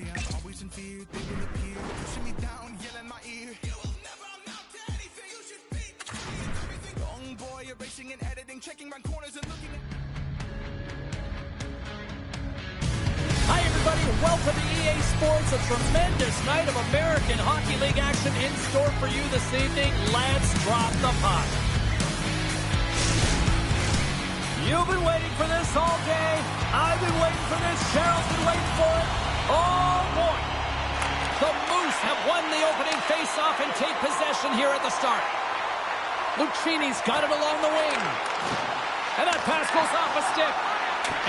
always in fear, they will appear, pushing me down, yelling my ear. You will never amount to anything. You should be everything. Young boy, erasing and editing, checking my corners and looking at. Hi everybody, welcome to EA Sports, a tremendous night of American Hockey League action in store for you this evening. Let's drop the puck. You've been waiting for this all day. I've been waiting for this. Cheryl's been waiting for it. Oh boy. The Moose have won the opening face-off and take possession here at the start. Lucchini's got it along the wing. And that pass goes off a stick.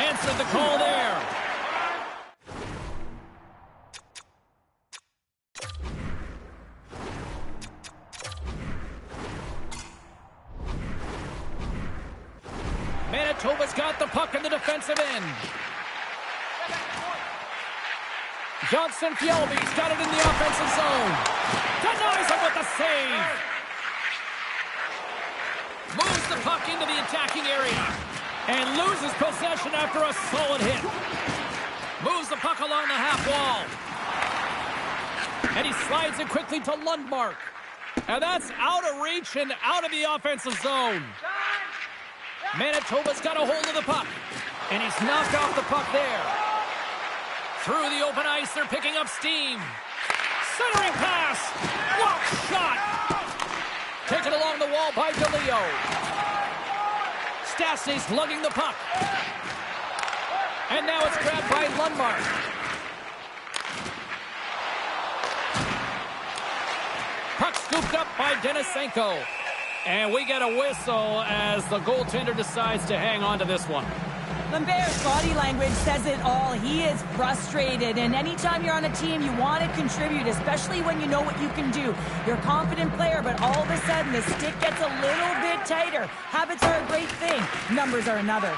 Answered the call there. Manitoba's got the puck in the defensive end. Johnson Fjellby's got it in the offensive zone. Denies him with the save. Moves the puck into the attacking area. And loses possession after a solid hit. Moves the puck along the half wall. And he slides it quickly to Lundmark. And that's out of reach and out of the offensive zone. Manitoba's got a hold of the puck. And he's knocked off the puck there. Through the open ice, they're picking up steam. Centering pass. Block shot. Taken along the wall by DeLeo. Stastny's lugging the puck. And now it's grabbed by Lundmark. Puck scooped up by Denisenko. And we get a whistle as the goaltender decides to hang on to this one. Lambert's body language says it all. He is frustrated, and anytime you're on a team, you want to contribute, especially when you know what you can do. You're a confident player, but all of a sudden, the stick gets a little bit tighter. Habits are a great thing. Numbers are another.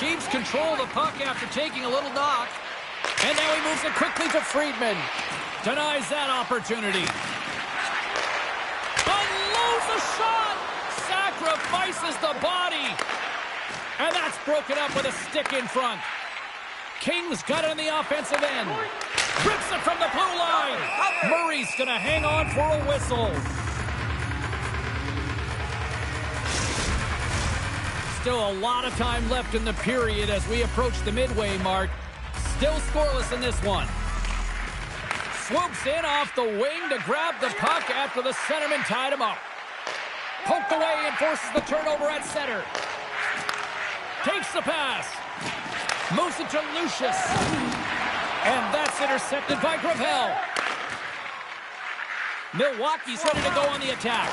Keeps control of the puck after taking a little knock. And now he moves it quickly to Friedman. Denies that opportunity. Unloads a shot! Sacrifices the body. And that's broken up with a stick in front. King's got it on the offensive end. Rips it from the blue line. Murray's going to hang on for a whistle. Still a lot of time left in the period as we approach the midway mark. Still scoreless in this one. Swoops in off the wing to grab the puck after the centerman tied him up. Poked away and forces the turnover at center. Takes the pass. Moves it to Lucius. And that's intercepted by Gravel. Milwaukee's ready to go on the attack.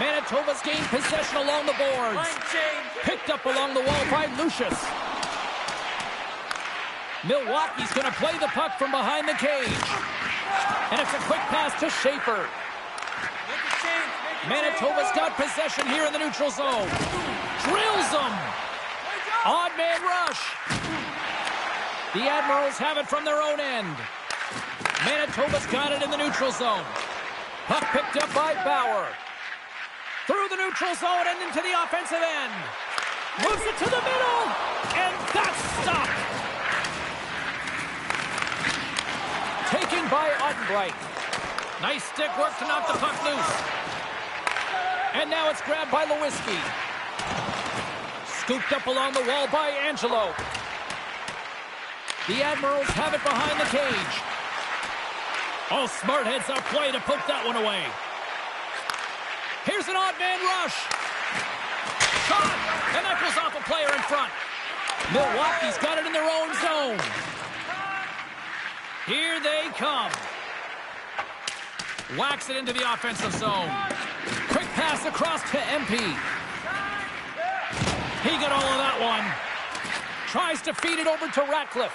Manitoba's gained possession along the boards. Picked up along the wall by Lucius. Milwaukee's going to play the puck from behind the cage. And it's a quick pass to Schaefer. Manitoba's got possession here in the neutral zone. Drills them. Odd man rush. The Admirals have it from their own end. Manitoba's got it in the neutral zone. Puck picked up by Bauer. Through the neutral zone and into the offensive end. Moves it to the middle. And that's stopped. Taken by Ottenbright. Nice stick work to knock the puck loose. And now it's grabbed by Lewinsky. Scooped up along the wall by Angelo. The Admirals have it behind the cage. Oh, smart heads up play to poke that one away. Here's an odd man rush. Caught! And that goes off a player in front. Milwaukee's got it in their own zone. Here they come. Whacks it into the offensive zone. Quick pass across to MP. He got all of that one. Tries to feed it over to Ratcliffe.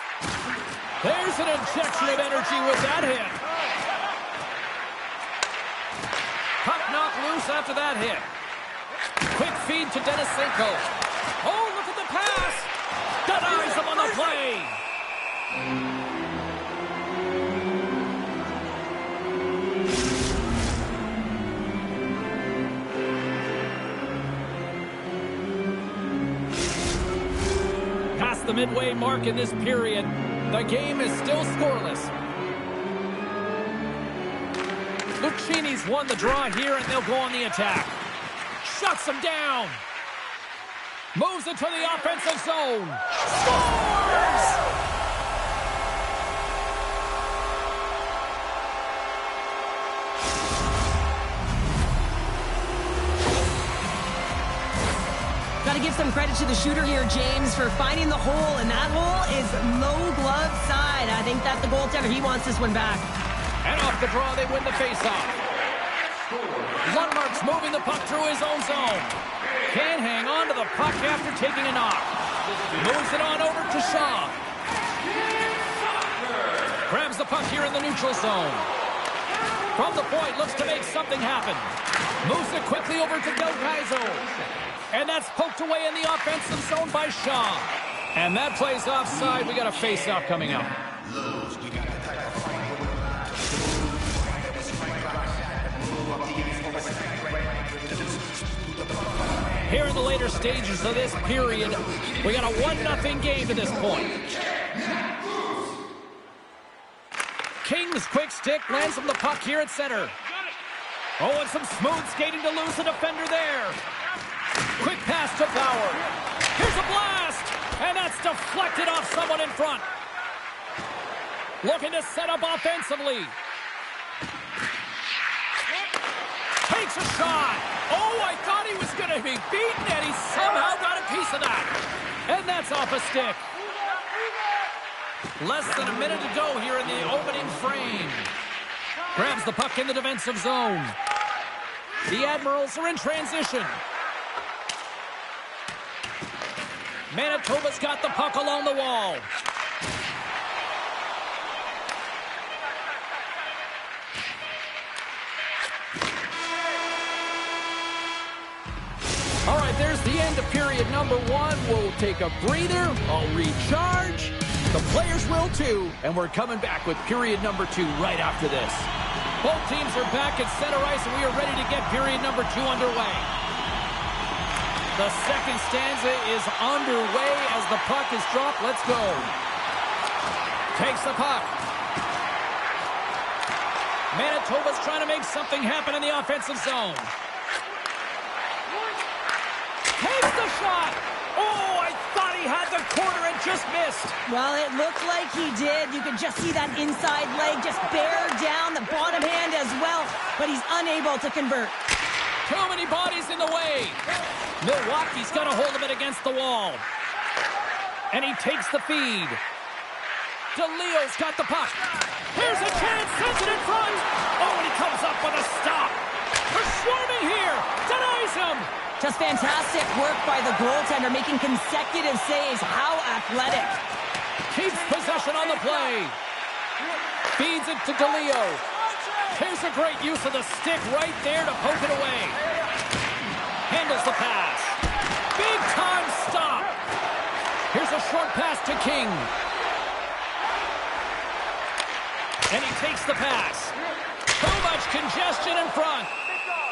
There's an injection of energy with that hit. Puck knocked loose after that hit. Quick feed to Denisenko. Oh, look at the pass. Denies him on the play. The midway mark in this period. The game is still scoreless. Lucchini's won the draw here, and they'll go on the attack. Shuts him down. Moves into the offensive zone. Scores! Got to give some credit to the shooter here, James, for finding the hole, and that hole is low glove side. I think that the goaltender, he wants this one back. And off the draw, they win the faceoff. Lundmark's moving the puck through his own zone. Can't hang on to the puck after taking a knock. Moves it on over to Shaw. Grabs the puck here in the neutral zone. From the point, looks to make something happen. Moves it quickly over to Del Gaizo. And that's poked away in the offensive zone by Shaw. And that plays offside. We got a face-off coming up. Here in the later stages of this period, we got a 1-0 game to this point. King's quick stick lands him the puck here at center. Oh, and some smooth skating to lose the defender there. Quick pass to Bauer. Here's a blast! And that's deflected off someone in front. Looking to set up offensively. Takes a shot. Oh, I thought he was going to be beaten, and he somehow got a piece of that. And that's off a stick. Less than a minute to go here in the opening frame. Grabs the puck in the defensive zone. The Admirals are in transition. Manitoba's got the puck along the wall. All right, there's the end of period number 1. We'll take a breather. I'll recharge. The players will too. And we're coming back with period number 2 right after this. Both teams are back at center ice, and we are ready to get period number 2 underway. The second stanza is underway as the puck is dropped. Let's go. Takes the puck. Manitoba's trying to make something happen in the offensive zone. Takes the shot. Oh, I thought he had the corner and just missed. Well, it looked like he did. You could just see that inside leg just bear down the bottom hand as well, but he's unable to convert. Too many bodies in the way. Milwaukee's got a hold of it against the wall. And he takes the feed. DeLeo's got the puck. Here's a chance, sends it in front. Oh, and he comes up with a stop. They're swarming here. Denies him. Just fantastic work by the goaltender, making consecutive saves. How athletic. Keeps possession on the play. Feeds it to DeLeo. Here's a great use of the stick right there to poke it away. Handles the pass. Big time stop. Here's a short pass to King. And he takes the pass. Too much congestion in front.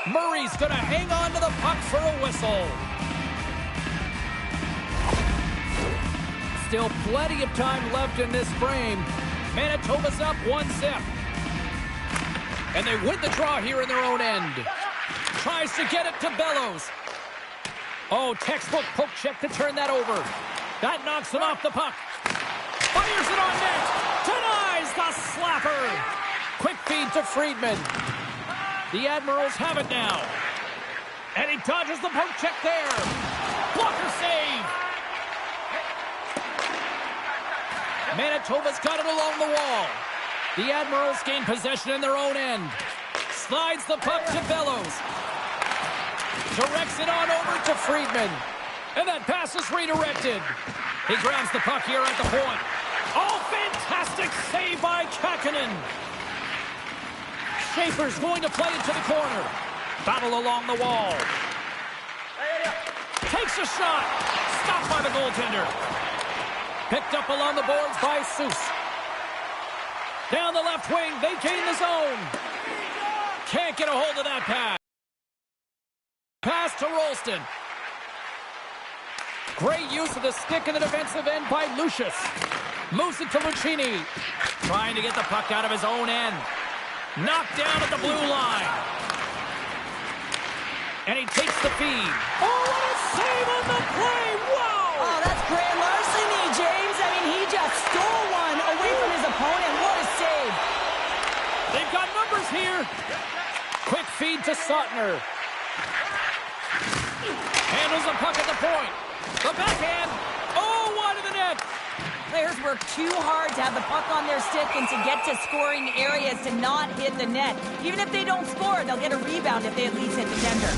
Murray's going to hang on to the puck for a whistle. Still plenty of time left in this frame. Manitoba's up 1-0. And they win the draw here in their own end. Tries to get it to Bellows. Oh, textbook poke check to turn that over. That knocks it off the puck. Fires it on net. Denies the slapper. Quick feed to Friedman. The Admirals have it now. And he dodges the poke check there. Blocker save. Manitoba's got it along the wall. The Admirals gain possession in their own end. Slides the puck to Bellows. Directs it on over to Friedman. And that pass is redirected. He grabs the puck here at the point. Oh, fantastic save by Kakkonen. Schaefer's going to play it to the corner. Battle along the wall. Takes a shot. Stopped by the goaltender. Picked up along the boards by Seuss. Down the left wing, they gain the zone. Can't get a hold of that pass. Pass to Rolston. Great use of the stick in the defensive end by Lucius. Moves it to Lucchini. Trying to get the puck out of his own end. Knocked down at the blue line. And he takes the feed. Oh, what a save on the play! Whoa! Oh, that's grand larceny, James. I mean, he just stole one away from his opponent. What a save. They've got numbers here. Quick feed to Suttner. Handles the puck at the point. The backhand. Oh, wide of the net. Players work too hard to have the puck on their stick and to get to scoring areas to not hit the net. Even if they don't score, they'll get a rebound if they at least hit the tender.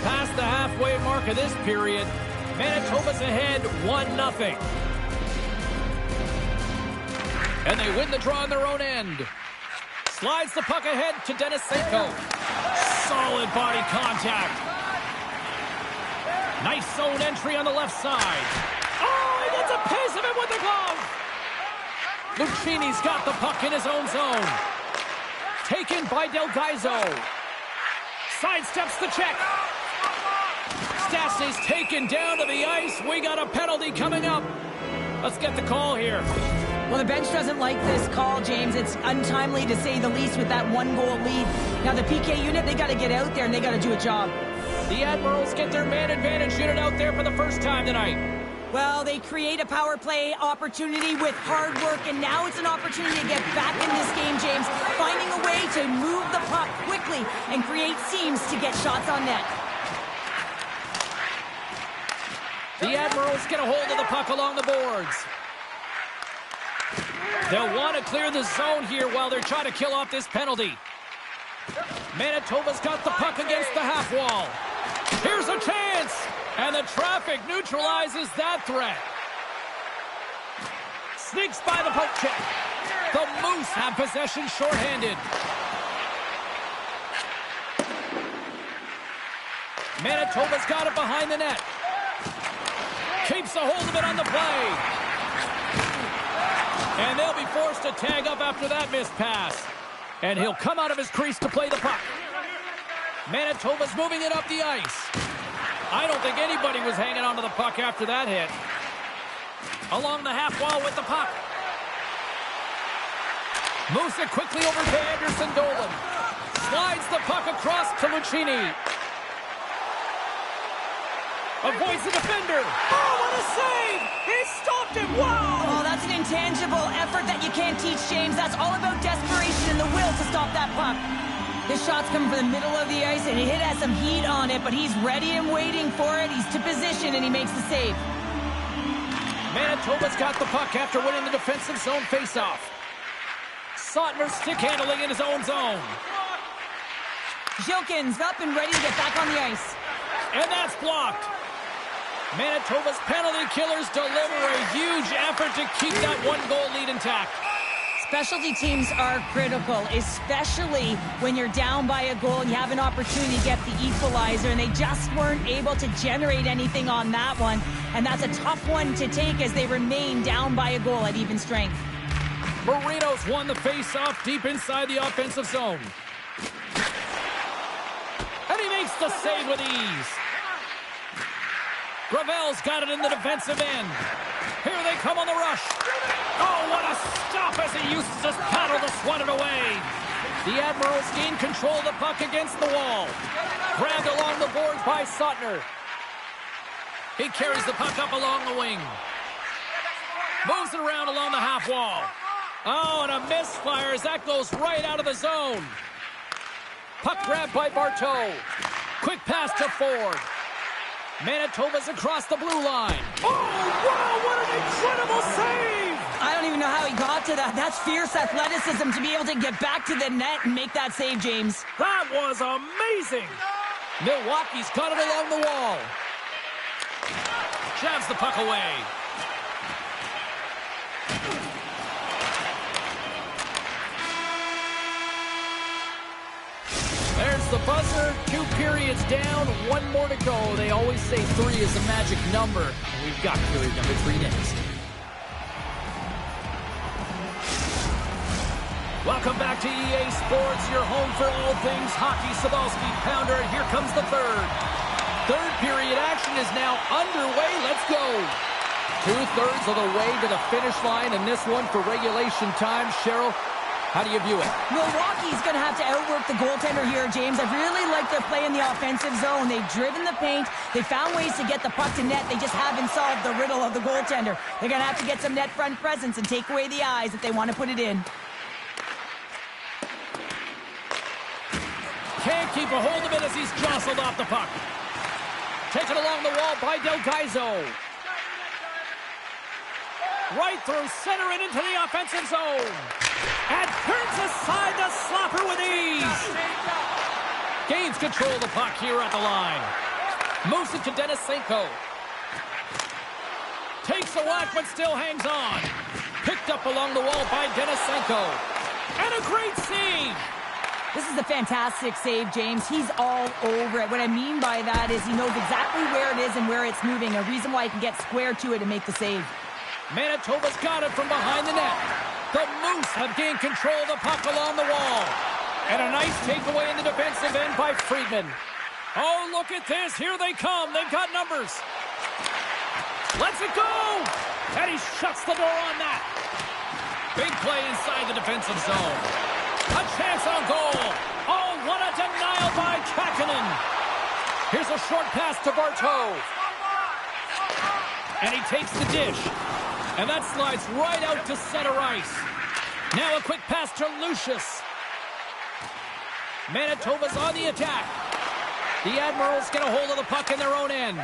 Past the halfway mark of this period, Manitoba's ahead 1-0. And they win the draw on their own end. Slides the puck ahead to Denisenko. Solid body contact. Nice zone entry on the left side. Oh, he gets a piece of it with the glove. Lucchini's got the puck in his own zone. Taken by Del Gaizo. Sidesteps the check. Stastny's taken down to the ice. We got a penalty coming up. Let's get the call here. Well, the bench doesn't like this call, James. It's untimely to say the least with that one-goal lead. Now, the PK unit, they got to get out there and they got to do a job. The Admirals get their man advantage unit out there for the first time tonight. Well, they create a power play opportunity with hard work, and now it's an opportunity to get back in this game, James, finding a way to move the puck quickly and create seams to get shots on net. The Admirals get a hold of the puck along the boards. They'll want to clear the zone here while they're trying to kill off this penalty. Manitoba's got the puck against the half wall. Here's a chance, and the traffic neutralizes that threat. Sneaks by the poke check. The Moose have possession shorthanded. Manitoba's got it behind the net. Keeps a hold of it on the play. And they'll be forced to tag up after that missed pass. And he'll come out of his crease to play the puck. Manitoba's moving it up the ice. I don't think anybody was hanging onto the puck after that hit. Along the half wall with the puck. Moves it quickly over to Anderson Dolan. Slides the puck across to Lucchini. Avoids the defender. Oh, what a save! He stopped him. Wow! Oh, that's an intangible effort that you can't teach, James. That's all about desperation and the will to stop that puck. This shot's coming from the middle of the ice, and it has some heat on it, but he's ready and waiting for it. He's to position, and he makes the save. Manitoba's got the puck after winning the defensive zone faceoff. Suttner stick handling in his own zone. Jilkins up and ready to get back on the ice. And that's blocked. Manitoba's penalty killers deliver a huge effort to keep that one-goal lead intact. Specialty teams are critical, especially when you're down by a goal and you have an opportunity to get the equalizer, and they just weren't able to generate anything on that one. And that's a tough one to take as they remain down by a goal at even strength. Marino's won the face-off deep inside the offensive zone. And he makes the save with ease. Gravel's got it in the defensive end. Here they come on the rush. Oh, what a stop as he uses his paddle to swat it away. The Admirals gain control of the puck against the wall. Grabbed along the boards by Suttner. He carries the puck up along the wing. Moves it around along the half wall. Oh, and a misfire as that goes right out of the zone. Puck grabbed by Barteau. Quick pass to Ford. Manitoba's across the blue line. Oh, wow, what an incredible save! I don't even know how he got to that. That's fierce athleticism to be able to get back to the net and make that save, James. That was amazing! Milwaukee's got it along the wall. Jabs the puck away. There's the buzzer. 2 periods down, 1 more to go. They always say 3 is the magic number. We've got period number 3 next. Welcome back to EA Sports, your home for all things hockey. Sabalski Pounder, and here comes the third. Third period action is now underway. Let's go. 2/3 of the way to the finish line, and this one for regulation time. Cheryl, How do you view it? Milwaukee's going to have to outwork the goaltender here, James. I really like their play in the offensive zone. They've driven the paint. They found ways to get the puck to net. They just haven't solved the riddle of the goaltender. They're going to have to get some net front presence and take away the eyes if they want to put it in. Can't keep a hold of it as he's jostled off the puck. Taken along the wall by Del Gaizo. Right through center and into the offensive zone. And turns aside the slapper with ease. Gains control of the puck here at the line. Moves it to Denisenko. Takes a whack but still hangs on. Picked up along the wall by Denisenko. And a great save. This is a fantastic save, James. He's all over it. What I mean by that is he knows exactly where it is and where it's moving. A reason why he can get square to it and make the save. Manitoba's got it from behind the net. The Moose have gained control of the puck along the wall. And a nice takeaway in the defensive end by Friedman. Oh, look at this. Here they come. They've got numbers. Lets it go. And he shuts the door on that. Big play inside the defensive zone. A chance on goal. Oh, what a denial by Kakkonen. Here's a short pass to Barteau. And he takes the dish. And that slides right out to center ice. Now a quick pass to Lucius. Manitoba's on the attack. The Admirals get a hold of the puck in their own end.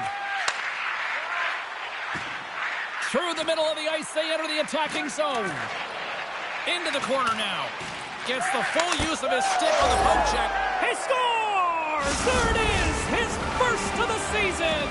Through the middle of the ice, they enter the attacking zone. Into the corner now. Gets the full use of his stick on the poke check. He scores! There it is! His first of the season!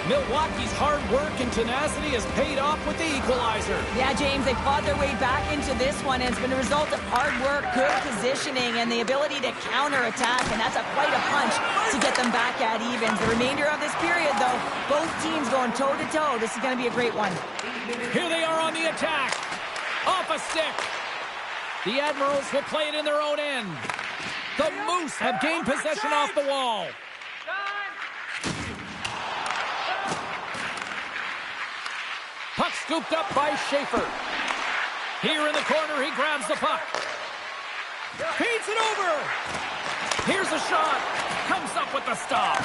Milwaukee's hard work and tenacity has paid off with the equalizer. Yeah, James, they fought their way back into this one, and it's been a result of hard work, good positioning, and the ability to counterattack, and that's quite a punch to get them back at evens. The remainder of this period, though, both teams going toe-to-toe. This is going to be a great one. Here they are on the attack. Off a stick. The Admirals will play it in their own end. The Moose have gained possession off the wall. Puck scooped up by Schaefer. Here in the corner, he grabs the puck. Feeds it over. Here's a shot. Comes up with the stop.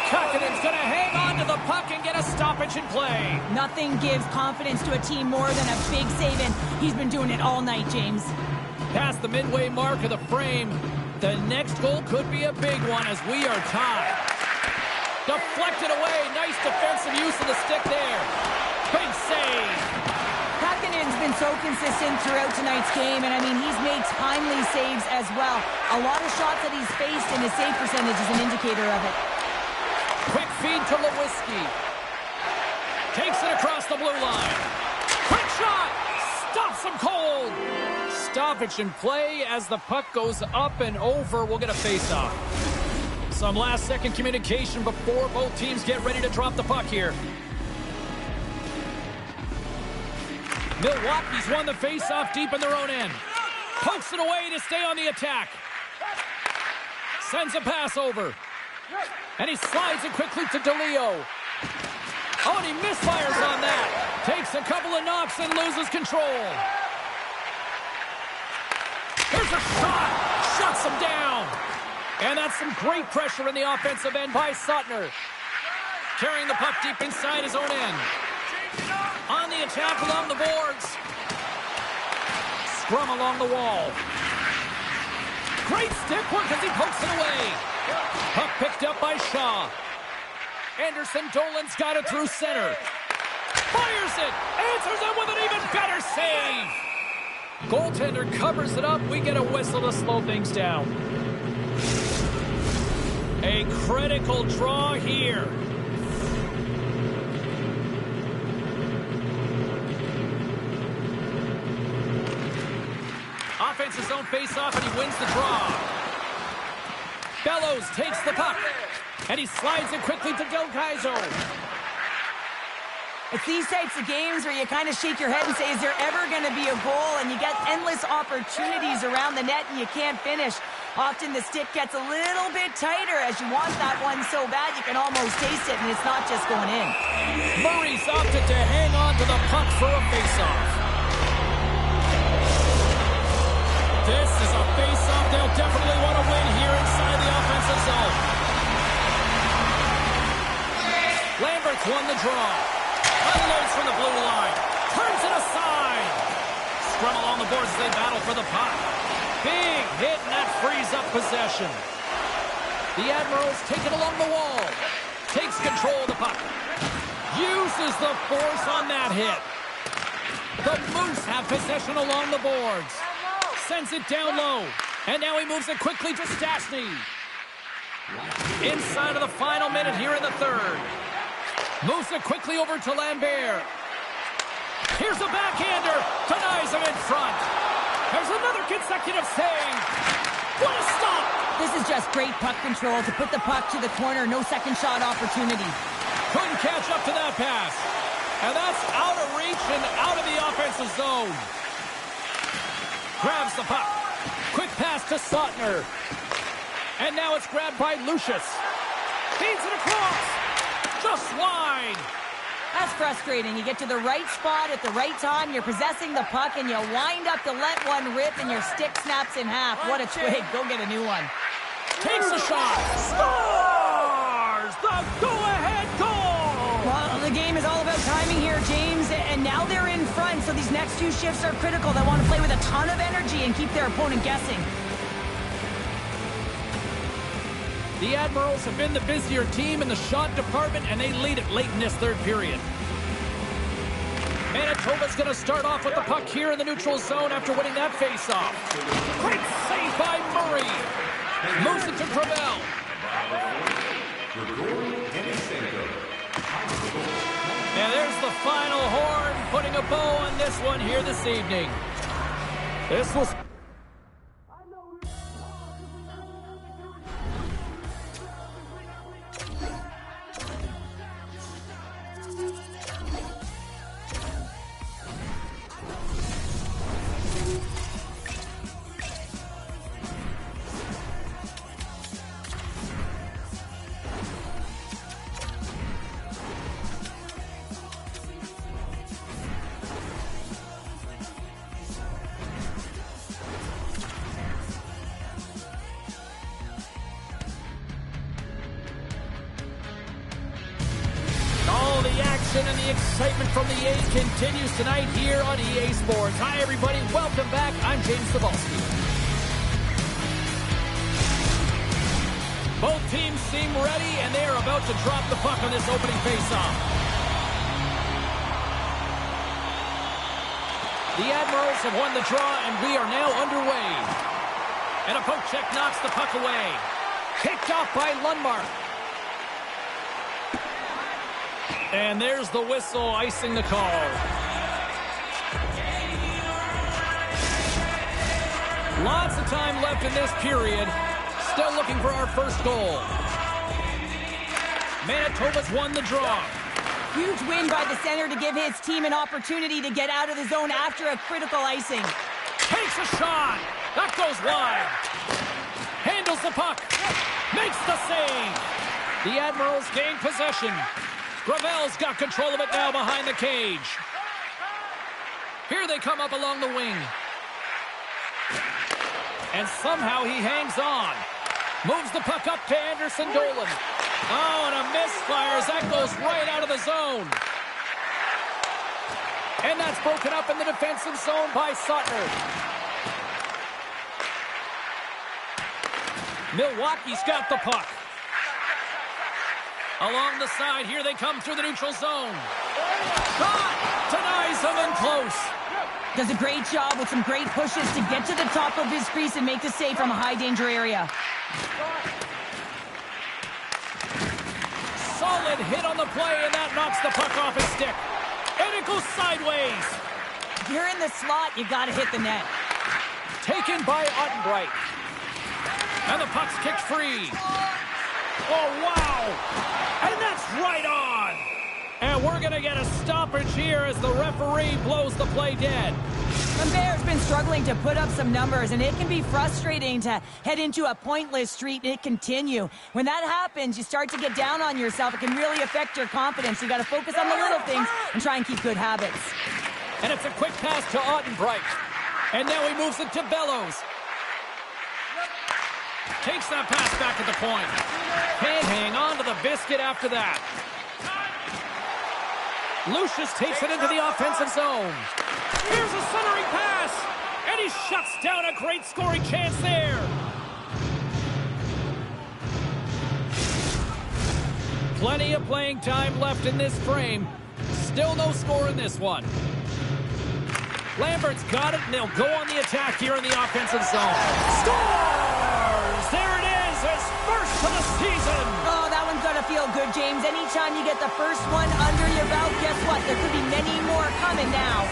Kakkonen's going to hang on to the puck and get a stoppage in play. Nothing gives confidence to a team more than a big save, and he's been doing it all night, James. Past the midway mark of the frame, the next goal could be a big one as we are tied. Deflected away. Nice defensive use of the stick there. Big save. Kakkonen's been so consistent throughout tonight's game, and I mean, he's made timely saves as well. A lot of shots that he's faced, and his save percentage is an indicator of it. Quick feed to Lewinsky. Takes it across the blue line. Quick shot. Stops him cold. Stoppage in play as the puck goes up and over. We'll get a face-off. Some last-second communication before both teams get ready to drop the puck here. Milwaukee's won the face-off deep in their own end. Pokes it away to stay on the attack. Sends a pass over. And he slides it quickly to DeLeo. Oh, and he misfires on that. Takes a couple of knocks and loses control. Here's a shot. Shuts him down. And that's some great pressure in the offensive end by Suttner. Carrying the puck deep inside his own end. On the attack along the boards. Scrum along the wall. Great stick work as he pokes it away. Puck picked up by Shaw. Anderson Dolan's got it through center. Fires it. Answers it with an even better save. Goaltender covers it up. We get a whistle to slow things down. A critical draw here. Offensive zone face-off, and he wins the draw. Bellows takes the puck, and he slides it quickly to Del Gaizo. It's these types of games where you kind of shake your head and say, is there ever going to be a goal? And you get endless opportunities around the net, and you can't finish. Often the stick gets a little bit tighter as you want that one so bad you can almost taste it, and it's not just going in. Murray's opted to hang on to the puck for a face-off. It's won the draw. Unloads from the blue line. Turns it aside. Scrum along the boards as they battle for the puck. Big hit, and that frees up possession. The Admirals take it along the wall. Takes control of the puck. Uses the force on that hit. The Moose have possession along the boards. Sends it down low. And now he moves it quickly to Stastny. Inside of the final minute here in the third. Moves it quickly over to Lambert. Here's a backhander. Denies him in front. There's another consecutive save. What a stop! This is just great puck control to put the puck to the corner. No second shot opportunity. Couldn't catch up to that pass. And that's out of reach and out of the offensive zone. Grabs the puck. Quick pass to Sautner. And now it's grabbed by Lucius. Feeds it across. Just wide. That's frustrating. You get to the right spot at the right time, you're possessing the puck, and you wind up to let one rip, and your stick snaps in half. What a twig. Go get a new one. Takes a shot. Scores! The go-ahead goal! Well, the game is all about timing here, James, and now they're in front, so these next few shifts are critical. They want to play with a ton of energy and keep their opponent guessing. The Admirals have been the busier team in the shot department, and they lead it late in this third period. Manitoba's going to start off with the puck here in the neutral zone after winning that faceoff. Great save by Murray. Moves it to Gravel. And there's the final horn, putting a bow on this one here this evening. This was... and the excitement from the A continues tonight here on EA Sports. Hi, everybody. Welcome back. I'm James Cebulski. Both teams seem ready, and they are about to drop the puck on this opening faceoff. The Admirals have won the draw, and we are now underway. And a poke check knocks the puck away. Kicked off by Lundmark. And there's the whistle icing the call. Lots of time left in this period. Still looking for our first goal. Manitoba's won the draw. Huge win by the center to give his team an opportunity to get out of the zone after a critical icing. Takes a shot. That goes wide. Handles the puck. Makes the save. The Admirals gain possession. Gravel's got control of it now behind the cage. Here they come up along the wing. And somehow he hangs on. Moves the puck up to Anderson Dolan. Oh, and a misfire as that goes right out of the zone. And that's broken up in the defensive zone by Sautner. Milwaukee's got the puck. Along the side, here they come through the neutral zone. Shot! Denies him in close. Does a great job with some great pushes to get to the top of his crease and make the save from a high-danger area. Solid hit on the play, and that knocks the puck off his stick. And it goes sideways. If you're in the slot, you got to hit the net. Taken by Ottenbright. And the puck's kicked free. Oh, wow! And that's right on! And we're going to get a stoppage here as the referee blows the play dead. Lambert's been struggling to put up some numbers, and it can be frustrating to head into a pointless streak and it continue. When that happens, you start to get down on yourself. It can really affect your confidence. You got to focus on the little things and try and keep good habits. And it's a quick pass to Ottenbright. And now he moves it to Bellows. Takes that pass back at the point. Can't hang on to the biscuit after that. Lucius takes it into the offensive zone. Here's a centering pass, and he shuts down a great scoring chance there. Plenty of playing time left in this frame. Still no score in this one. Lambert's got it, and they'll go on the attack here in the offensive zone. Scores! There it is, his first of the season. Oh, that one's going to feel good, James. Anytime you get the first one under your belt, guess what? There could be many more coming now.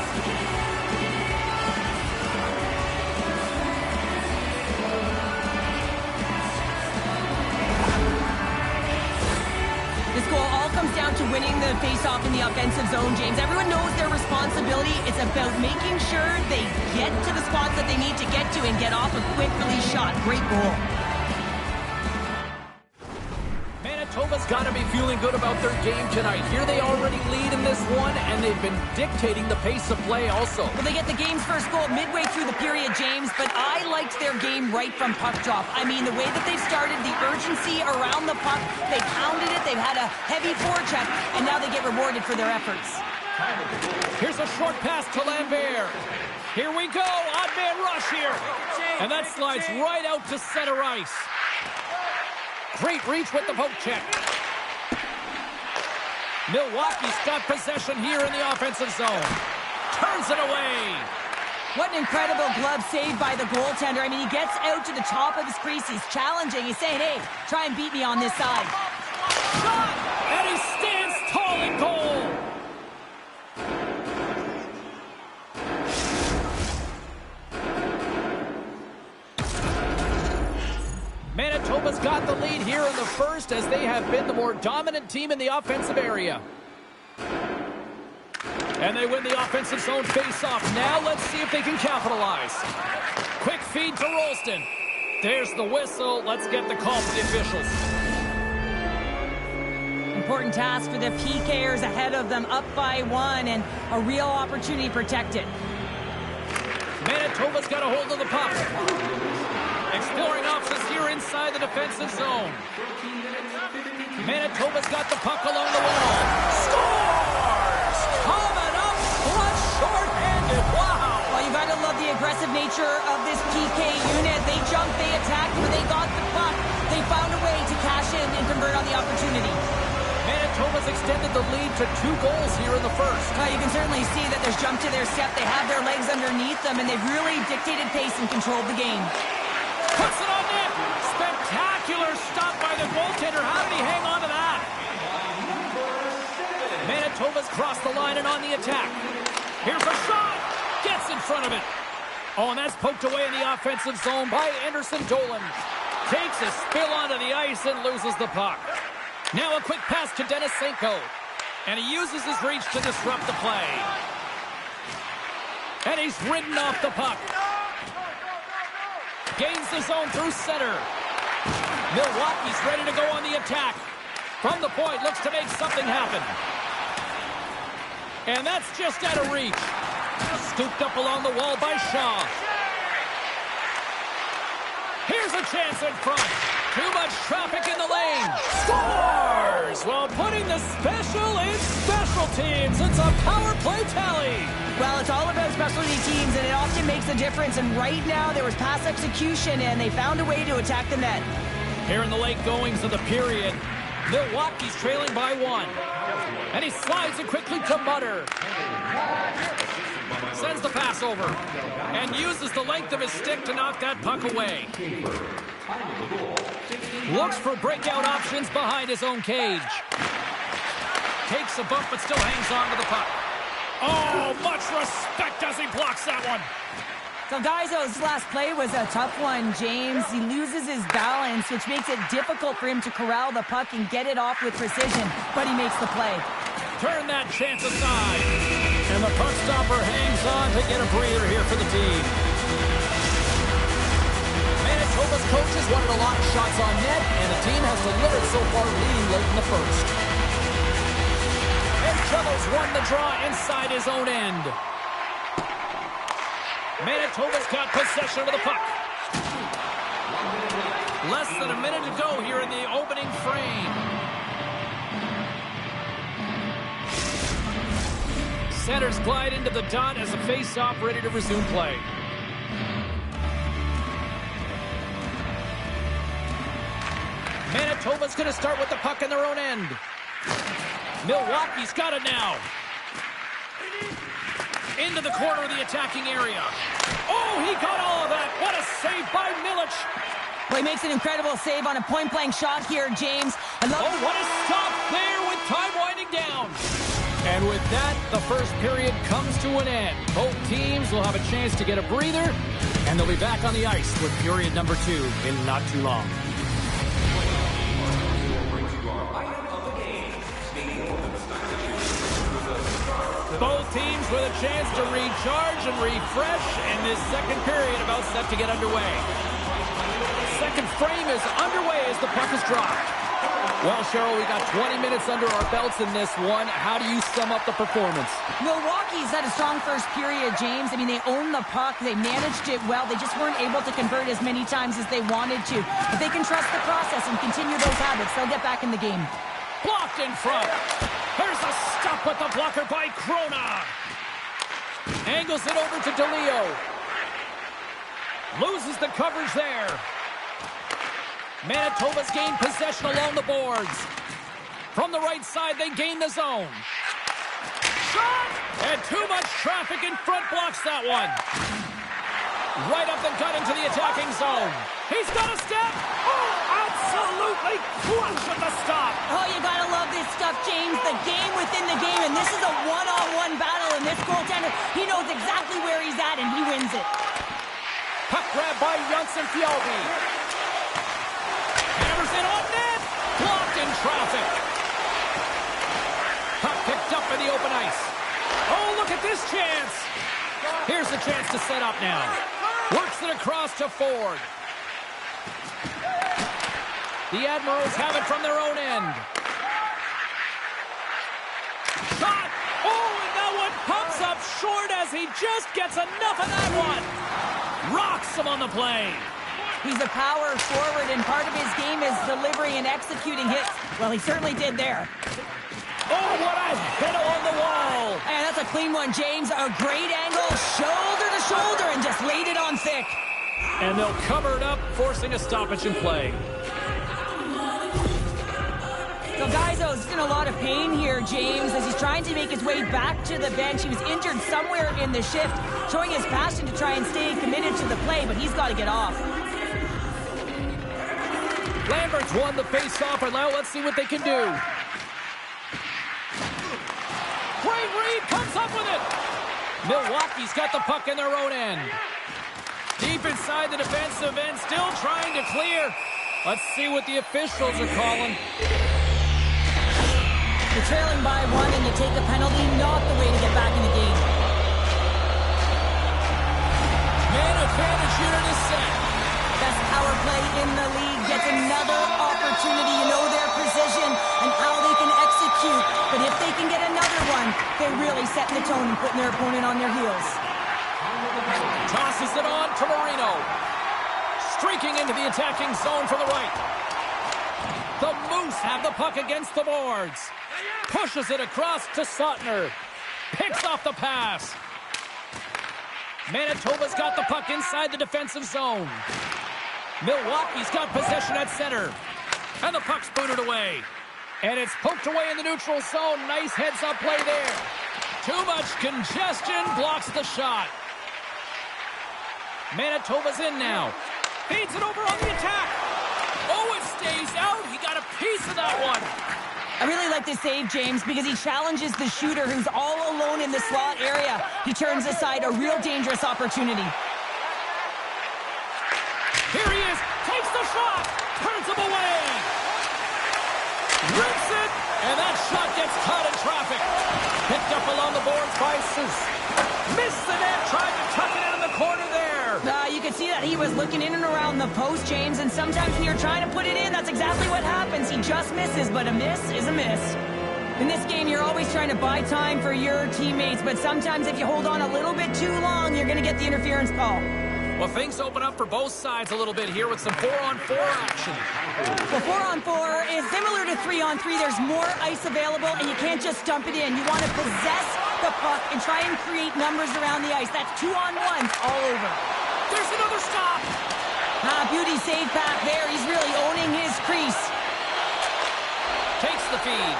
This goal all comes down to winning the face-off in the offensive zone, James. Everyone knows their responsibility. It's about making sure they get to the spots that they need to get to and get off a quick release shot. Great goal. Manitoba's got to be feeling good about their game tonight. Here they already lead in this one, and they've been dictating the pace of play also. Well, they get the game's first goal midway through the period, James, but I liked their game right from puck drop. I mean, the way that they've started, the urgency around the puck, they pounded it, they've had a heavy forecheck, and now they get rewarded for their efforts. Here's a short pass to Lambert. Here we go, odd man rush here. And that slides right out to center ice. Great reach with the poke check. Milwaukee's got possession here in the offensive zone. Turns it away. What an incredible glove save by the goaltender. I mean, he gets out to the top of his crease. He's challenging. He's saying, hey, try and beat me on this side. Shot! And he stands tall in goal. Manitoba's got the lead here in the first as they have been the more dominant team in the offensive area. And they win the offensive zone face-off. Now let's see if they can capitalize. Quick feed to Rolston. There's the whistle. Let's get the call for the officials. Important task for the PKers ahead of them, up by 1, and a real opportunity protected. Manitoba's got a hold of the puck. Exploring options here inside the defensive zone. Manitoba's got the puck along the wall. Scores! Coming up, clutch, short-handed. Wow! Well, you got to love the aggressive nature of this PK unit. They jumped, they attacked, when they got the puck, they found a way to cash in and convert on the opportunity. Manitoba's extended the lead to 2 goals here in the first. You can certainly see that there's jump to their step. They have their legs underneath them, and they've really dictated pace and controlled the game. Puts it on net. Spectacular stop by the goaltender. How did he hang on to that? Manitoba's crossed the line and on the attack. Here's a shot. Gets in front of it. Oh, and that's poked away in the offensive zone by Anderson Dolan. Takes a spill onto the ice and loses the puck. Now a quick pass to Denisenko. And he uses his reach to disrupt the play. And he's ridden off the puck. Gains the zone through center. Milwaukee's ready to go on the attack. From the point, looks to make something happen. And that's just out of reach. Scooped up along the wall by Shaw. Here's a chance in front. Too much traffic in the lane. Scores! Well, putting the special in special teams. It's a power play tally. Well, it's all about specialty teams, and it often makes a difference. And right now, there was pass execution, and they found a way to attack the net. Here in the late goings of the period, Milwaukee's trailing by 1. And he slides it quickly to Mutter. Sends the pass over. And uses the length of his stick to knock that puck away. Looks for breakout options behind his own cage. Takes a bump, but still hangs on to the puck. Oh, much respect as he blocks that one. So, guys, this last play was a tough one, James. He loses his balance, which makes it difficult for him to corral the puck and get it off with precision, but he makes the play. Turn that chance aside. And the puck stopper hangs on to get a breather here for the team. Manitoba's coaches wanted a lot of shots on net, and the team has delivered so far, leading late in the first. And Jello's won the draw inside his own end. Manitoba's got possession of the puck. Less than a minute to go here in the opening frame. Centers glide into the dot as a face-off ready to resume play. Manitoba's going to start with the puck in their own end. Milwaukee's got it now. Into the corner of the attacking area. Oh, he got all of that. What a save by Milic. Well, he makes an incredible save on a point-blank shot here, James. Oh, what a stop there with time winding down. And with that, the first period comes to an end. Both teams will have a chance to get a breather, and they'll be back on the ice with period number 2 in not too long. Both teams with a chance to recharge and refresh, and this second period about set to get underway. Second frame is underway as the puck is dropped. Well, Cheryl, we got 20 minutes under our belts in this one. How do you sum up the performance? Milwaukee's had a strong first period, James. I mean, they owned the puck. They managed it well. They just weren't able to convert as many times as they wanted to. If they can trust the process and continue those habits, they'll get back in the game. Blocked in front. Here's a stop with the blocker by Krona. Angles it over to DeLeo. Loses the coverage there. Manitoba's gained possession along the boards. From the right side, they gain the zone. Shot! And too much traffic in front blocks that one. Right up the gut into the attacking zone. He's got a step. Oh, absolutely clutch at the stop. Oh, you gotta love this stuff, James. The game within the game, and this is a one-on-one battle, and this goaltender, he knows exactly where he's at, and he wins it. Puck grab by Janssen Fjallby. Hammers it on net. Blocked in traffic. Puck picked up in the open ice. Oh, look at this chance. Here's the chance to set up now. Works it across to Ford. The Admirals have it from their own end. Shot! Oh, and that one pumps up short as he just gets enough of that one. Rocks him on the play. He's a power forward, and part of his game is delivering and executing hits. Well, he certainly did there. Oh, what a hit on the wall. And that's a clean one, James. A great angle, shoulder to shoulder, and just laid it on thick. And they'll cover it up, forcing a stoppage in play. So Gaizo's in a lot of pain here, James, as he's trying to make his way back to the bench. He was injured somewhere in the shift, showing his passion to try and stay committed to the play, but he's got to get off. Lambert's won the face-off, and now let's see what they can do. Great read, comes up with it. Milwaukee's got the puck in their own end. Deep inside the defensive end, still trying to clear. Let's see what the officials are calling. You're trailing by one and you take a penalty, not the way to get back in the game. Man advantage unit is set. Best power play in the league gets another opportunity. You know their precision and how they can execute. But if they can get another one, they're really setting the tone and putting their opponent on their heels. Tosses it on to Marino. Streaking into the attacking zone from the right. The Moose have the puck against the boards. Pushes it across to Suttner. Picks off the pass. Manitoba's got the puck inside the defensive zone. Milwaukee's got possession at center. And the puck's booted away. And it's poked away in the neutral zone. Nice heads-up play there. Too much congestion blocks the shot. Manitoba's in now. Feeds it over on the attack. Oh, it stays out. He got a piece of that one. I really like this save, James, because he challenges the shooter who's all alone in the slot area. He turns aside a real dangerous opportunity. Here he is. Takes the shot. Turns him away. Rips it. And that shot gets caught in traffic. Picked up along the boards by Seuss. Missed the net. Tried to tuck it in the corner there. You can see that he was looking in and around the post, James, and sometimes when you're trying to put it in, that's exactly what happens. He just misses, but a miss is a miss. In this game, you're always trying to buy time for your teammates, but sometimes if you hold on a little bit too long, you're going to get the interference call. Well, things open up for both sides a little bit here with some 4-on-4 action. The 4-on-4 is similar to 3-on-3. There's more ice available, and you can't just dump it in. You want to possess the puck and try and create numbers around the ice. That's 2-on-1s all over. There's another stop. Beauty save back there. He's really owning his crease. Takes the feed.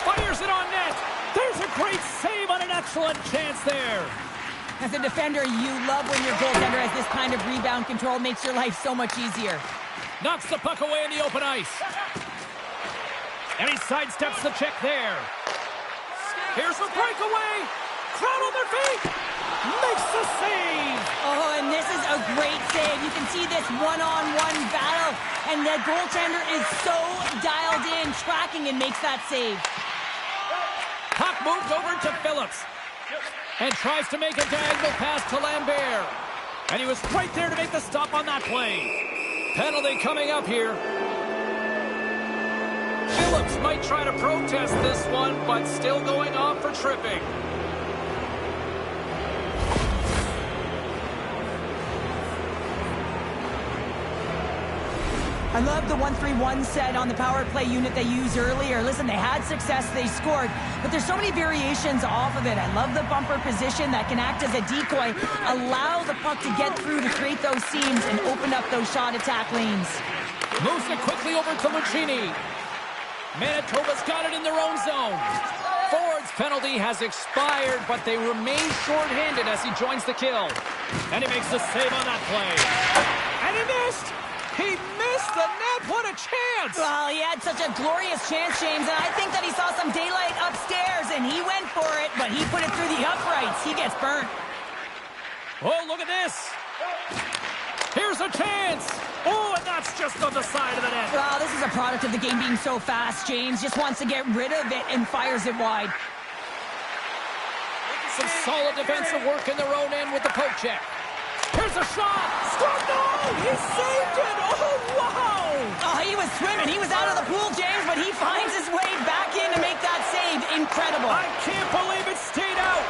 Fires it on net. There's a great save on an excellent chance there. As a defender, you love when your goaltender has this kind of rebound control. Makes your life so much easier. Knocks the puck away in the open ice. And he sidesteps the check there. Here's a breakaway. Crowd on their feet. Makes the save. Oh, and this is a great save. You can see this one-on-one battle. And the goaltender is so dialed in, tracking, and makes that save. Puck moved over to Phillips. And tries to make a diagonal pass to Lambert. And he was right there to make the stop on that play. Penalty coming up here. Phillips might try to protest this one, but still going off for tripping. I love the 1-3-1 set on the power play unit they used earlier. Listen, they had success, they scored, but there's so many variations off of it. I love the bumper position that can act as a decoy, allow the puck to get through to create those seams and open up those shot attack lanes. Moves it quickly over to Lucchini. Manitoba's got it in their own zone. Ford's penalty has expired, but they remain shorthanded as he joins the kill. And he makes the save on that play. And he missed! He missed the net! What a chance! Well, he had such a glorious chance, James, and I think that he saw some daylight upstairs, and he went for it, but he put it through the uprights. He gets burnt. Oh, look at this! Here's a chance! Oh, and that's just on the side of the net. Well, this is a product of the game being so fast. James just wants to get rid of it and fires it wide. Some solid defensive work in their own end with the poke check. Here's a shot! Scored! No! He saved it! Oh, wow! Oh, he was swimming. He was out of the pool, James, but he finds his way back in to make that save. Incredible. I can't believe it stayed out.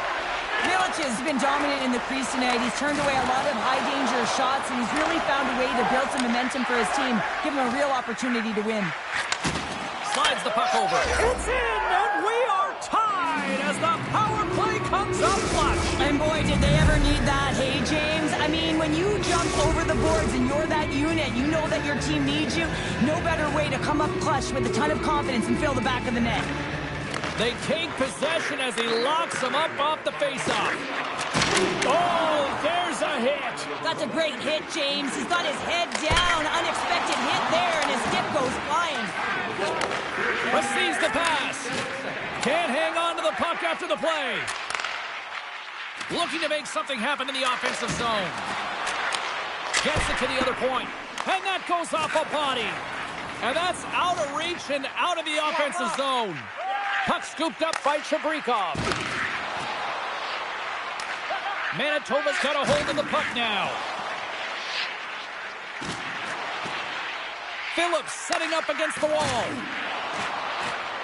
Milic has been dominant in the crease tonight. He's turned away a lot of high-danger shots, and he's really found a way to build some momentum for his team, give him a real opportunity to win. Slides the puck over. It's in, and we are tied as the power play comes up clutch. And boy, did they ever need that. Hey, James, I mean, when you jump over the boards and you're that unit, you know that your team needs you. No better way to come up clutch with a ton of confidence and fill the back of the net. They take possession as he locks them up off the faceoff. Oh, there's a hit. That's a great hit, James. He's got his head down. Unexpected hit there, and his stick goes flying. Receives the pass. Can't hang on to the puck after the play. Looking to make something happen in the offensive zone. Gets it to the other point. And that goes off a body. And that's out of reach and out of the offensive zone. Puck scooped up by Chabrikov. Manitoba's got a hold of the puck now. Phillips setting up against the wall.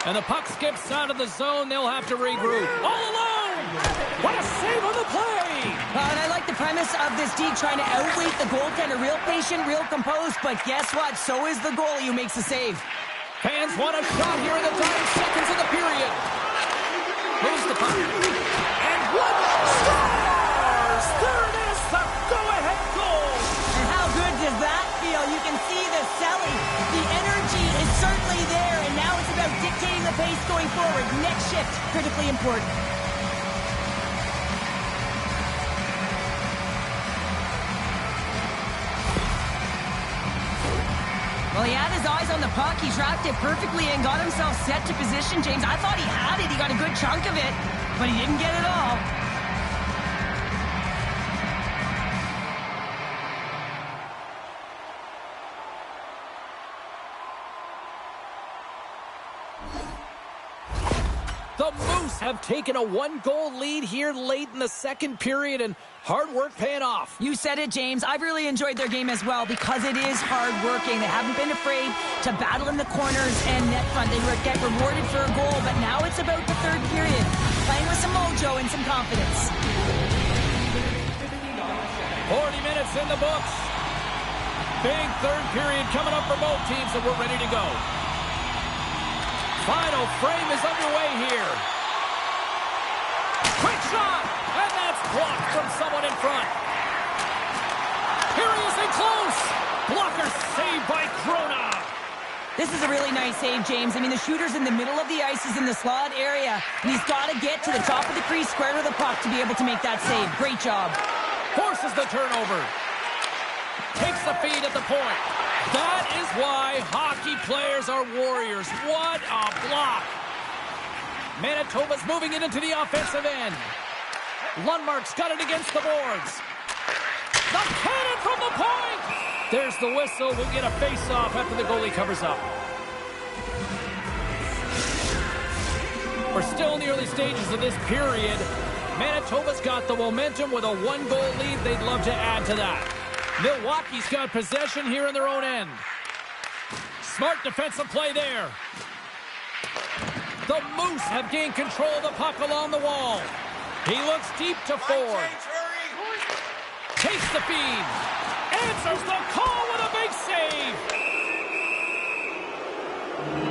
And the puck skips out of the zone. They'll have to regroup. All alone! What a save on the play! And I like the premise of this D trying to outweight the goaltender. Real patient, real composed, but guess what? So is the goalie who makes the save. Fans want a shot here in the dying seconds of the period. Moves the puck. And one scores! There it is, the go-ahead goal! And how good does that feel? You can see the selling. The energy is certainly there, and now it's about dictating the pace going forward. Next shift, critically important. Well, he had his eyes on the puck. He tracked it perfectly and got himself set to position, James. I thought he had it. He got a good chunk of it, but he didn't get it all. The Moose have taken a one-goal lead here late in the second period, and hard work paying off. You said it, James. I've really enjoyed their game as well because it is hard-working. They haven't been afraid to battle in the corners and net front. They get rewarded for a goal, but now it's about the third period. Playing with some mojo and some confidence. 40 minutes in the books. Big third period coming up for both teams, and we're ready to go. Final frame is underway here. This is a really nice save, James. I mean, the shooter's in the middle of the ice. He's in the slot area, and he's got to get to the top of the crease, square to the puck to be able to make that save. Great job. Forces the turnover. Takes the feed at the point. That is why hockey players are warriors. What a block. Manitoba's moving it into the offensive end. Lundmark's got it against the boards. The cannon from the point. There's the whistle. We'll get a face-off after the goalie covers up. We're still in the early stages of this period. Manitoba's got the momentum with a one-goal lead. They'd love to add to that. Milwaukee's got possession here in their own end. Smart defensive play there. The Moose have gained control of the puck along the wall. He looks deep to Ford. Takes the feed. Answers the call with a big save.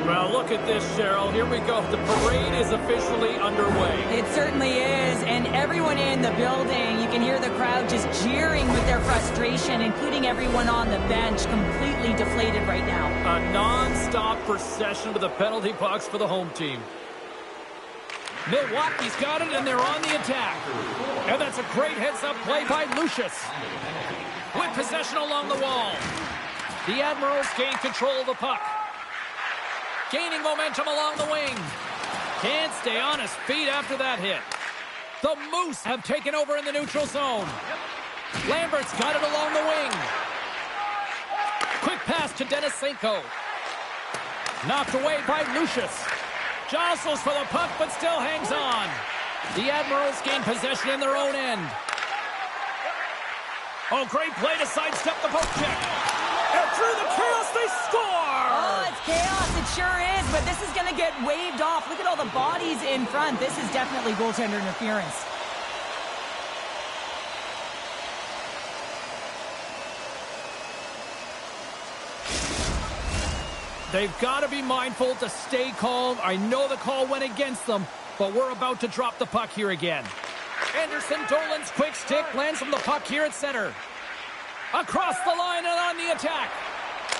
Well, look at this, Cheryl. Here we go. The parade is officially underway. It certainly is, and everyone in the building, you can hear the crowd just jeering with their frustration, including everyone on the bench, completely deflated right now. A non-stop procession to the penalty box for the home team. Milwaukee's got it, and they're on the attack. And that's a great heads-up play by Lucius. With possession along the wall. The Admirals gain control of the puck. Gaining momentum along the wing. Can't stay on his feet after that hit. The Moose have taken over in the neutral zone. Lambert's got it along the wing. Quick pass to Denisenko. Knocked away by Lucius. Jostles for the puck, but still hangs on. The Admirals gain possession in their own end. Oh, great play to sidestep the poke check. And through the chaos, they score! Oh, it's chaos. It sure is, but this is going to get waved off. Look at all the bodies in front. This is definitely goaltender interference. They've got to be mindful to stay calm. I know the call went against them, but we're about to drop the puck here again. Anderson Dolan's quick stick lands from the puck here at center. Across the line and on the attack.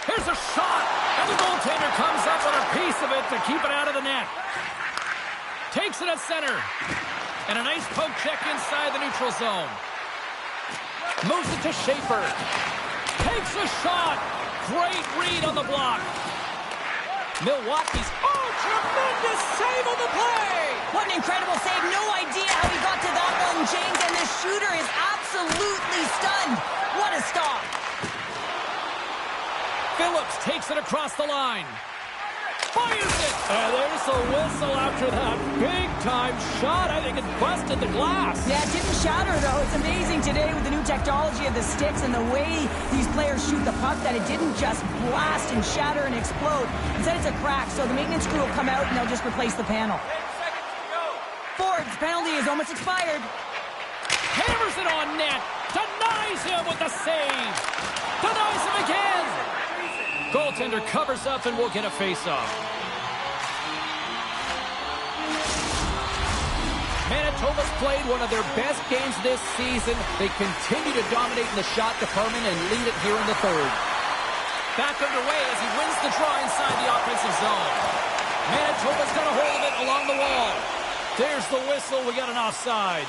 Here's a shot, and the goaltender comes up with a piece of it to keep it out of the net. Takes it at center. And a nice poke check inside the neutral zone. Moves it to Schaefer. Takes a shot. Great read on the block. Milwaukee's, tremendous save on the play! What an incredible save. No idea how he got to that one, James, and this shooter is absolutely stunned. What a stop. Phillips takes it across the line. Fires it! And there's a whistle after that big-time shot. I think it busted the glass. Yeah, it didn't shatter, though. It's amazing today with the new technology of the sticks and the way these players shoot the puck that it didn't just blast and shatter and explode. Instead, it's a crack, so the maintenance crew will come out and they'll just replace the panel. Ford's penalty is almost expired. Hammers it on net. Denies him with the save. Denies him again. Goaltender covers up and we'll get a face-off. Manitoba's played one of their best games this season. They continue to dominate in the shot department and lead it here in the third. Back underway as he wins the draw inside the offensive zone. Manitoba's got a hold of it along the wall. There's the whistle. We got an offside.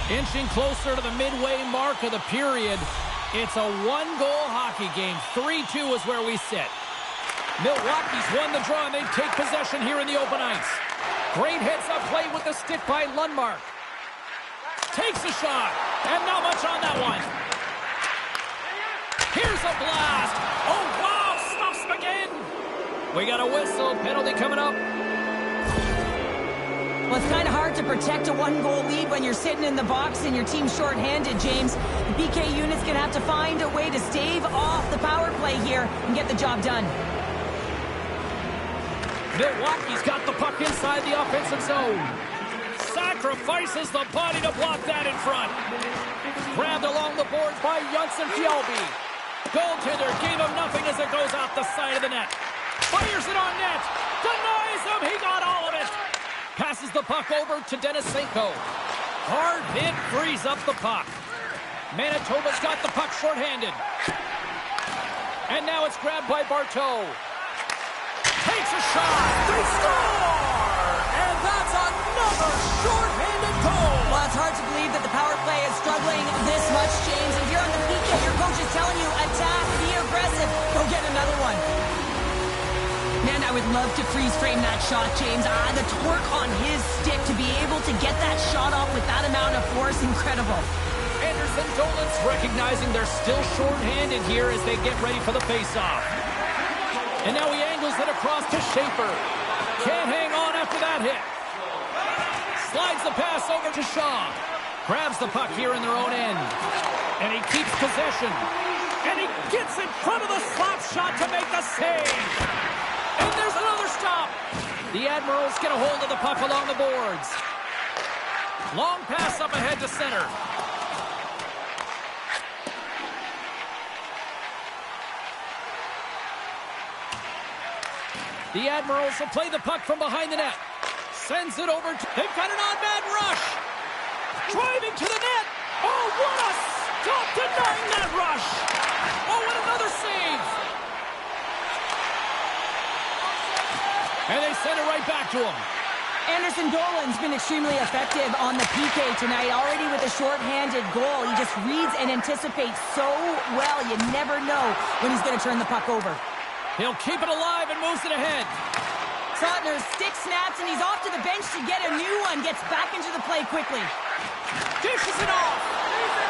Inching closer to the midway mark of the period. It's a one-goal hockey game. 3-2 is where we sit. Milwaukee's won the draw, and they take possession here in the open ice. Great heads-up play with the stick by Lundmark. Takes a shot, and not much on that one. Here's a blast. Oh, wow, stuffs him again. We got a whistle. Penalty coming up. Well, it's kind of hard to protect a one-goal lead when you're sitting in the box and your team's shorthanded, James. The PK unit's going to have to find a way to stave off the power play here and get the job done. Milwaukee's got the puck inside the offensive zone. Sacrifices the body to block that in front. Grabbed along the boards by Jonsson Fjällby. Goaltender gave him nothing as it goes off the side of the net. Fires it on net. Denies him. He got all of it. Passes the puck over to Denisenko. Hard hit frees up the puck. Manitoba's got the puck shorthanded. And now it's grabbed by Barteau. Takes a shot. They score! And that's another short-handed goal. Well, it's hard to believe that the power play is struggling this much, James. If you're on the PK, your coach is telling you, attack, be aggressive, go get another one. Man, I would love to freeze frame that shot, James. The torque on his stick to be able to get that shot off with that amount of force, incredible. Anderson Dolan's recognizing they're still short-handed here as they get ready for the face-off. And now he angles it across to Schaefer. Can't hang on after that hit. Slides the pass over to Shaw. Grabs the puck here in their own end. And he keeps possession. And he gets in front of the slap shot to make the save. And there's another stop. The Admirals get a hold of the puck along the boards. Long pass up ahead to center. The Admirals will play the puck from behind the net. Sends it over. They've got an on-man rush. Driving to the net. Oh, what a stop denying that rush. Oh, and another save. And they send it right back to him. Anderson Dolan's been extremely effective on the PK tonight, already with a short-handed goal. He just reads and anticipates so well. You never know when he's going to turn the puck over. He'll keep it alive and moves it ahead. Sautner's stick snaps, and he's off to the bench to get a new one. Gets back into the play quickly. Dishes it off.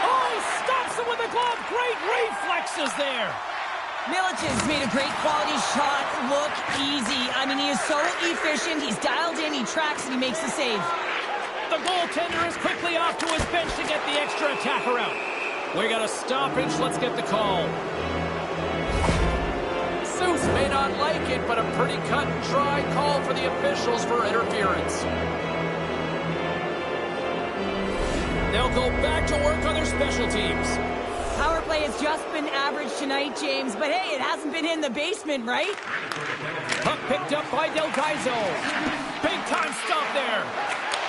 Oh, he stops it with a glove. Great reflexes there. Milic's made a great quality shot look easy. I mean, he is so efficient. He's dialed in, he tracks, and he makes the save. The goaltender is quickly off to his bench to get the extra attacker out. We got a stoppage. Let's get the call. Seuss may not like it, but a pretty cut and dry call for the officials for interference. They'll go back to work on their special teams. Power play has just been average tonight, James, but hey, it hasn't been in the basement, right? Puck picked up by Del Gaizo. Big time stop there.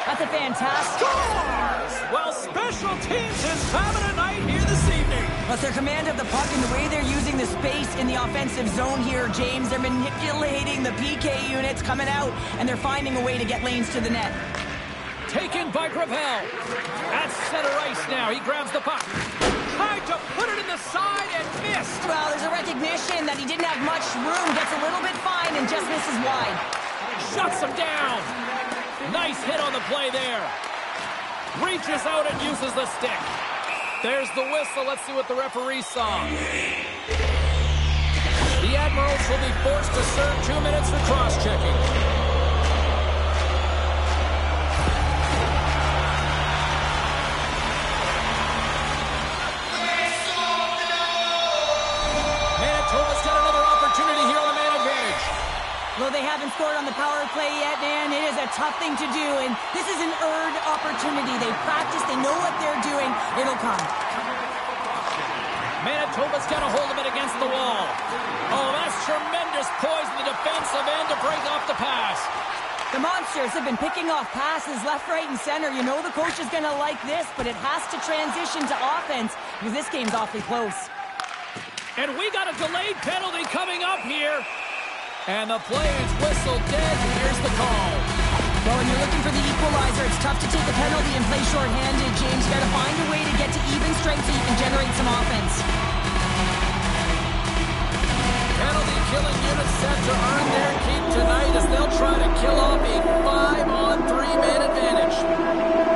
That's a fantastic... Scores! Well, special teams is having a night here this evening. Plus their command of the puck and the way they're using the space in the offensive zone here, James. They're manipulating the PK units coming out, and they're finding a way to get lanes to the net. Taken by Gravel. At center ice now. He grabs the puck. Tried to put it in the side and missed. Well, there's a recognition that he didn't have much room. Gets a little bit fine and just misses wide. Shuts him down. Nice hit on the play there. Reaches out and uses the stick. There's the whistle. Let's see what the referee saw. The Admirals will be forced to serve 2 minutes for cross-checking. Manitoba's got another opportunity here on the man advantage. Well, they haven't scored on the power play yet, man. It is a tough thing to do, and this is an earned opportunity. They practice, they know what they're doing. It'll come. Manitoba's got a hold of it against the wall. Oh, that's tremendous poise in the defensive end to break off the pass. The Monsters have been picking off passes left, right, and center. You know the coach is going to like this, but it has to transition to offense because this game's awfully close. And we got a delayed penalty coming up here. And the play is whistled dead, and here's the call. Well, when you're looking for the equalizer, it's tough to take a penalty and play shorthanded, James. You got to find a way to get to even strength so you can generate some offense. Penalty-killing units set to earn their keep tonight as they'll try to kill off a 5-on-3 man advantage.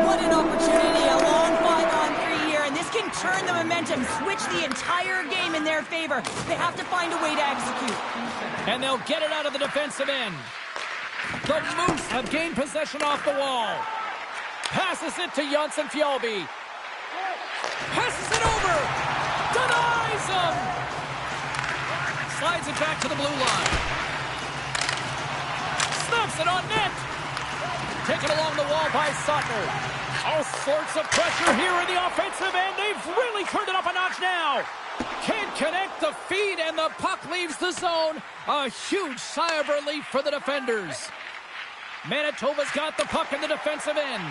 What an opportunity, a long 5-on-3 here, and this can turn the momentum, switch the entire game in their favor. They have to find a way to execute. And they'll get it out of the defensive end. The Moose have gained possession off the wall. Passes it to Johnson Fjallby. Passes it over. Denies him. Slides it back to the blue line. Snaps it on net. Taken along the wall by Sautner. All sorts of pressure here in the offensive end. They've really turned it up a notch now. Can't connect the feed, and the puck leaves the zone. A huge sigh of relief for the defenders. Manitoba's got the puck in the defensive end.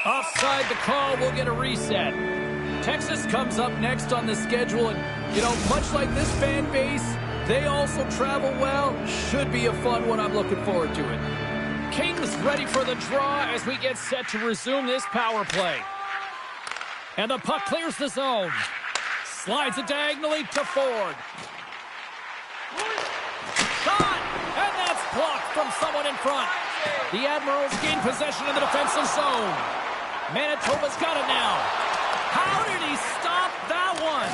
Offside the call, we'll get a reset. Texas comes up next on the schedule, and You know, much like this fan base, they also travel well. Should be a fun one. I'm looking forward to it. Kings ready for the draw as we get set to resume this power play. And the puck clears the zone. Slides it diagonally to Ford. Shot! And that's blocked from someone in front. The Admirals gain possession in the defensive zone. Manitoba's got it now. How did he stop that one?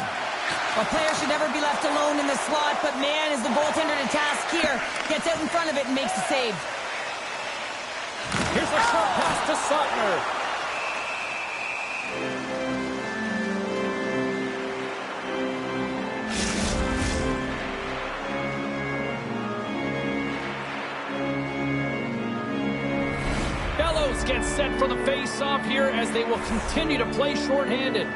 A player should never be left alone in the slot, but man, is the goaltender to task here. Gets out in front of it and makes the save. Here's a short pass to Suttner. Bellows gets set for the face-off here as they will continue to play shorthanded.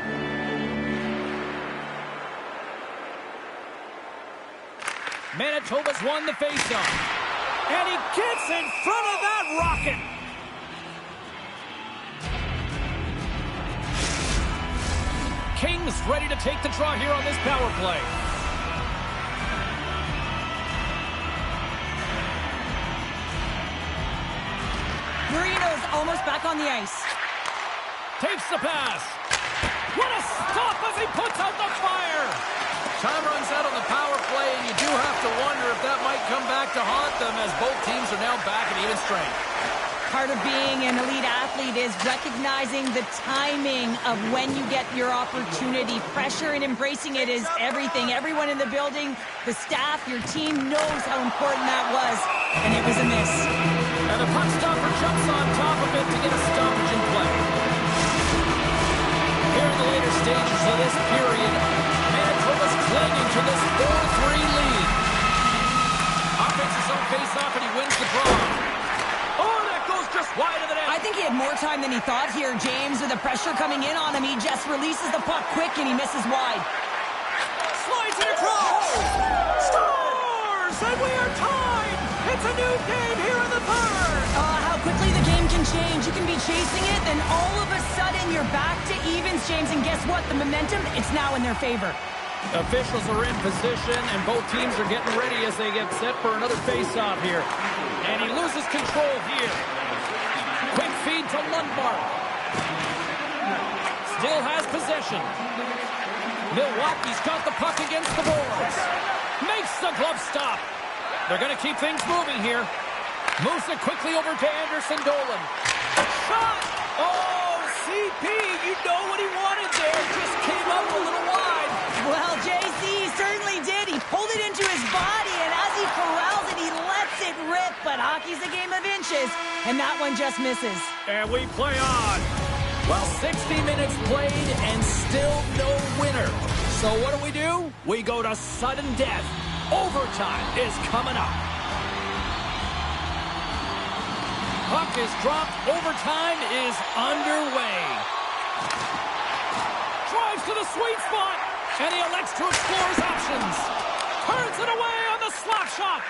Manitoba's won the face-off. And he gets in front of that rocket. Kings ready to take the draw here on this power play. Marino's almost back on the ice. Takes the pass. What a stop as he puts out the fire. Time runs out on the power play, and you do have to wonder if that might come back to haunt them as both teams are now back at even strength. Part of being an elite athlete is recognizing the timing of when you get your opportunity. Pressure and embracing it is everything. Everyone in the building, the staff, your team knows how important that was, and it was a miss. And the puck stopper jumps on top of it to get a stoppage in play. Here in the later stages of this period, Manitoba's clinging to this 4-3 lead. Offense his own face-off, and he wins the draw. Oh, that goes just wide of the net. I think he had more time than he thought here, James. With the pressure coming in on him, he just releases the puck quick, and he misses wide. Slides it across. Scores! And we are tied! It's a new game here in the third. How quickly the game can change. You can be chasing it, then all of a sudden you're back to evens, James. And guess what? The momentum, it's now in their favor. Officials are in position, and both teams are getting ready as they get set for another face-off here. And he loses control here. Quick feed to Lundmark. Still has possession. Milwaukee's got the puck against the boards. Makes the glove stop. They're going to keep things moving here. Moves it quickly over to Anderson Dolan. Shot! Oh, CP, you know what he wanted there. Just came up a little wide. Well, JC certainly did. He pulled it into his body, and as he corrals it, he lets it rip. But hockey's a game of inches, and that one just misses. And we play on. Well, 60 minutes played and still no winner. So what do? We go to sudden death. Overtime is coming up. Puck is dropped. Overtime is underway. Drives to the sweet spot. And he elects to explore his options. Turns it away on the slap shot.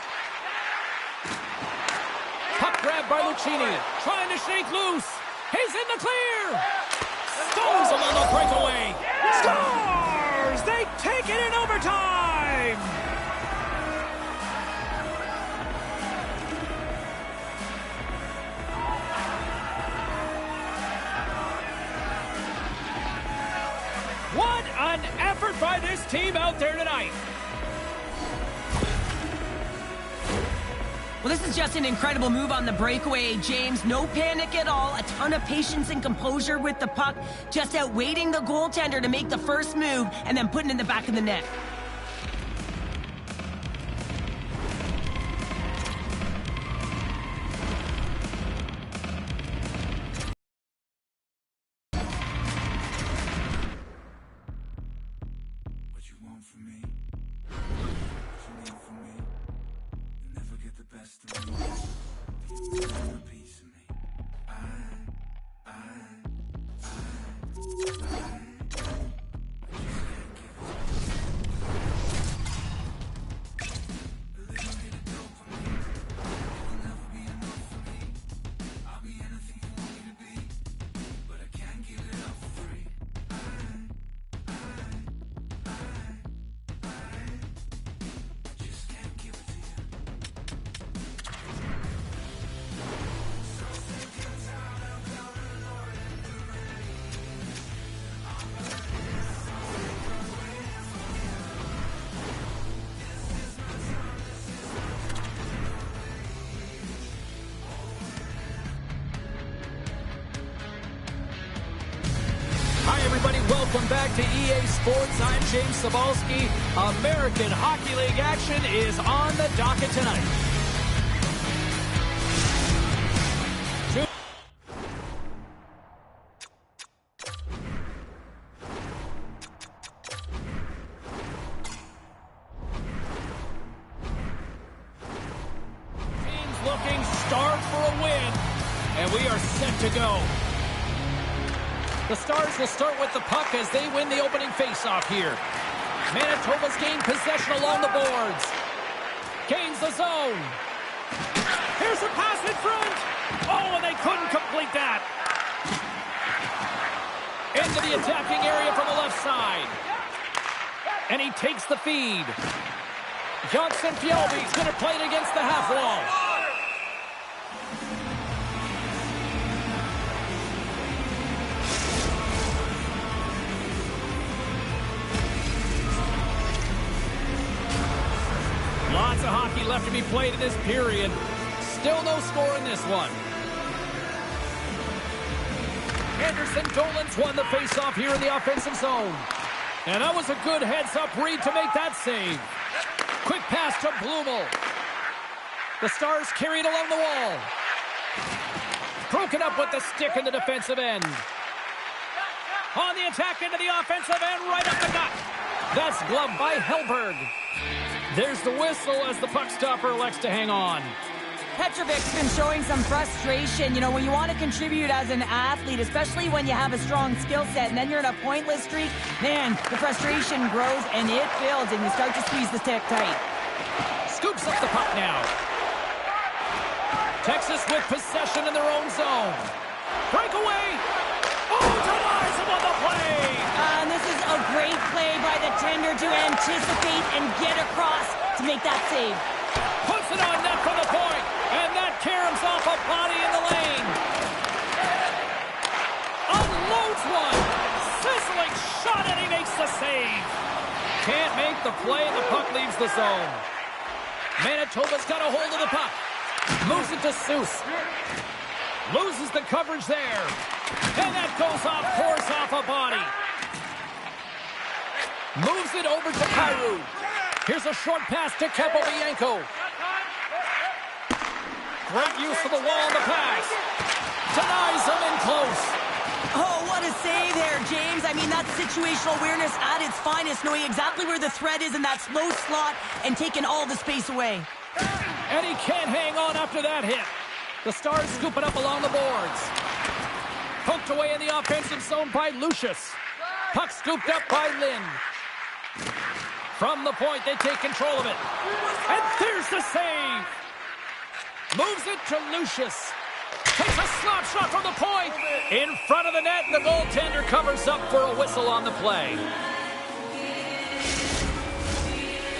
Puck grabbed by Lucchini. Trying to shake loose. He's in the clear. Stones him on the breakaway. Scores! They take it in overtime. What an effort by this team out there tonight. Well, this is just an incredible move on the breakaway, James. No panic at all. A ton of patience and composure with the puck. Just out waiting the goaltender to make the first move and then putting it in the back of the net. everybody. Welcome back to EA Sports. I'm James Cebulski. American Hockey League action is on the docket tonight. Teams looking starved for a win, and we are set to go. The Stars will start with the puck as they win the opening faceoff here. Manitoba's gained possession along the boards. Gains the zone. Here's a pass in front. Oh, and they couldn't complete that. Into the attacking area from the left side. And he takes the feed. Johnson Fjellby's going to play it against the half wall. Lots of hockey left to be played in this period. Still no score in this one. Anderson Dolan's won the faceoff here in the offensive zone. And that was a good heads-up read to make that save. Quick pass to Blumel. The Stars carry it along the wall. Broken up with the stick in the defensive end. On the attack into the offensive end, right up the gut. That's gloved by Hellberg. There's the whistle as the puck stopper elects to hang on. Petrovic's been showing some frustration. You know, when you want to contribute as an athlete, especially when you have a strong skill set, and then you're in a pointless streak, man, the frustration grows and it builds, and you start to squeeze the stick tight. Scoops up the puck now. Texas with possession in their own zone. Breakaway. Oh, denies him on the play. And this is a great play by the tender to anticipate and get across to make that save. Puts it on net from the point, and that caroms off a body in the lane. Unloads one. Sizzling shot, and he makes the save. Can't make the play, and the puck leaves the zone. Manitoba's got a hold of the puck. Moves it to Seuss. Loses the coverage there. And that goes off, pours off a body. Moves it over to Kyrou. Here's a short pass to Capobianco. Great use of the wall on the pass. Denies him in close. Oh, what a save there, James. I mean, that's situational awareness at its finest, knowing exactly where the threat is in that slow slot and taking all the space away. And he can't hang on after that hit. The Stars scoop it up along the boards. Poked away in the offensive zone by Lucius. Puck scooped up by Lynn. From the point, they take control of it. And there's the save. Moves it to Lucius. Takes a slap shot from the point. In front of the net, the goaltender covers up for a whistle on the play.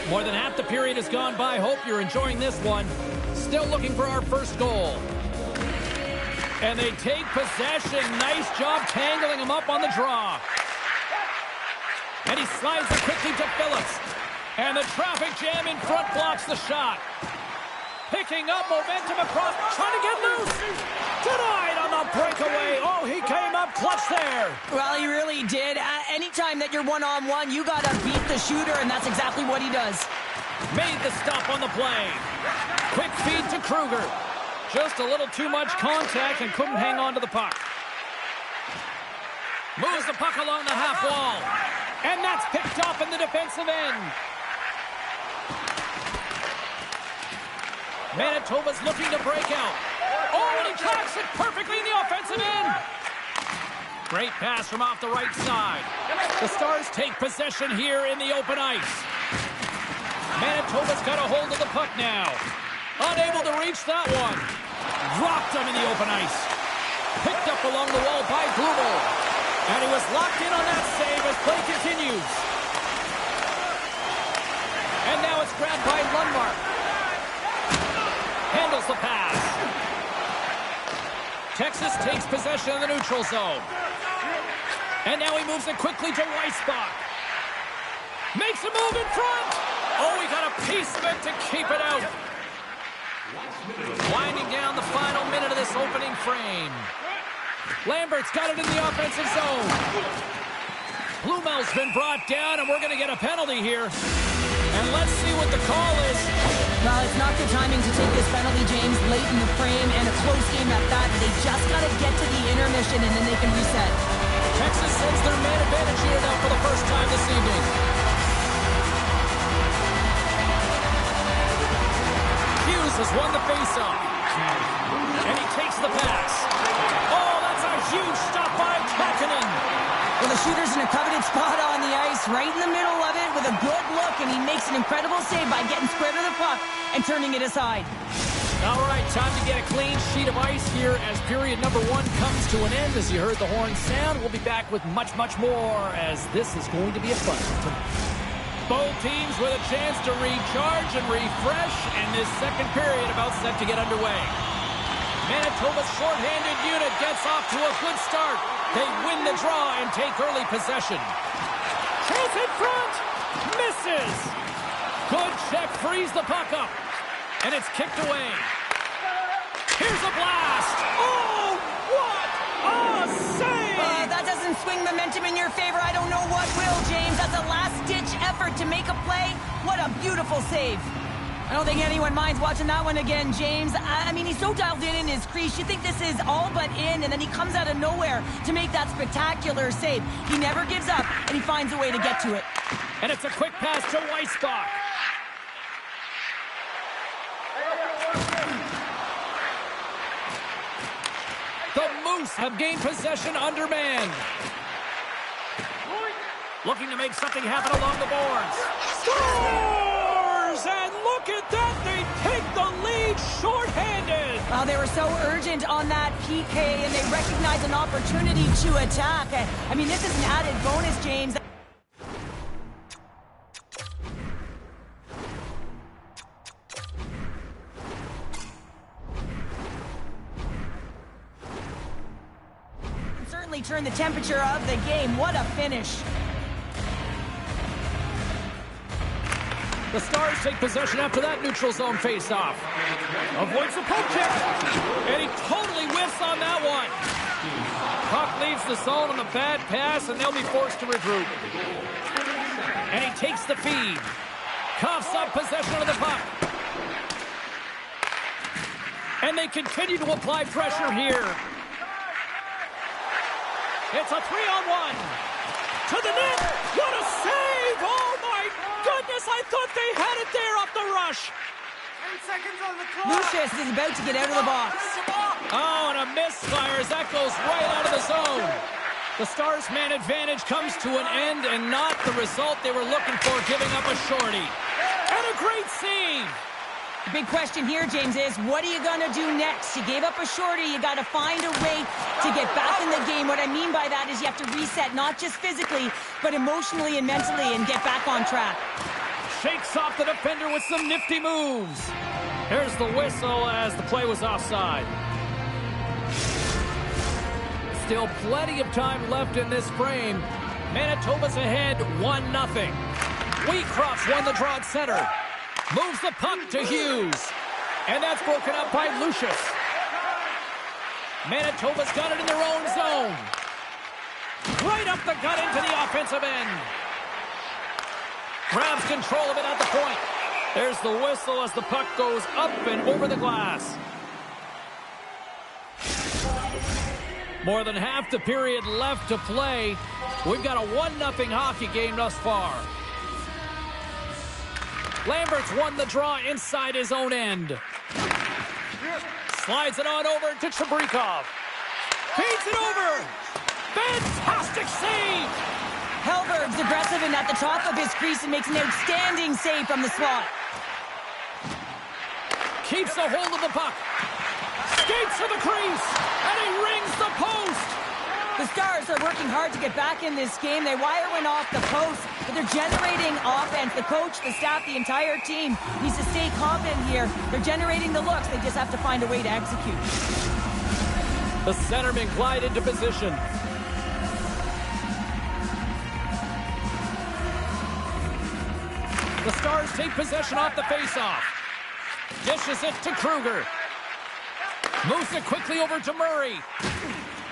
More than half the period has gone by. Hope you're enjoying this one. Still looking for our first goal. And they take possession. Nice job tangling him up on the draw. And he slides it quickly to Phillips. And the traffic jam in front blocks the shot. Picking up momentum across, trying to get loose. Denied on the breakaway. Oh, he came up clutch there. Well, he really did. Anytime that you're one-on-one, you got to beat the shooter, and that's exactly what he does. Made the stop on the play. Quick feed to Kruger. Just a little too much contact and couldn't hang on to the puck. Moves the puck along the half wall. And that's picked up in the defensive end. Manitoba's looking to break out. Oh, and he tracks it perfectly in the offensive end. Great pass from off the right side. The Stars take possession here in the open ice. Manitoba's got a hold of the puck now. Unable to reach that one. Dropped him in the open ice. Picked up along the wall by Blumel. And he was locked in on that save as play continues. And now it's grabbed by Lundmark. Handles the pass. Texas takes possession of the neutral zone. And now he moves it quickly to Weissbach. Makes a move in front. Oh, he got a piece of it to keep it out. Winding down the final minute of this opening frame. Lambert's got it in the offensive zone. Blumel's been brought down, and we're going to get a penalty here. And let's see what the call is. Well, it's not good timing to take this penalty, James, late in the frame, and a close game at that. They just got to get to the intermission, and then they can reset. Texas sends their man advantage unit out for the first time this evening. Hughes has won the faceoff. And he takes the pass. Oh, that's a huge stop by Kakkonen. Well, the shooter's in a coveted spot on the ice, right in the middle of it with a good look, and he makes an incredible save by getting square to the puck and turning it aside. All right, time to get a clean sheet of ice here as period number 1 comes to an end. As you heard the horn sound, we'll be back with much, much more as this is going to be a fun one. Both teams with a chance to recharge and refresh, and this second period about set to get underway. Manitoba's shorthanded unit gets off to a good start. They win the draw and take early possession. Chase in front! Misses! Good check, frees the puck up. And it's kicked away. Here's a blast! Oh, what a save! That doesn't swing momentum in your favor. I don't know what will, James. That's a last-ditch effort to make a play. What a beautiful save. I don't think anyone minds watching that one again, James. I mean, he's so dialed in his crease. You think this is all but in, and then he comes out of nowhere to make that spectacular save. He never gives up, and he finds a way to get to it. And it's a quick pass to Weissbach. The Moose have gained possession undermanned. Looking to make something happen along the boards. Scores! And look at that, they take the lead shorthanded. Well, they were so urgent on that PK, and they recognize an opportunity to attack. I mean, this is an added bonus, James. Certainly turn the temperature of the game. What a finish. The Stars take possession after that neutral zone face-off. Avoids the poke check. And he totally whiffs on that one. Puck leaves the zone on the bad pass, and they'll be forced to regroup. And he takes the feed. Coughs up possession of the puck. And they continue to apply pressure here. It's a 3-on-1. To the net. What a save! Oh, my goodness. I thought they had it there off the rush. 10 seconds on the clock. Lucius is about to get out of the box. Oh, and a misfire as that goes right out of the zone. The Stars' man advantage comes to an end, and not the result they were looking for, giving up a shorty. And a great save. The big question here, James, is what are you going to do next? You gave up a shorty. You got to find a way to get back in the game. What I mean by that is you have to reset, not just physically, but emotionally and mentally, and get back on track. Shakes off the defender with some nifty moves. Here's the whistle as the play was offside. Still plenty of time left in this frame. Manitoba's ahead 1-0. Wheatcroft's won the draw at center. Moves the puck to Hughes. And that's broken up by Lucius. Manitoba's got it in their own zone. Right up the gut into the offensive end. Grabs control of it at the point. There's the whistle as the puck goes up and over the glass. More than half the period left to play. We've got a 1-0 hockey game thus far. Lambert's won the draw inside his own end. Slides it on over to Chabrikov. Feeds it over. Fantastic save. Hellberg's aggressive and at the top of his crease and makes an outstanding save from the slot. Keeps a hold of the puck. Skates to the crease. And he rings the post. The Stars are working hard to get back in this game. They wire one off the post, but they're generating offense. The coach, the staff, the entire team needs to stay confident here. They're generating the looks. They just have to find a way to execute. The centerman glide into position. The Stars take possession off the faceoff. Dishes it to Kruger. Moves it quickly over to Murray.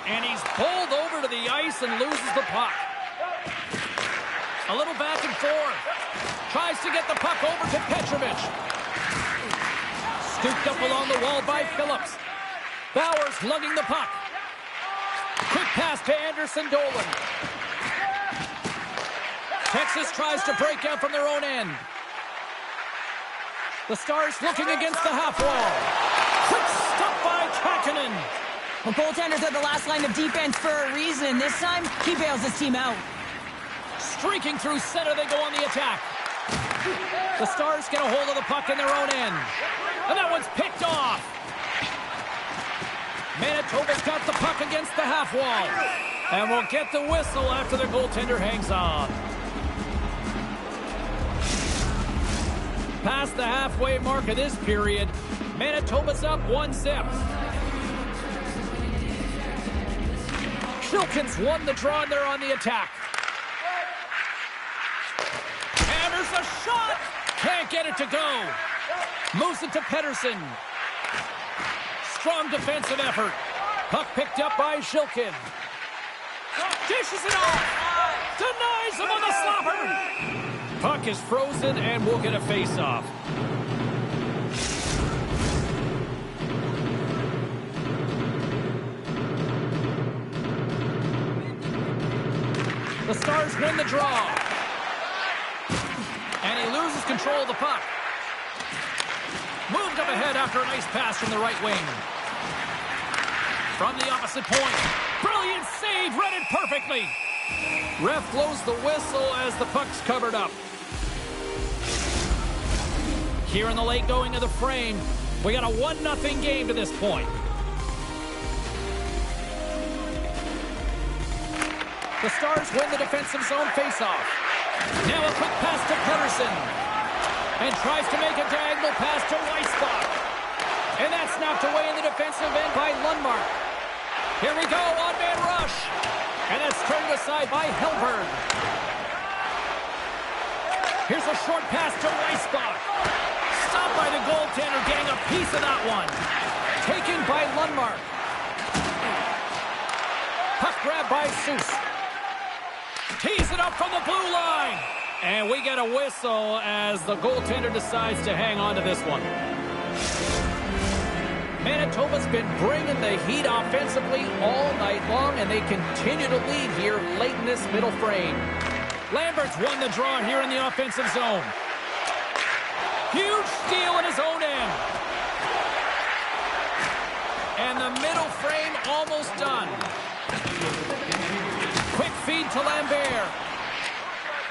And he's pulled over to the ice and loses the puck. A little back and forth. Tries to get the puck over to Petrovic. Scooped up along the wall by Phillips. Bowers lugging the puck. Quick pass to Anderson Dolan. Texas tries to break out from their own end. The Stars looking against the half wall. Quick stop by Kakkonen. Well, goaltenders are the last line of defense for a reason. This time, he bails his team out. Streaking through center, they go on the attack. The Stars get a hold of the puck in their own end. And that one's picked off. Manitoba's got the puck against the half wall. And will get the whistle after the goaltender hangs on. Past the halfway mark of this period, Manitoba's up 1-0. Shilkin's won the draw and they're on the attack. Hammers a shot! Can't get it to go. Moves it to Pettersson. Strong defensive effort. Puck picked up by Shilkin. Dishes it off. Denies him on the slapper. Puck is frozen and we'll get a face-off. The Stars win the draw. And he loses control of the puck. Moved up ahead after a nice pass from the right wing. From the opposite point. Brilliant save, read it perfectly. Ref blows the whistle as the puck's covered up. Here in the late going of the frame, we got a 1-0 game to this point. The Stars win the defensive zone faceoff. Now a quick pass to Pettersson. And tries to make a diagonal pass to Weissbach. And that's knocked away in the defensive end by Lundmark. Here we go, on-man rush. And that's turned aside by Hellberg. Here's a short pass to Weissbach. Stopped by the goaltender, getting a piece of that one. Taken by Lundmark. Puck grab by Seuss. Tees it up from the blue line. And we get a whistle as the goaltender decides to hang on to this one. Manitoba's been bringing the heat offensively all night long, and they continue to lead here late in this middle frame. Lambert's won the draw here in the offensive zone. Huge steal in his own end. And the middle frame almost done. Quick feed to Lambert.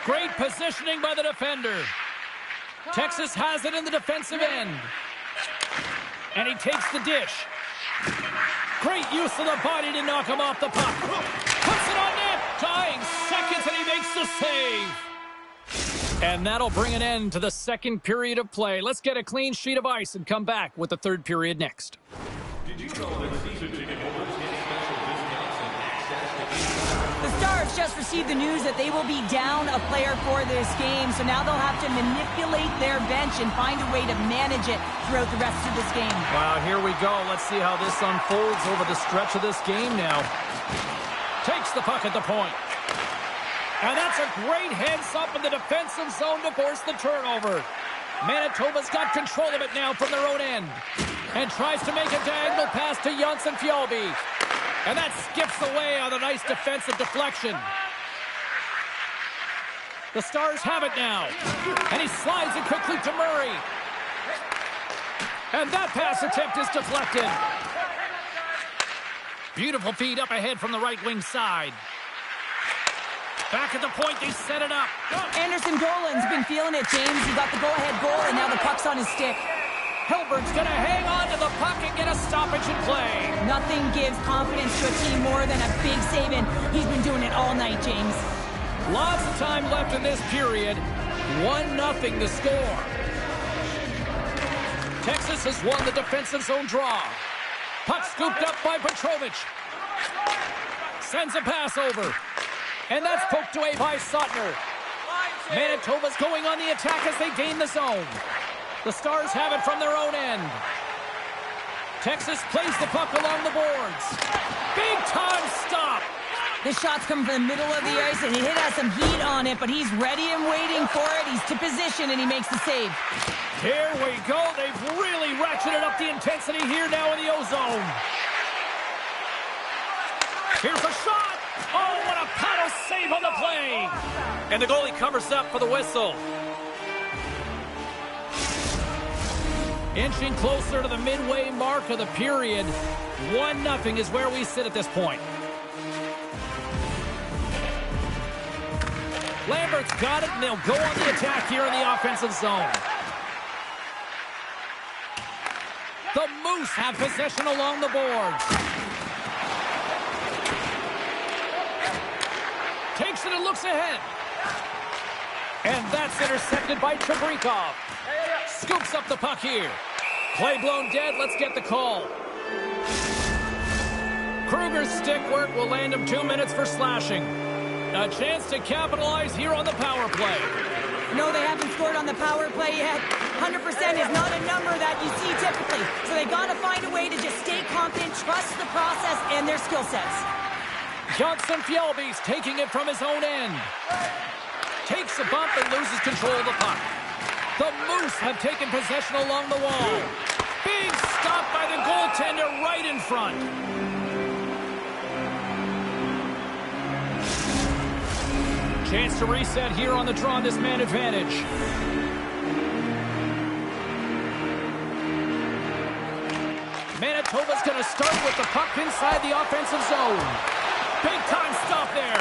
Great positioning by the defender. Texas has it in the defensive end. And he takes the dish. Great use of the body to knock him off the puck. Puts it on net. Dying seconds and he makes the save. And that'll bring an end to the second period of play. Let's get a clean sheet of ice and come back with the third period next. Did you know that season ticket holders get special discounts and access to... The Stars just received the news that they will be down a player for this game, so now they'll have to manipulate their bench and find a way to manage it throughout the rest of this game. Wow, here we go. Let's see how this unfolds over the stretch of this game now. Takes the puck at the point. And that's a great heads-up in the defensive zone to force the turnover. Manitoba's got control of it now from their own end. And tries to make a diagonal pass to Jonsson Fjallby. And that skips away on a nice defensive deflection. The Stars have it now. And he slides it quickly to Murray. And that pass attempt is deflected. Beautiful feed up ahead from the right wing side. Back at the point, they set it up. Anderson Dolan's been feeling it, James. He got the go-ahead goal, and now the puck's on his stick. Hilbert's going to hang on to the puck and get a stoppage in play. Nothing gives confidence to a team more than a big save, and he's been doing it all night, James. Lots of time left in this period. 1-0 the score. Texas has won the defensive zone draw. Puck scooped up by Petrovic. Sends a pass over. And that's poked away by Suttner. Manitoba's going on the attack as they gain the zone. The Stars have it from their own end. Texas plays the puck along the boards. Big time stop. The shot's coming from the middle of the ice, and he has some heat on it, but he's ready and waiting for it. He's to position, and he makes the save. Here we go. They've really ratcheted up the intensity here now in the O-zone. Here's a shot. Oh, what a paddle save on the play. And the goalie covers up for the whistle. Inching closer to the midway mark of the period. 1-0 is where we sit at this point. Lambert's got it, and they'll go on the attack here in the offensive zone. The Moose have possession along the boards. Takes it and looks ahead. And that's intercepted by Chabrikov. Scoops up the puck here. Play blown dead. Let's get the call. Kruger's stick work will land him 2 minutes for slashing. A chance to capitalize here on the power play. No, they haven't scored on the power play yet. 100% is not a number that you see typically. So they got to find a way to just stay confident, trust the process and their skill sets. Johnson Fjellby's taking it from his own end. Takes a bump and loses control of the puck. The Moose have taken possession along the wall. Big stop by the goaltender right in front. Chance to reset here on the draw on this man advantage. Manitoba's going to start with the puck inside the offensive zone. Big time stop there.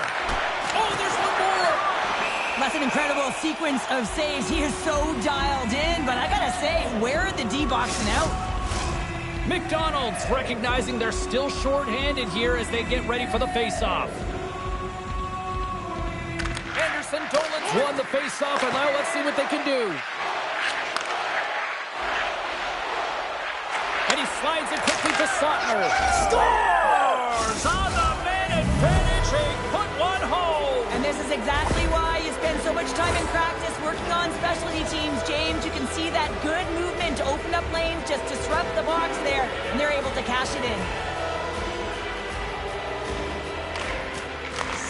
Oh, there's one more. That's an incredible sequence of saves. He is so dialed in, but I gotta say, where are the D-boxing out? McDonald's recognizing they're still short-handed here as they get ready for the face-off. Anderson Dolan's won the face-off, and now let's see what they can do. And he slides it quickly to Suttner. Scores on the man advantage. He put one home. And this is exactly why you spend so much time in practice working on specialty teams, James. You can see that good movement to open up lanes, just disrupt the box there, and they're able to cash it in.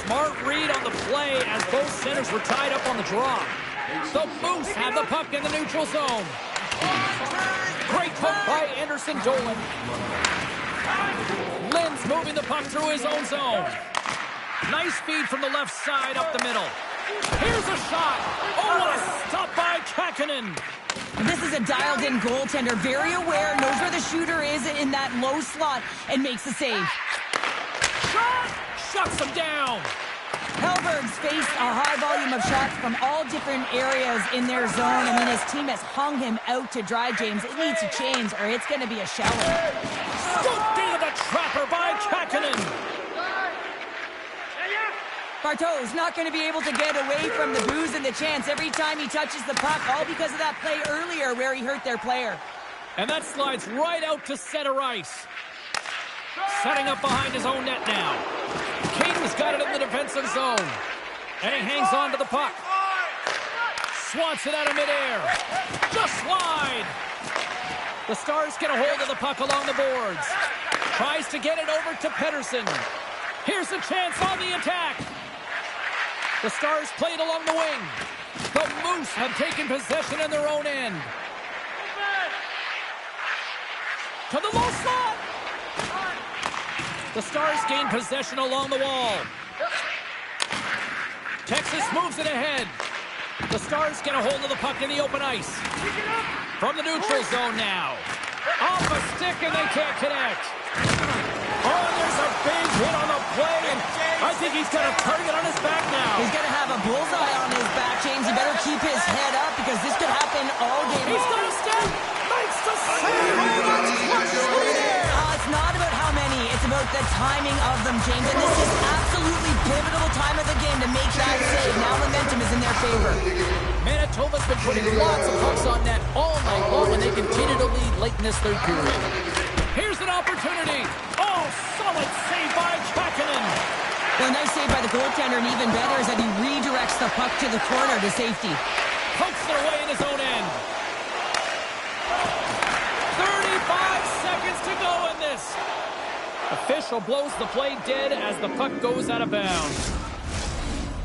Smart read on the play as both centers were tied up on the draw. The Moose have the puck in the neutral zone. Great hook by Anderson Dolan. Lynn's moving the puck through his own zone. Nice feed from the left side up the middle. Here's a shot. Oh, what a stop by Kähkönen. This is a dialed-in goaltender, very aware, knows where the shooter is in that low slot, and makes the save. Shot! Shuts him down. Hellberg's faced a high volume of shots from all different areas in their zone. I mean, his team has hung him out to dry, James. It needs to change, or it's going to be a shelling. Scooped into the trapper by Kähkönen. Bartow's not going to be able to get away from the booze and the chance every time he touches the puck, all because of that play earlier where he hurt their player. And that slides right out to center ice. Setting up behind his own net now. Caden's got it in the defensive zone. And he hangs on to the puck. Swats it out of midair. Just wide. The Stars get a hold of the puck along the boards. Tries to get it over to Pettersson. Here's a chance on the attack. The Stars play it along the wing. The Moose have taken possession in their own end. To the low slot. The Stars gain possession along the wall. Texas moves it ahead. The Stars get a hold of the puck in the open ice. From the neutral zone now. Off a stick and they can't connect. Oh, there's a big hit on the play, and I think he's got a target on his back now. He's going to have a bullseye on his back, James. He better keep his head up because this could happen all game long. He's got a step. Makes the save. It's not about how many. It's about the timing of them, James. And this is absolutely pivotal time of the game to make that save. Now momentum is in their favor. Manitoba's been putting lots of pucks on net all night long, and they continue to lead late in this third period. Here's an opportunity. Oh, solid save by Kähkönen. Well, a nice save by the goaltender, and even better is that he redirects the puck to the corner to safety. Pokes it away in his own end. 35 seconds to go in this. Official blows the play dead as the puck goes out of bounds.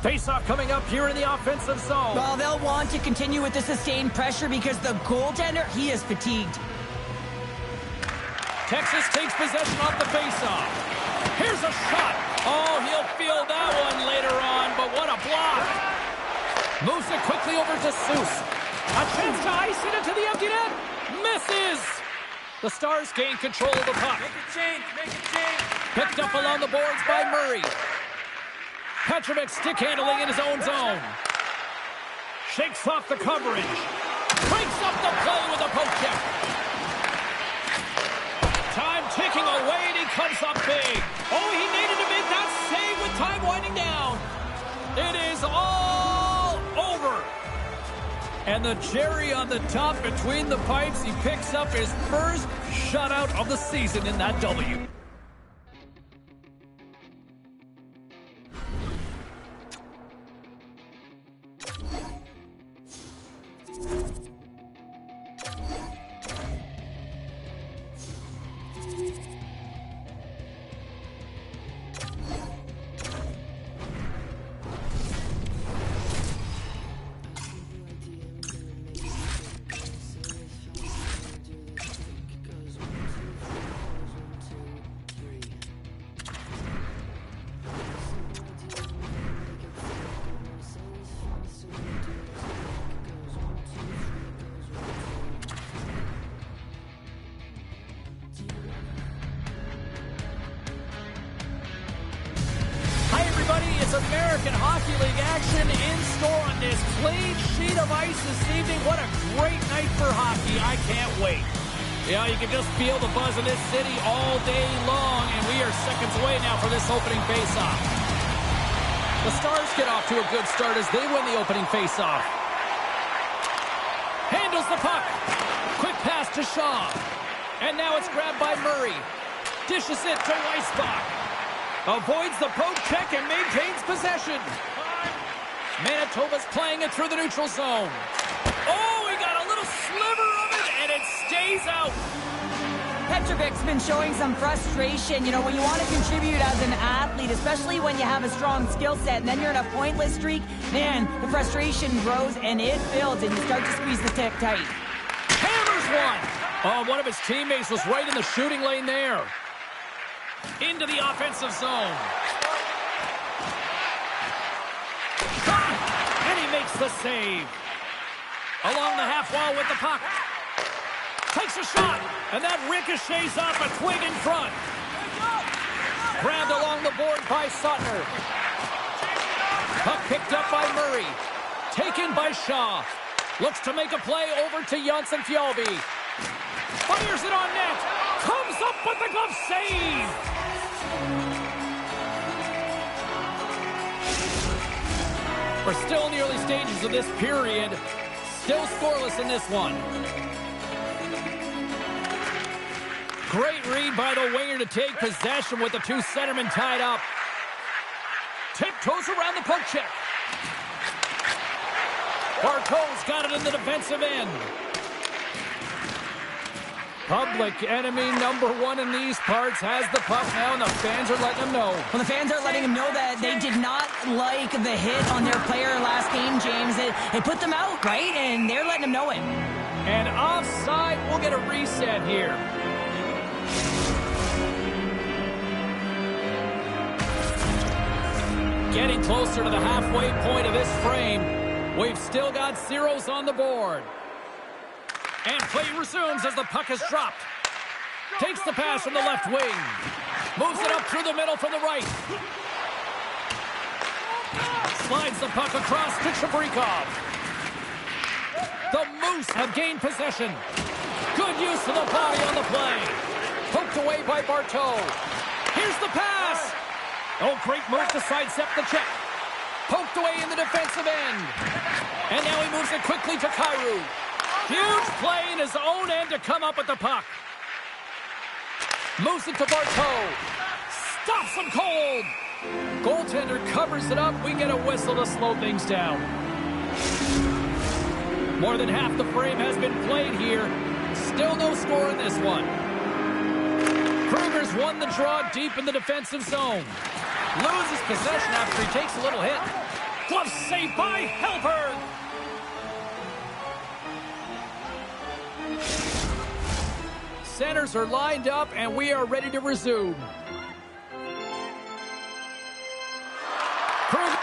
Face-off coming up here in the offensive zone. Well, they'll want to continue with the sustained pressure because the goaltender, he is fatigued. Texas takes possession off the face-off. Here's a shot. Oh, he'll feel that one later on, but what a block. Moves it quickly over to Seuss. A chance to ice it into the empty net. Misses. The Stars gain control of the puck. Make it change. Picked up along the boards by Murray. Petrovic stick handling in his own zone. Shakes off the coverage. Breaks up the play with a poke check. Time ticking away, and he comes up big. Oh, he needed to make that save with time winding down. It is all over. And the cherry on the top between the pipes, he picks up his first shutout of the season in that W. It's American Hockey League action in store on this clean sheet of ice this evening. What a great night for hockey. I can't wait. Yeah, you can just feel the buzz in this city all day long, and we are seconds away now for this opening faceoff. The Stars get off to a good start as they win the opening faceoff. Handles the puck. Quick pass to Shaw. And now it's grabbed by Murray. Dishes it to Weissbach. Avoids the poke check and maintains possession. Manitoba's playing it through the neutral zone. Oh, he got a little sliver of it, and it stays out. Petrovic's been showing some frustration. You know, when you want to contribute as an athlete, especially when you have a strong skill set, and then you're in a pointless streak, man, the frustration grows and it builds, and you start to squeeze the stick tight. Hammers one. Oh, one of his teammates was right in the shooting lane there. Into the offensive zone. And he makes the save. Along the half wall with the puck. Takes a shot. And that ricochets off a twig in front. Grabbed along the board by Suttner. Puck picked up by Murray. Taken by Shaw. Looks to make a play over to Janssen-Fjällby. Fires it on net. Comes up with the glove save. We're still in the early stages of this period. Still scoreless in this one. Great read by the winger to take possession with the two centermen tied up. Tiptoes around the poke check. Bartow's got it in the defensive end. Public enemy number one in these parts has the puck now, and the fans are letting him know. Well, the fans are letting him know that they did not like the hit on their player last game, James. It put them out, right? And they're letting him know it. And offside, we'll get a reset here. Getting closer to the halfway point of this frame. We've still got zeros on the board. And play resumes as the puck is dropped. Takes the pass from the left wing. Moves it up through the middle from the right. Slides the puck across to Chabrikov. The Moose have gained possession. Good use of the body on the play. Poked away by Bartow. Here's the pass. Oh, great move to sidestep the check. Poked away in the defensive end. And now he moves it quickly to Kyrou. Huge play in his own end to come up with the puck. Moves it to Bartow. Stops him cold. Goaltender covers it up. We get a whistle to slow things down. More than half the frame has been played here. Still no score in this one. Kruger's won the draw deep in the defensive zone. Loses possession after he takes a little hit. Glove saved by Helberg. Centers are lined up, and we are ready to resume. Kruger.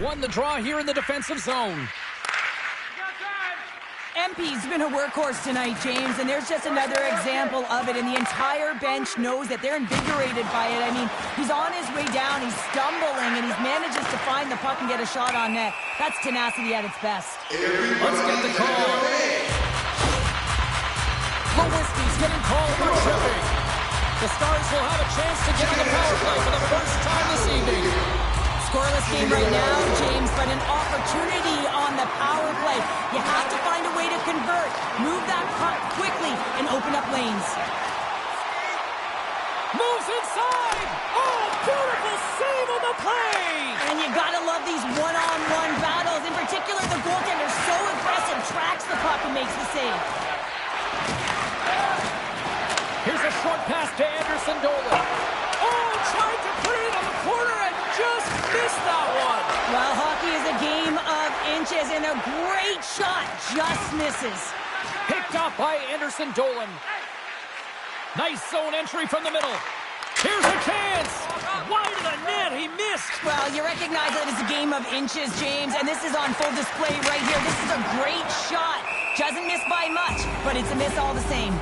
Won the draw here in the defensive zone. MP's been a workhorse tonight, James, and there's just another example of it, and the entire bench knows that they're invigorated by it. I mean, he's on his way down, he's stumbling, and he manages to find the puck and get a shot on net. That's tenacity at its best. Let's get the call. Lewinsky's getting called for tripping. The Stars will have a chance to get to the power play for the first time this evening. Scoreless game right now, James, but an opportunity on the power play. You have to find a way to convert. Move that puck quickly and open up lanes. Moves inside! Oh, beautiful save on the play! And you gotta love these one-on-one battles. In particular, the goaltender so aggressive, tracks the puck and makes the save. Here's a short pass to Anderson Dolan. Oh, tried to put it on the corner and just missed that one. Well, hockey is a game of inches, and a great shot just misses. Picked up by Anderson Dolan. Nice zone entry from the middle. Here's a chance. Wide of the net, he missed. Well, you recognize that it's a game of inches, James, and this is on full display right here. This is a great shot. Doesn't miss by much, but it's a miss all the same.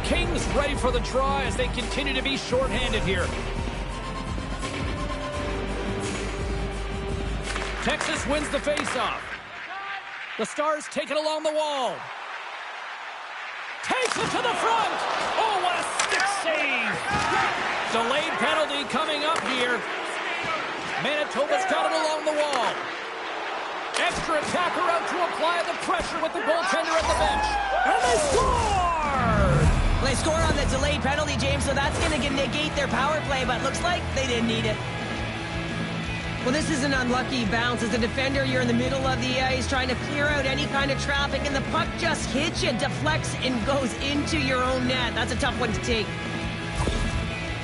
Kings ready for the draw as they continue to be shorthanded here. Texas wins the faceoff. The Stars take it along the wall. Takes it to the front. Oh, what a stick save. Delayed penalty coming up here. Manitoba's got it along the wall. Extra attacker out to apply the pressure with the goaltender at the bench. And they score! They score on the delayed penalty, James, so that's going to negate their power play, but looks like they didn't need it. Well, this is an unlucky bounce. As a defender, you're in the middle of the ice trying to clear out any kind of traffic, and the puck just hits you, deflects, and goes into your own net. That's a tough one to take.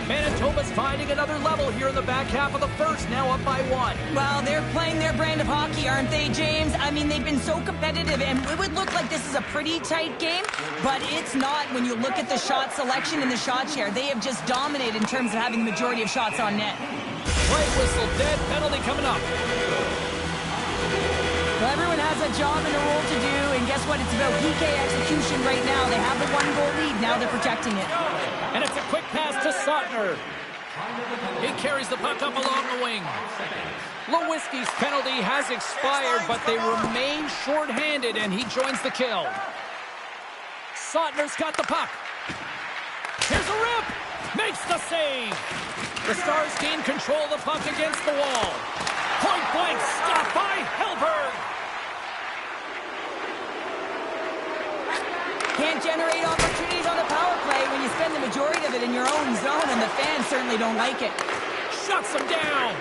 Manitoba's finding another level here in the back half of the first, now up by 1. Well, they're playing their brand of hockey, aren't they, James? I mean, they've been so competitive, and it would look like this is a pretty tight game, but it's not when you look at the shot selection and the shot share. They have just dominated in terms of having the majority of shots on net. Play whistle, dead penalty coming up. Well, everyone has a job and a role to do, and guess what? It's about PK execution right now. They have the 1-goal lead. Now they're protecting it. And it's a quick pass to Sautner. He carries the puck up along the wing. Lewinsky's penalty has expired, but they remain shorthanded, and he joins the kill. Sautner's got the puck. Here's a rip. Makes the save. The Stars gain control of the puck against the wall. Point blank stop by Helberg. Can't generate opportunities on the power play when you spend the majority of it in your own zone, and the fans certainly don't like it. Shuts him down.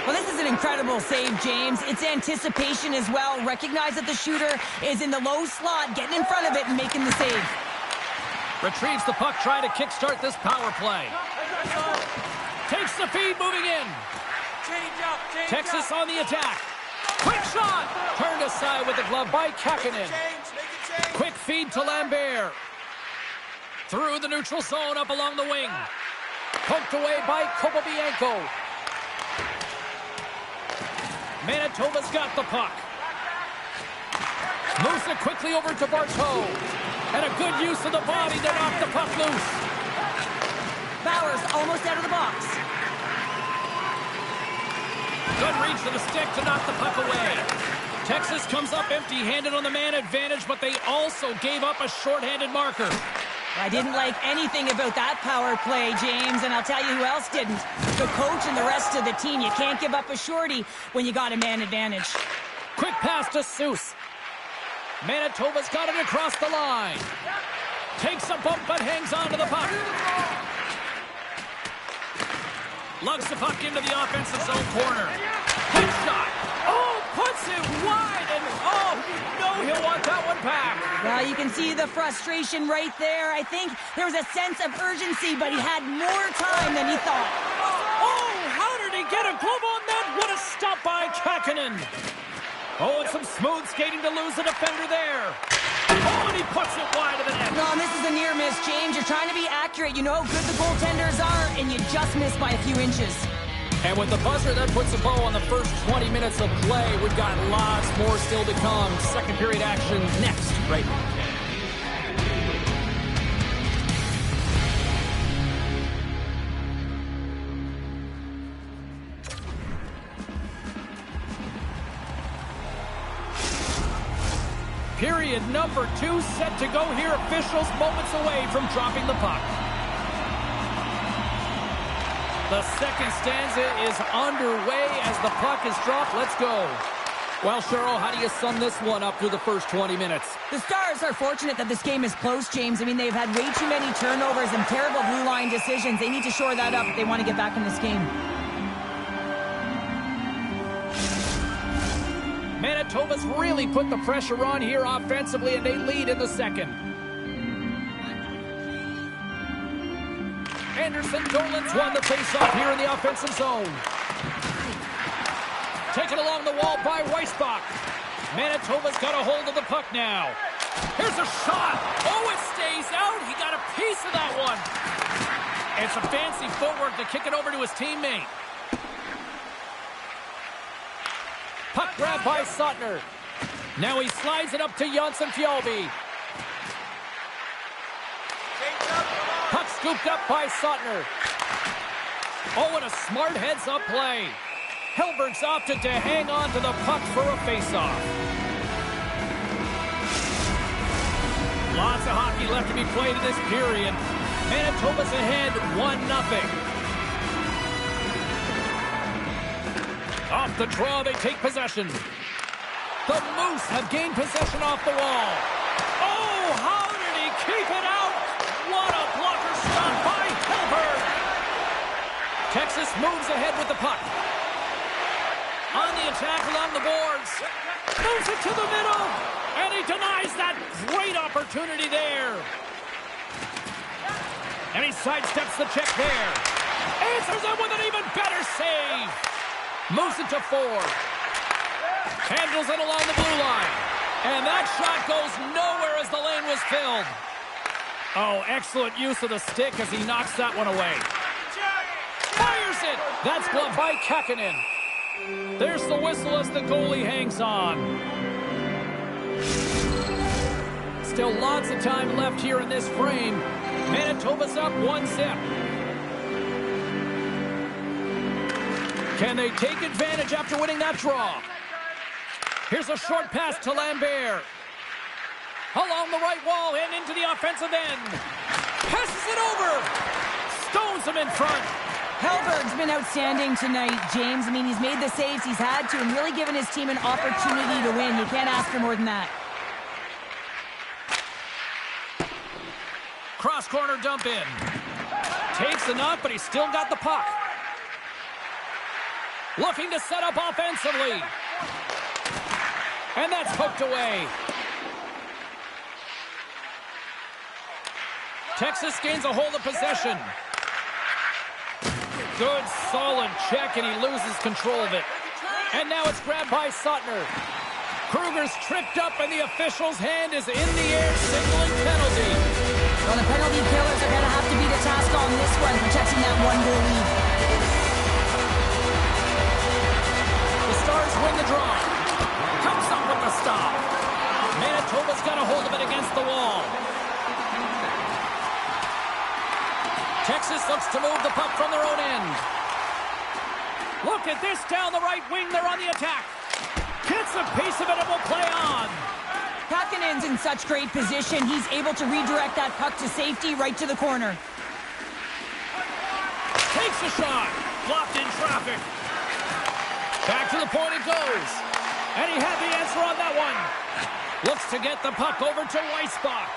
Well, this is an incredible save, James. It's anticipation as well. Recognize that the shooter is in the low slot, getting in front of it and making the save. Retrieves the puck, trying to kickstart this power play. Takes the feed, moving in. Texas on the attack. Quick shot. Turned aside with the glove by Kakinen. Quick feed to Lambert. Through the neutral zone, up along the wing. Poked away by Kopobianco. Manitoba's got the puck. Moves it quickly over to Barteau. And a good use of the body to knock the puck loose. Bowers almost out of the box. Good reach to the stick to knock the puck away. Texas comes up empty-handed on the man advantage, but they also gave up a shorthanded marker. I didn't like anything about that power play, James, and I'll tell you who else didn't. The coach and the rest of the team. You can't give up a shorty when you got a man advantage. Quick pass to Seuss. Manitoba's got it across the line. Takes a bump but hangs on to the puck. Lugs the puck into the offensive zone corner. Hit shot. Oh, puts it wide, and oh, you know he'll want that one back. Well, you can see the frustration right there. I think there was a sense of urgency, but he had more time than he thought. Oh, how did he get a glove on that? What a stop by Kakkonen. Oh, and some smooth skating to lose the defender there. Oh, and he puts it wide of the net. No, and this is a near miss, James. You're trying to be accurate. You know how good the goaltenders are, and you just missed by a few inches. And with the buzzer, that puts a bow on the first 20 minutes of play. We've got lots more still to come. Second period action next, right now. Period number 2 set to go here. Officials moments away from dropping the puck. The second stanza is underway as the puck is dropped. Let's go. Well, Cheryl, how do you sum this one up through the first 20 minutes? The Stars are fortunate that this game is close, James. I mean, they've had way too many turnovers and terrible blue line decisions. They need to shore that up if they want to get back in this game. Manitoba's really put the pressure on here offensively, and they lead in the second. Anderson Dolan's won the faceoff here in the offensive zone. Taken along the wall by Weissbach. Manitoba's got a hold of the puck now. Here's a shot. Oh, it stays out. He got a piece of that one. It's a fancy footwork to kick it over to his teammate. Puck grab by Suttner. Now he slides it up to Johnson-Fjällby. Puck scooped up by Suttner. Oh, and a smart heads-up play. Hellberg's opted to hang on to the puck for a face-off. Lots of hockey left to be played in this period. Manitoba's ahead 1-0. Off the draw, they take possession. The Moose have gained possession off the wall. Oh, how did he keep it out? What a blocker stop by Hellberg. Texas moves ahead with the puck. On the attack along the boards. Moves it to the middle. And he denies that great opportunity there. And he sidesteps the check there. Answers it with an even better save. Moves it to Ford. Handles it along the blue line. And that shot goes nowhere as the lane was filled. Oh, excellent use of the stick as he knocks that one away. Fires it. That's gloved by Kakkonen. There's the whistle as the goalie hangs on. Still lots of time left here in this frame. Manitoba's up 1-0. Can they take advantage after winning that draw? Here's a short pass to Lambert. Along the right wall and into the offensive end. Passes it over. Stones him in front. Hellberg's been outstanding tonight, James. I mean, he's made the saves he's had to and really given his team an opportunity to win. You can't ask for more than that. Cross corner dump in. Takes the knock, but he's still got the puck. Looking to set up offensively. And that's poked away. Texas gains a hold of possession. Good, solid check, and he loses control of it. And now it's grabbed by Suttner. Kruger's tripped up, and the official's hand is in the air, signaling penalty. Well, the penalty killers are going to have to beat a task on this one, protecting that one-goal lead. The Stars win the draw. Comes up with the stop. Manitoba's got a hold of it against the wall. Texas looks to move the puck from their own end. Look at this down the right wing. They're on the attack. Gets a piece of it and will play on. Kakkonen's in such great position. He's able to redirect that puck to safety right to the corner. Takes a shot. Blocked in traffic. Back to the point it goes. And he had the answer on that one. Looks to get the puck over to Weissbach.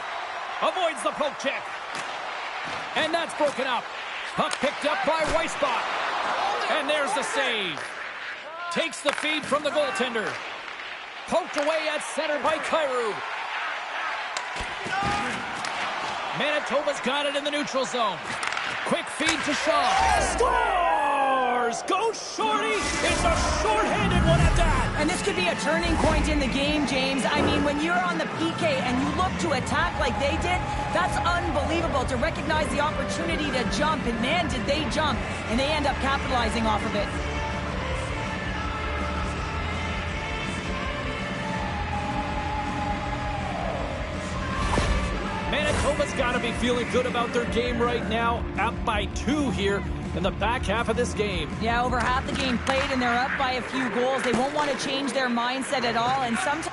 Avoids the poke check. And that's broken up. Puck picked up by Weissbach. And there's the save. Takes the feed from the goaltender. Poked away at center by Kyrou. Manitoba's got it in the neutral zone. Quick feed to Shaw. Scores! Go Shorty! It's a short-handed one at that! And this could be a turning point in the game, James. I mean, when you're on the PK and you look to attack like they did, that's unbelievable to recognize the opportunity to jump. And man, did they jump. And they end up capitalizing off of it. Manitoba's got to be feeling good about their game right now. Up by 2 here in the back half of this game. Yeah, over half the game played, and they're up by a few goals. They won't want to change their mindset at all, and sometimes...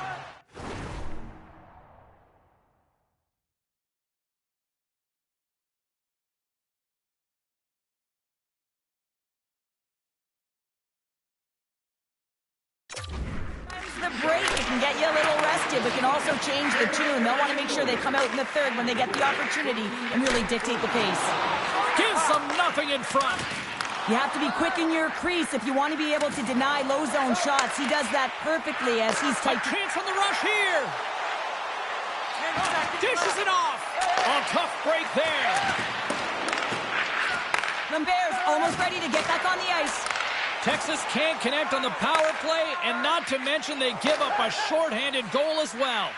the break, it can get you a little rested, but can also change the tune. They'll want to make sure they come out in the third when they get the opportunity and really dictate the pace. Gives them nothing in front. You have to be quick in your crease if you want to be able to deny low zone shots. He does that perfectly as he's A chance on the rush here. Dishes it off. A tough break there. Lambert's almost ready to get back on the ice. Texas can't connect on the power play, and not to mention they give up a shorthanded goal as well.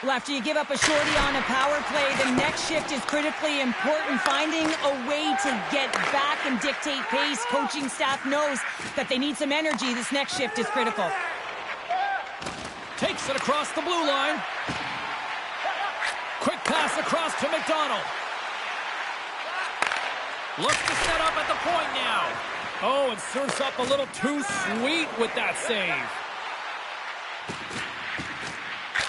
Well, after you give up a shorty on a power play, the next shift is critically important. Finding a way to get back and dictate pace. Coaching staff knows that they need some energy. This next shift is critical. Takes it across the blue line. Quick pass across to McDonald. Looks to set up at the point now. Oh, and serves up a little too sweet with that save.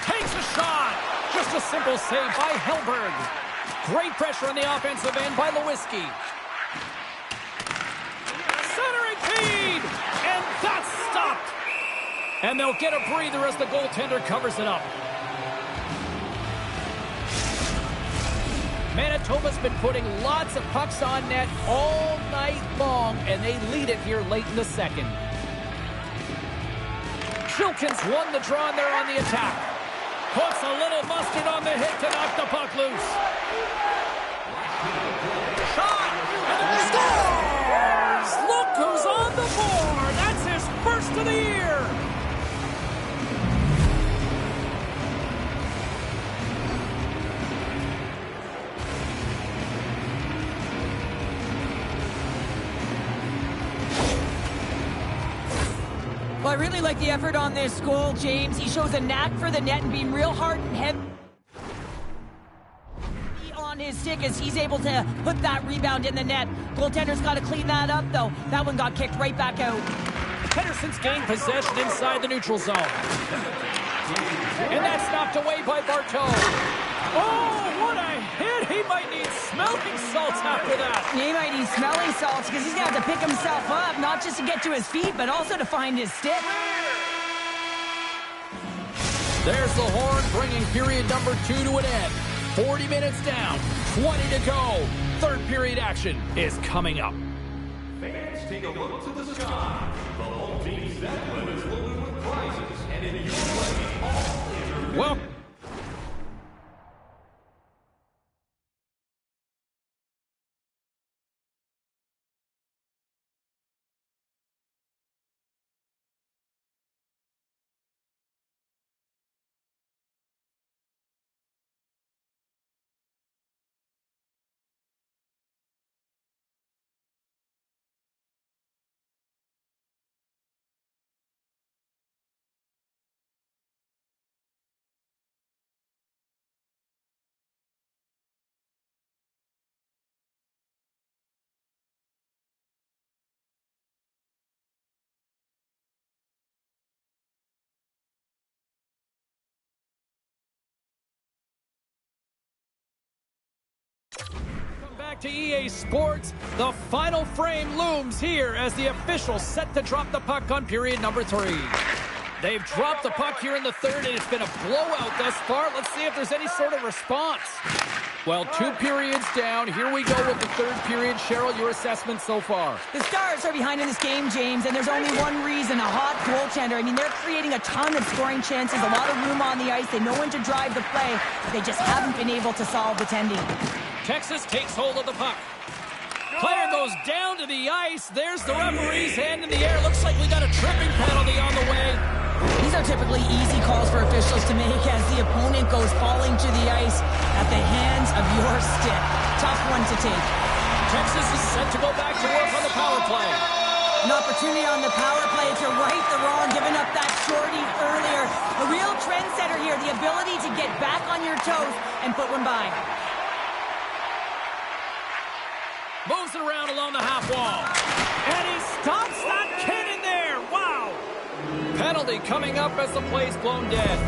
Takes a shot. Just a simple save by Hellberg. Great pressure on the offensive end by Lewinsky. Centering feed. And that's stopped. And they'll get a breather as the goaltender covers it up. Manitoba's been putting lots of pucks on net all night long, and they lead it here late in the second. Shilkins won the draw, and they're on the attack. Puts a little mustard on the hit to knock the puck loose. Shot! And scores! Look who's on the board! That's his first of the year! Well, I really like the effort on this goal, James. He shows a knack for the net and being real hard and heavy on his stick as he's able to put that rebound in the net. Goaltender's got to clean that up, though. That one got kicked right back out. Henderson's gained possession inside the neutral zone. And that's knocked away by Barteau. Oh, what a hit! He might need smelling salts after that. He might need smelling salts because he's going to have to pick himself up, not just to get to his feet, but also to find his stick. There's the horn, bringing period number 2 to an end. 40 minutes down, 20 to go. Third period action is coming up. Fans, take a look to the sky. The home team's net limit is loaded with prizes, and in your way, all Well, back to EA Sports. The final frame looms here as the officials set to drop the puck on period number 3. They've dropped the puck here in the third, and it's been a blowout thus far. Let's see if there's any sort of response. Well, 2 periods down. Here we go with the third period. Cheryl, your assessment so far? The Stars are behind in this game, James, and there's only one reason, a hot goaltender. I mean, they're creating a ton of scoring chances, a lot of room on the ice. They know when to drive the play. They just haven't been able to solve the tending. Texas takes hold of the puck. Player goes down to the ice. There's the referee's hand in the air. Looks like we got a tripping penalty on the way. These are typically easy calls for officials to make as the opponent goes falling to the ice at the hands of your stick. Tough one to take. Texas is set to go back to work on the power play. An opportunity on the power play to right the wrong, giving up that shorty earlier. A real trendsetter here, the ability to get back on your toes and put one by. Moves it around along the half wall. And he stops that kid in there. Wow. Penalty coming up as the play's blown dead.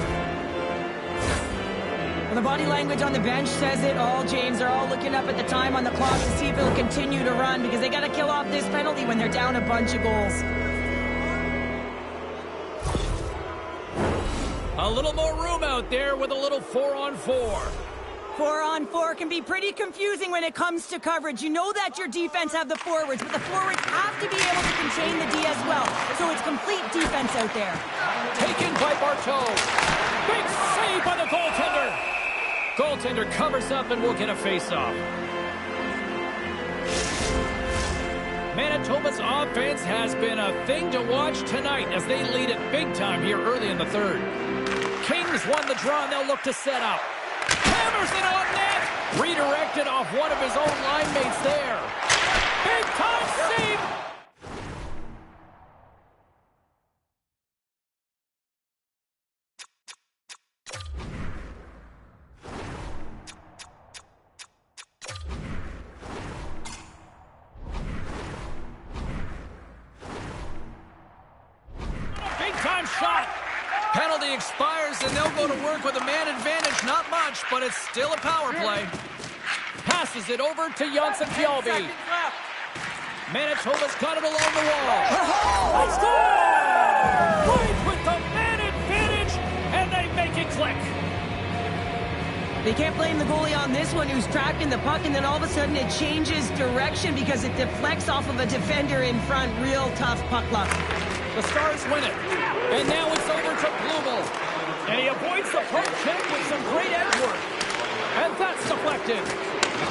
Well, the body language on the bench says it all, James. They're all looking up at the time on the clock to see if it'll continue to run because they got to kill off this penalty when they're down a bunch of goals. A little more room out there with a little 4-on-4. 4-on-4 can be pretty confusing when it comes to coverage. You know that your defense have the forwards, but the forwards have to be able to contain the D as well. So it's complete defense out there. Taken by Bartow. Big save by the goaltender. Goaltender covers up and will get a face-off. Manitoba's offense has been a thing to watch tonight as they lead it big time here early in the third. Kings won the draw and they'll look to set up. Hammers it on net. Redirected off one of his own line mates there. Big time save. Big time shot. Penalty expires, and they'll go to work with a man advantage. Not much, but it's still a power play. Passes it over to Janssen Fjallby. Manitoba's got it along the wall. Let's go! Right with the man advantage, and they make it click. They can't blame the goalie on this one who's tracking the puck, and then all of a sudden it changes direction because it deflects off of a defender in front. Real tough puck luck. The Stars win it. And now it's over to Blumel. And he avoids the poke check with some great edge work. And that's deflected.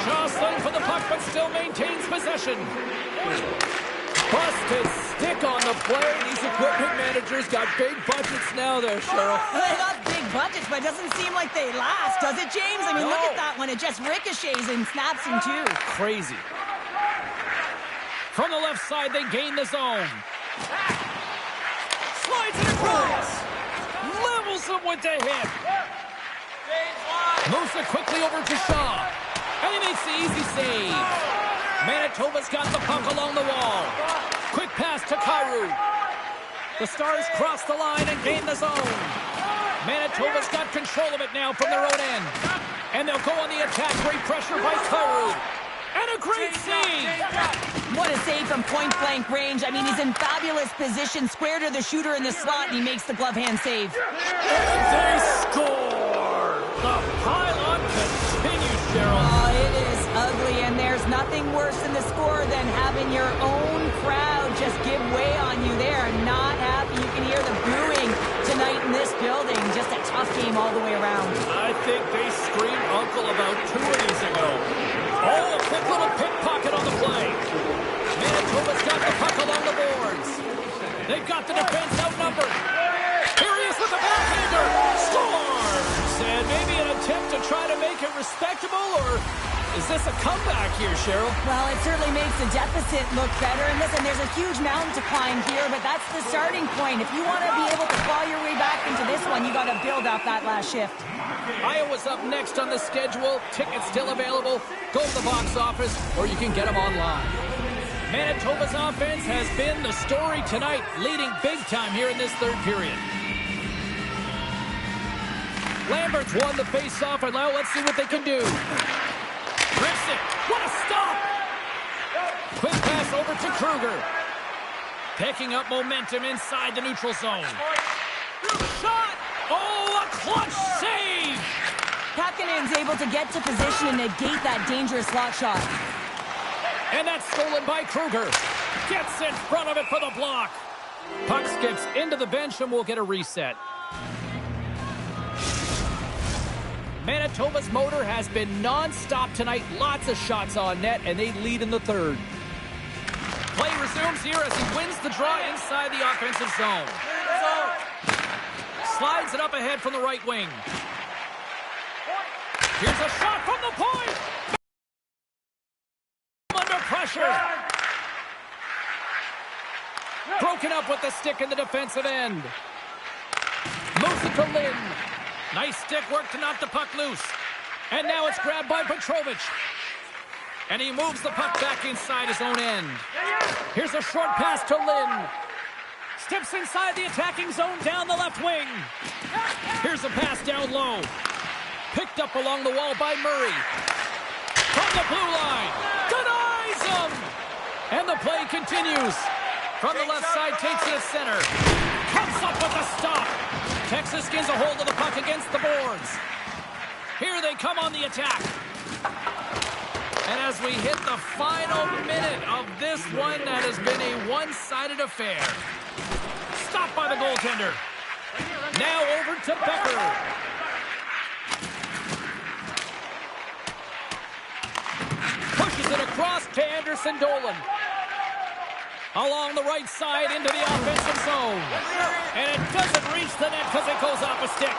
Jostling for the puck, but still maintains possession. Busted stick on the play. These equipment managers got big budgets now there, Cheryl. They got big budgets, but it doesn't seem like they last, does it, James? I mean, look at that one. It just ricochets and snaps in two. Crazy. From the left side, they gain the zone. Slides it across. Levels him with the hip. Moves it quickly over to Shaw. And he makes the easy save. Manitoba's got the puck along the wall. Quick pass to Kyrou. The Stars cross the line and gain the zone. Manitoba's got control of it now from their own end. And they'll go on the attack. Great pressure by Kyrou. And a great save. What a save from point-blank range. I mean, he's in fabulous position, square to the shooter in the slot, and he makes the glove hand save. They score. The pile-on continues, Cheryl. Oh, it is ugly, and there's nothing worse in the score than having your own crowd just give way on you. They are not happy. You can hear the booing tonight in this building. Just a tough game all the way around. I think they screamed uncle about 2 innings ago. Oh, a quick little pickpocket on the play. Manitoba's got the puck along the boards. They've got the defense outnumbered. Here he is with the backhander. Scores! And maybe an attempt to try to make it respectable, or is this a comeback here, Cheryl? Well, it certainly makes the deficit look better. And listen, there's a huge mountain to climb here, but that's the starting point. If you want to be able to claw your way back into this one, you got to build up that last shift. Iowa's up next on the schedule. Tickets still available. Go to the box office, or you can get them online. Manitoba's offense has been the story tonight, leading big time here in this third period. Lambert's won the face-off, and now let's see what they can do. Rips it. What a stop! Quick pass over to Kruger. Picking up momentum inside the neutral zone. Kokanen's able to get to position and negate that dangerous slot shot. And that's stolen by Kruger. Gets in front of it for the block. Puck skips into the bench and we'll get a reset. Manitoba's motor has been non-stop tonight. Lots of shots on net, and they lead in the third. Play resumes here as he wins the draw inside the offensive zone. Slides it up ahead from the right wing. Here's a shot from the point. Under pressure. Broken up with the stick in the defensive end. Moves it to Lynn. Nice stick work to knock the puck loose. And now it's grabbed by Petrovic. And he moves the puck back inside his own end. Here's a short pass to Lynn. Steps inside the attacking zone down the left wing. Here's a pass down low. Picked up along the wall by Murray. From the blue line. Denies him! And the play continues. From the left side, takes it to center. Comes up with a stop. Texas gets a hold of the puck against the boards. Here they come on the attack. And as we hit the final minute of this one, that has been a one-sided affair. Stopped by the goaltender. Now over to Becker. Pushes it across to Anderson Dolan. Along the right side into the offensive zone. And it doesn't reach the net because it goes off a stick.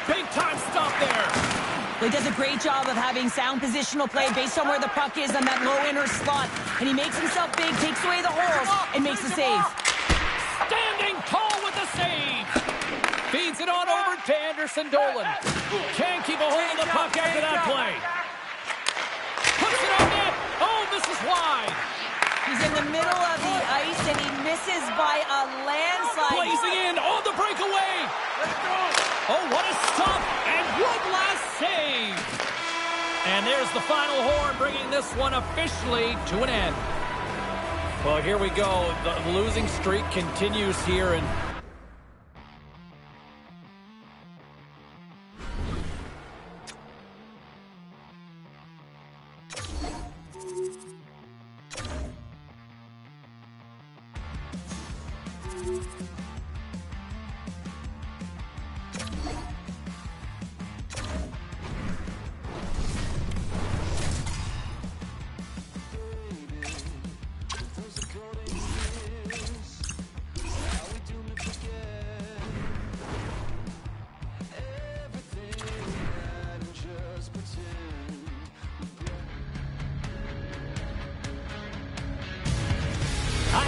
Big time stop there. He does a great job of having sound positional play based on where the puck is on that low inner slot. And he makes himself big, takes away the holes, and makes the save. Standing tall with the save. Feeds it on over to Anderson Dolan. Can't keep a hold of the puck after that play. Puts it on net. Oh, this is wide. He's in the middle of the ice, and he misses by a landslide. Blazing in on the breakaway. Oh, what a stop, and one last save. And there's the final horn, bringing this one officially to an end. Well, here we go. The losing streak continues here, and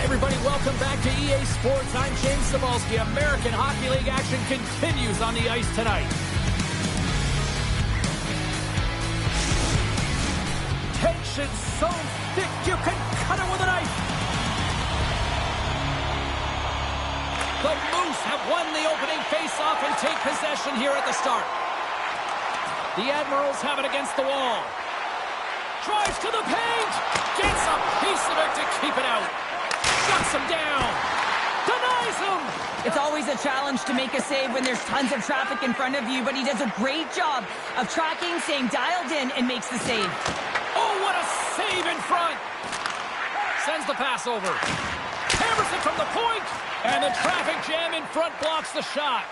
everybody, welcome back to EA Sports. I'm James Cebulski. American Hockey League action continues on the ice tonight. Tension so thick you can cut it with a knife. The Moose have won the opening face-off and take possession here at the start. The Admirals have it against the wall. Drives to the paint. Gets a piece of it to keep it out. Shuts him down. Denies him. It's always a challenge to make a save when there's tons of traffic in front of you, but he does a great job of tracking, staying dialed in, and makes the save. Oh, what a save in front. Sends the pass over. Hammers it from the point, and the traffic jam in front blocks the shot.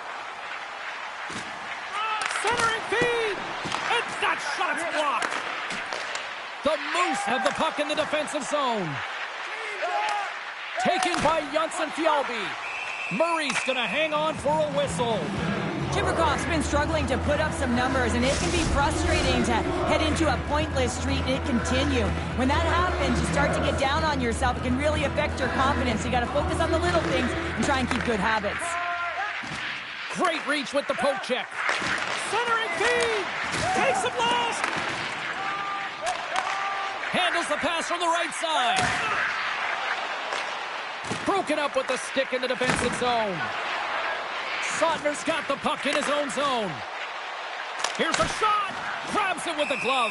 Centering feed, and that shot's blocked. The Moose have the puck in the defensive zone. Taken by Janssen Fjallby. Murray's going to hang on for a whistle. Chimmerkoff's been struggling to put up some numbers, and it can be frustrating to head into a pointless streak and it continue. When that happens, you start to get down on yourself. It can really affect your confidence. You got to focus on the little things and try and keep good habits. Great reach with the poke check. Centering feed. Takes the blast. Handles the pass from the right side. Broken up with the stick in the defensive zone. Sottner's got the puck in his own zone. Here's a shot. Grabs it with the glove.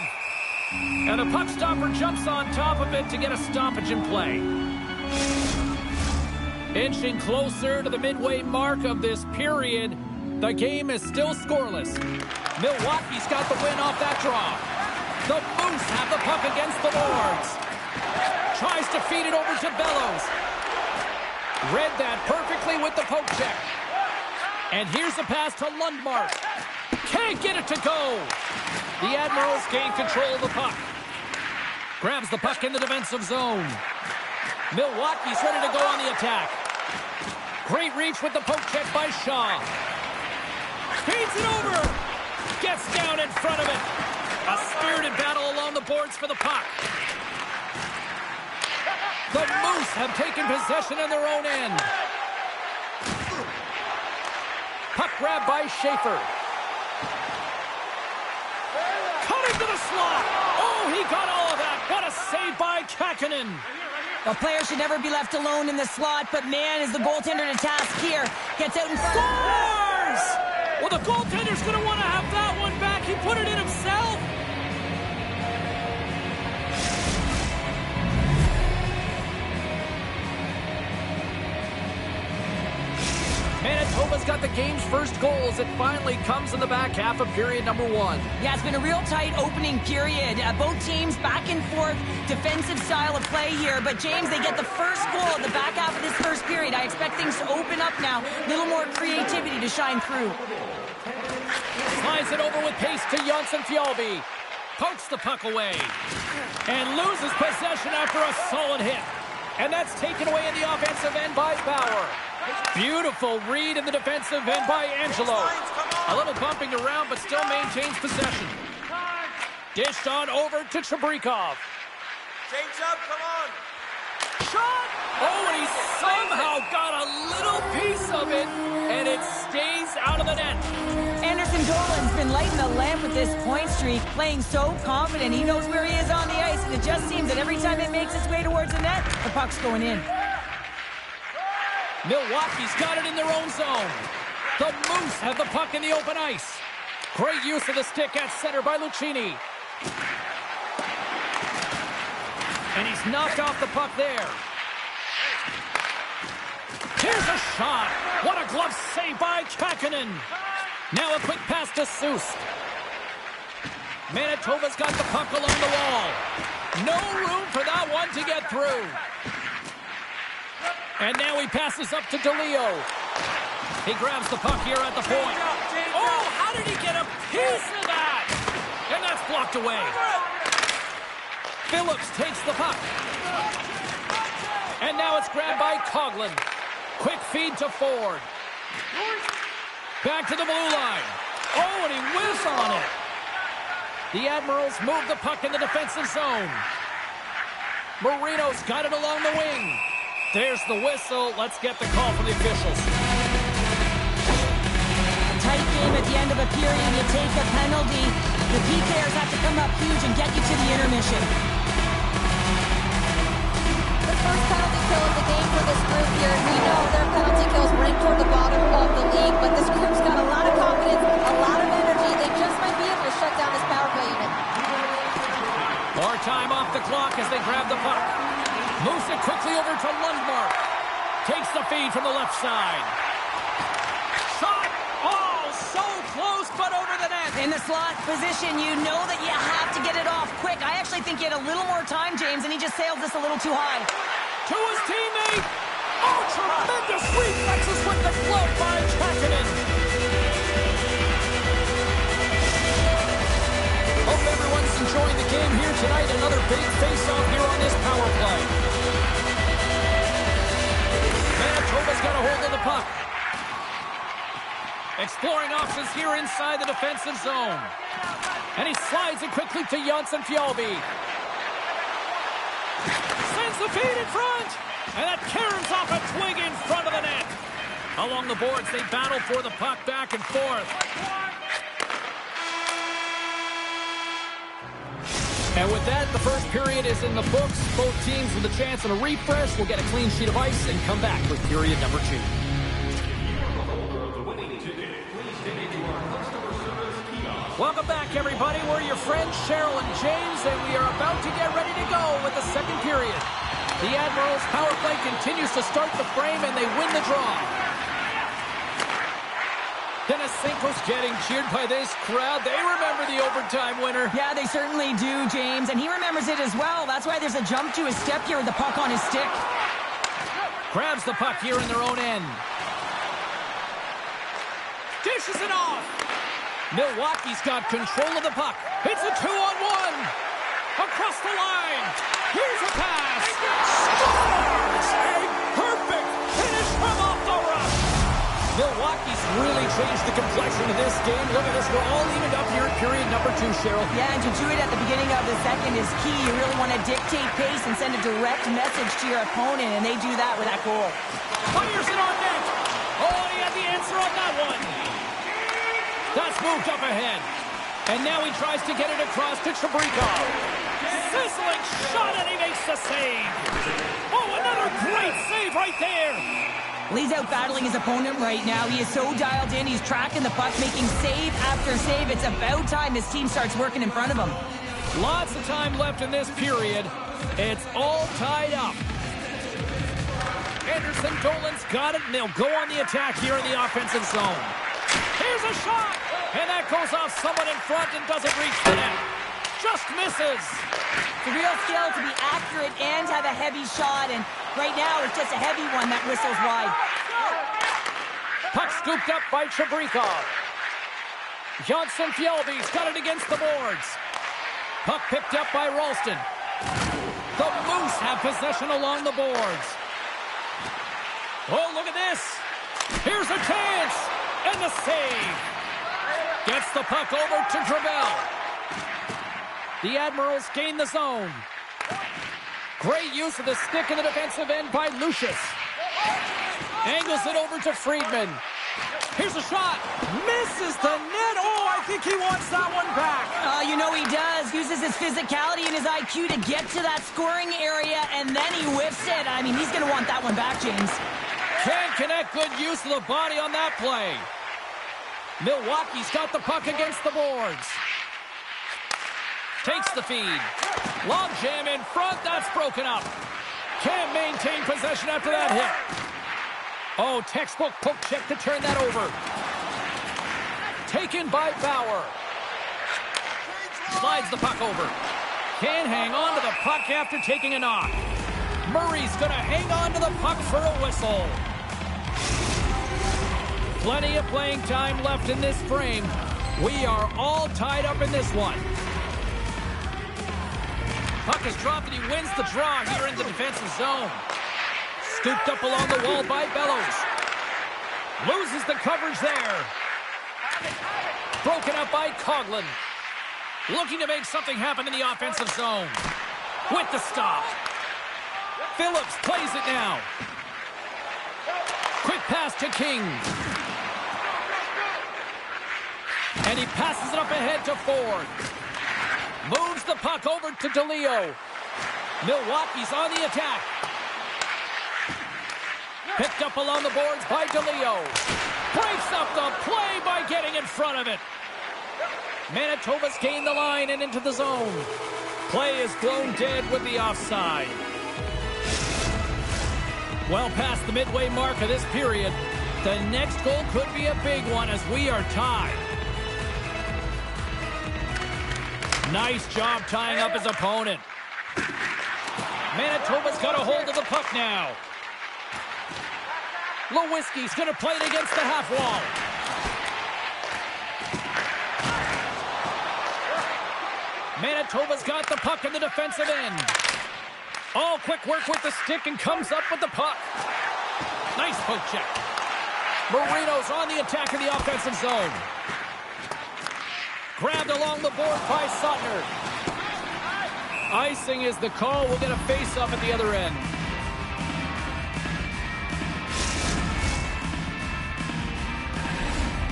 And the puck stopper jumps on top of it to get a stoppage in play. Inching closer to the midway mark of this period. The game is still scoreless. Milwaukee's got the win off that draw. The Moose have the puck against the boards. Tries to feed it over to Bellows. Read that perfectly with the poke check. And here's a pass to Lundmark. Can't get it to go. The Admirals gain control of the puck. Grabs the puck in the defensive zone. Milwaukee's ready to go on the attack. Great reach with the poke check by Shaw. Feeds it over. Gets down in front of it. A spirited battle along the boards for the puck. The Moose have taken possession in their own end. Puck grab by Schaefer. Cut into the slot. Oh, he got all of that. What a save by Kähkönen. A player should never be left alone in the slot, but man, is the goaltender to task here. Gets out and scores! Well, the goaltender's going to want to have that one back. He put it in himself. Manitoba's got the game's first goals. It finally comes in the back half of period number 1. Yeah, it's been a real tight opening period. Both teams back and forth, defensive style of play here. But James, they get the first goal at the back half of this first period. I expect things to open up now. A little more creativity to shine through. Slides it over with pace to Johnson-Fjällby. Pokes the puck away. And loses possession after a solid hit. And that's taken away in the offensive end by Bauer. Beautiful read in the defensive end by Angelo. A little bumping around, but still maintains possession. Dished on over to Chabrikov. Change up, come on. Shot! Oh, and he somehow got a little piece of it, and it stays out of the net. Anderson Dolan's been lighting the lamp with this point streak, playing so confident. He knows where he is on the ice, and it just seems that every time it makes its way towards the net, the puck's going in. Milwaukee's got it in their own zone. The Moose have the puck in the open ice. Great use of the stick at center by Lucchini. And he's knocked off the puck there. Here's a shot. What a glove save by Kähkönen. Now a quick pass to Seuss. Manitoba's got the puck along the wall. No room for that one to get through. And now he passes up to DeLeo. He grabs the puck here at the point. Oh, how did he get a piece of that? And that's blocked away. Phillips takes the puck. And now it's grabbed by Coughlin. Quick feed to Ford. Back to the blue line. Oh, and he whiffs on it. The Admirals move the puck in the defensive zone. Marino's got it along the wing. There's the whistle. Let's get the call from the officials. Tight game at the end of a period. You take a penalty. The PKers have to come up huge and get you to the intermission. The first penalty kill of the game for this group here. We know their penalty kills rank toward the bottom of the league, but this group's got a lot of confidence, a lot of energy. They just might be able to shut down this power play unit. More time off the clock as they grab the puck. Moves it quickly over to Lundmark. Takes the feed from the left side. Shot! Oh, so close, but over the net. In the slot position, you know that you have to get it off quick. I actually think he had a little more time, James, and he just sailed this a little too high. To his teammate. Oh, tremendous reflexes with the glove by Kähkönen. Hope everyone's enjoying the game here tonight. Another big face-off here on this power play. Manitoba's got a hold of the puck. Exploring options here inside the defensive zone. And he slides it quickly to Johnson-Fjällby. Sends the feed in front. And that caroms off a twig in front of the net. Along the boards, they battle for the puck back and forth. And with that, the first period is in the books. Both teams with a chance at a refresh will get a clean sheet of ice and come back with period number 2. Welcome back, everybody. We're your friends, Cheryl and James, and we are about to get ready to go with the second period. The Admirals' power play continues to start the frame, and they win the draw. Then a Tarasenko's getting cheered by this crowd. They remember the overtime winner. Yeah, they certainly do, James, and he remembers it as well. That's why there's a jump to his step here with the puck on his stick. Grabs the puck here in their own end. Dishes it off. Milwaukee's got control of the puck. It's a 2-on-1. Across the line. Here's a pass. Scores! A perfect finish from off the rush. Milwaukee's really changed the complexion of this game. Look at this. We're all evened up here at period number 2, Cheryl. Yeah, and to do it at the beginning of the second is key. You really want to dictate pace and send a direct message to your opponent, and they do that with that goal. Fires it on net. Oh, he had the answer on that one. That's moved up ahead. And now he tries to get it across to Chabrikov. Sizzling shot, and he makes the save. Oh, another great save right there. Well, he's out battling his opponent right now. He is so dialed in. He's tracking the puck, making save after save. It's about time his team starts working in front of him. Lots of time left in this period. It's all tied up. Anderson Dolan's got it, and they'll go on the attack here in the offensive zone. Here's a shot, and that goes off someone in front and doesn't reach the net. Just misses. It's a real skill to be accurate and have a heavy shot, and right now it's just a heavy one that whistles wide. Puck scooped up by Chabrikov. Johnson Fjellby's got it against the boards. Puck picked up by Ralston. The Moose have possession along the boards. Oh, look at this. Here's a chance. And the save. Gets the puck over to Gravel. The Admirals gain the zone. Great use of the stick in the defensive end by Lucius. Angles it over to Friedman. Here's a shot. Misses the net. Oh, I think he wants that one back. You know he does. Uses his physicality and his IQ to get to that scoring area, and then he whiffs it. I mean, he's going to want that one back, James. Can't connect. Good use of the body on that play. Milwaukee's got the puck against the boards. Takes the feed. Long jam in front. That's broken up. Can't maintain possession after that hit. Oh, textbook poke check to turn that over. Taken by Bauer. Slides the puck over. Can't hang on to the puck after taking a knock. Murray's going to hang on to the puck for a whistle. Plenty of playing time left in this frame. We are all tied up in this one. Puck is dropped and he wins the draw here in the defensive zone. Scooped up along the wall by Bellows. Loses the coverage there. Broken up by Coughlin. Looking to make something happen in the offensive zone. With the stop. Phillips plays it now. Quick pass to King. And he passes it up ahead to Ford. Moves the puck over to DeLeo. Milwaukee's on the attack. Picked up along the boards by DeLeo. Breaks up the play by getting in front of it. Manitoba's gained the line and into the zone. Play is blown dead with the offside. Well past the midway mark of this period, the next goal could be a big one as we are tied. Nice job tying up his opponent. Manitoba's got a hold of the puck now. Lewiski's going to play it against the half wall. Manitoba's got the puck in the defensive end. Oh, quick work with the stick and comes up with the puck. Nice poke check. Marino's on the attack in the offensive zone. Grabbed along the board by Suttner. Icing is the call. We'll get a face-off at the other end.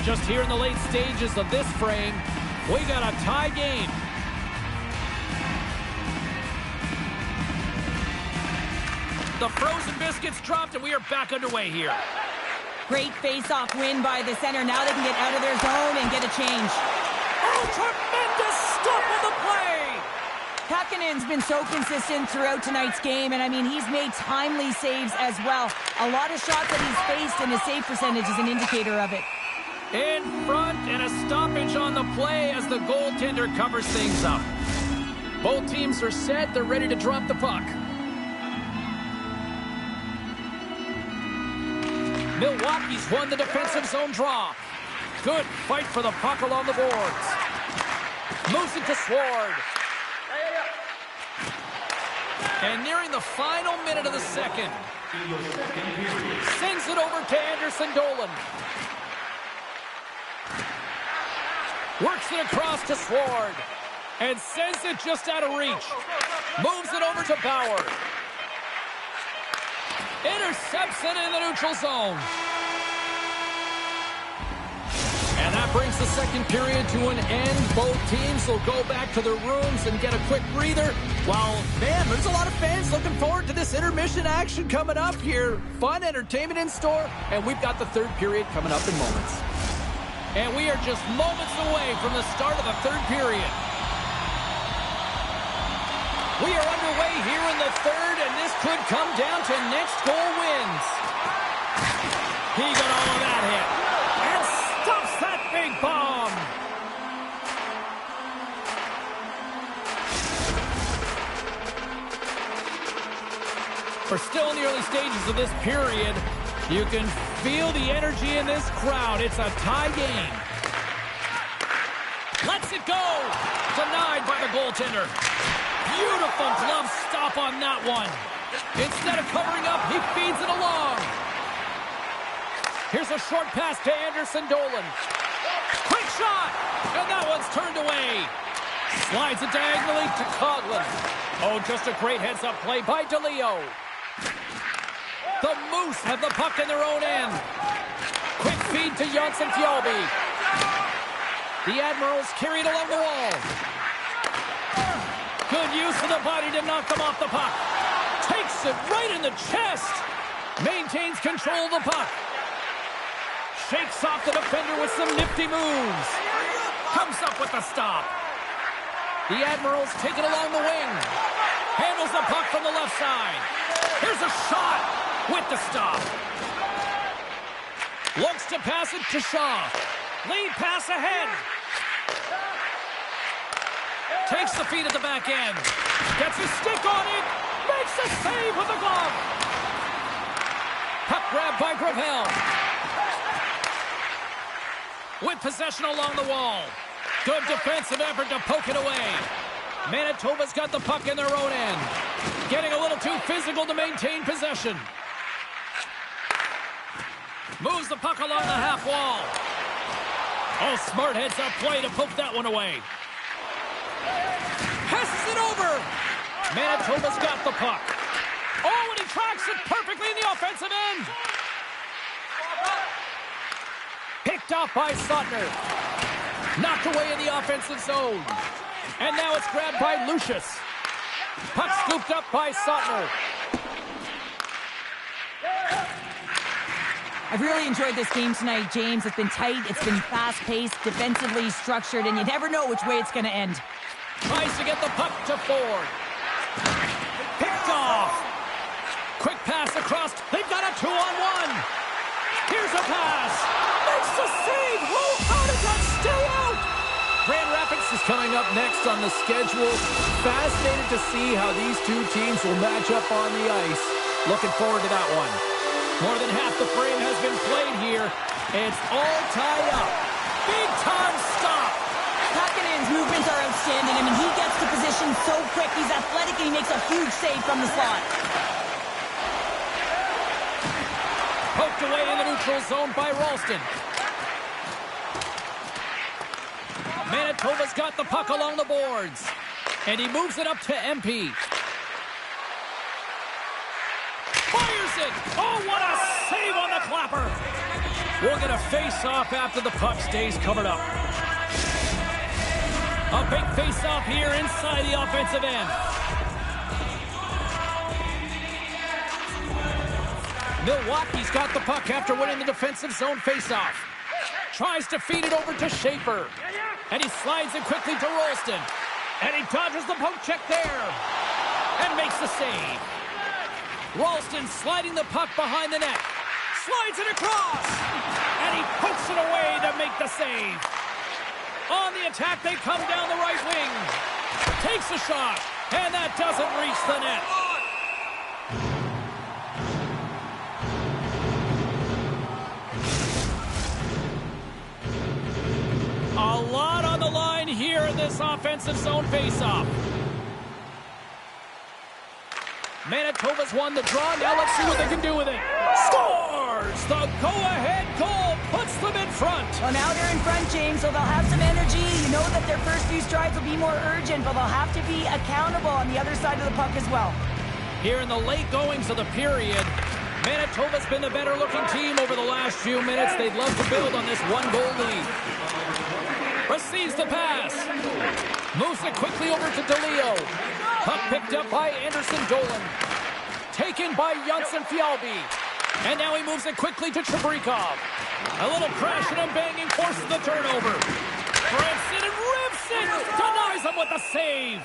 Just here in the late stages of this frame, we got a tie game. The frozen biscuits dropped, and we are back underway here. Great face-off win by the center. Now they can get out of their zone and get a change. Oh, tremendous stop of the play! Hakanen's been so consistent throughout tonight's game, and I mean, he's made timely saves as well. A lot of shots that he's faced, and his save percentage is an indicator of it. In front, and a stoppage on the play as the goaltender covers things up. Both teams are set. They're ready to drop the puck. Milwaukee's won the defensive zone draw. Good fight for the puck along the boards. Moves it to Sword. And nearing the final minute of the second. Sends it over to Anderson Dolan. Works it across to Sword. And sends it just out of reach. Moves it over to Bauer. Intercepts it in the neutral zone. And that brings the second period to an end. Both teams will go back to their rooms and get a quick breather. While, man, there's a lot of fans looking forward to this intermission action coming up here. Fun entertainment in store. And we've got the third period coming up in moments. And we are just moments away from the start of the third period. We are underway here in the third, and this could come down to next goal wins. He got all of that hit and stuffs that big bomb. We're still in the early stages of this period. You can feel the energy in this crowd. It's a tie game. Lets it go. Denied by the goaltender. Beautiful glove stop on that one. Instead of covering up, he feeds it along. Here's a short pass to Anderson Dolan. Quick shot, and that one's turned away. Slides it diagonally to Coughlin. Oh, just a great heads-up play by DeLeo. The Moose have the puck in their own end. Quick feed to Johnson Fjallby. The Admirals carry it along the wall. Good use of the body to knock them off the puck. Takes it right in the chest. Maintains control of the puck. Shakes off the defender with some nifty moves. Comes up with the stop. The Admirals take it along the wing. Handles the puck from the left side. Here's a shot with the stop. Looks to pass it to Shaw. Lead pass ahead. Takes the feed at the back end. Gets his stick on it. Makes a save with the glove. Puck grab by Gravel. With possession along the wall. Good defensive effort to poke it away. Manitoba's got the puck in their own end. Getting a little too physical to maintain possession. Moves the puck along the half wall. Oh, smart heads-up play to poke that one away. Passes it over. Manitoba's got the puck. Oh, and he tracks it perfectly in the offensive end. Picked off by Suttner. Knocked away in the offensive zone. And now it's grabbed by Lucius. Puck scooped up by Suttner. I've really enjoyed this game tonight, James. It's been tight, it's been fast-paced, defensively structured, and you never know which way it's going to end. Tries to get the puck to Ford. Picked off. Quick pass across. They've got a 2-on-1. Here's a pass. Makes the save. Oh, how does that stay out? Grand Rapids is coming up next on the schedule. Fascinated to see how these two teams will match up on the ice. Looking forward to that one. More than half the frame has been played here. It's all tied up. Big time stop. Hakanen's movements are outstanding. I mean, he gets to position so quick. He's athletic, and he makes a huge save from the slot. Poked away in the neutral zone by Ralston. Manitoba's got the puck along the boards. And he moves it up to MP. Fires it! Oh, what a save on the clapper! We'll get a face-off after the puck stays covered up. A big face-off here inside the offensive end. Milwaukee's got the puck after winning the defensive zone face-off. Tries to feed it over to Schaefer. And he slides it quickly to Rolston. And he dodges the poke check there. And makes the save. Ralston sliding the puck behind the net. Slides it across. And he pokes it away to make the save. On the attack, they come down the right wing. Takes a shot, and that doesn't reach the net. A lot on the line here in this offensive zone faceoff. Manitoba's won the draw. Now let's see what they can do with it. Scores! The go-ahead goal puts them in front. Well, now they're in front, James, so they'll have some energy. You know that their first few strides will be more urgent, but they'll have to be accountable on the other side of the puck as well. Here in the late goings of the period, Manitoba's been the better-looking team over the last few minutes. They'd love to build on this one-goal lead. Receives the pass. Moves it quickly over to DeLeo. Puck picked up by Anderson Dolan. Taken by Janssen-Fjällby. And now he moves it quickly to Chabrikov. A little crashing and banging forces the turnover. Branson and rips it. Denies him with the save.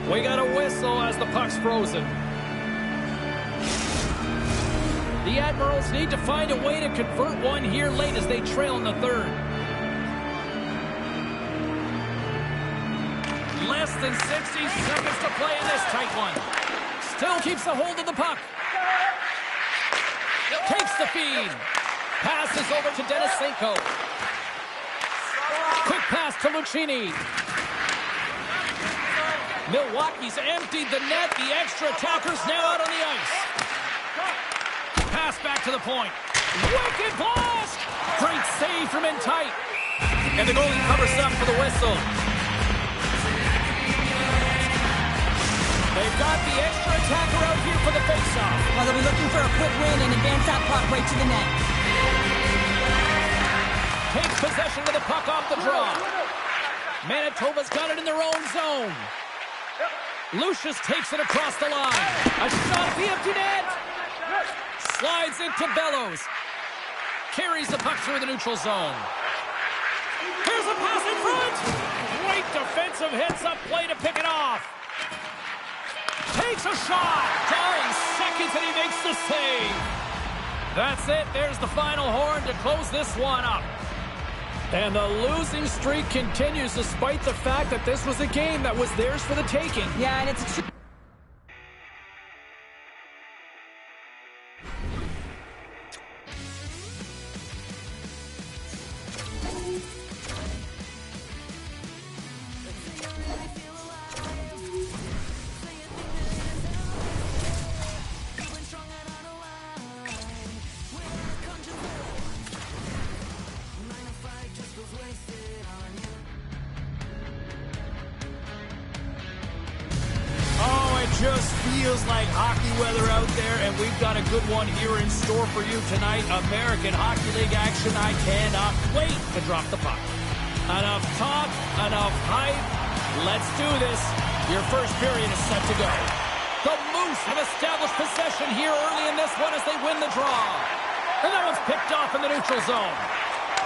We got a whistle as the puck's frozen. The Admirals need to find a way to convert one here late as they trail in the third. Less than 60 seconds to play in this tight one. Still keeps a hold of the puck. Takes the feed. Passes over to Denisenko. Quick pass to Lucchini. Milwaukee's emptied the net. The extra attackers now out on the ice. Pass back to the point. Wicked blast! Great save from in tight. And the goalie covers up for the whistle. They've got the extra attacker out here for the faceoff. Well, they'll be looking for a quick win and advance that puck right to the net. Takes possession of the puck off the draw. Manitoba's got it in their own zone. Lucius takes it across the line. A shot at the empty net. Slides into Bellows. Carries the puck through the neutral zone. Here's a pass in front. Great defensive heads-up play to pick it off. Takes a shot. 9 seconds and he makes the save. That's it. There's the final horn to close this one up. And the losing streak continues despite the fact that this was a game that was theirs for the taking. Yeah, and it's true. Just feels like hockey weather out there, and we've got a good one here in store for you tonight. American Hockey League action. I cannot wait to drop the puck. Enough talk, enough hype. Let's do this. Your first period is set to go. The Moose have established possession here early in this one as they win the draw. And that one's picked off in the neutral zone.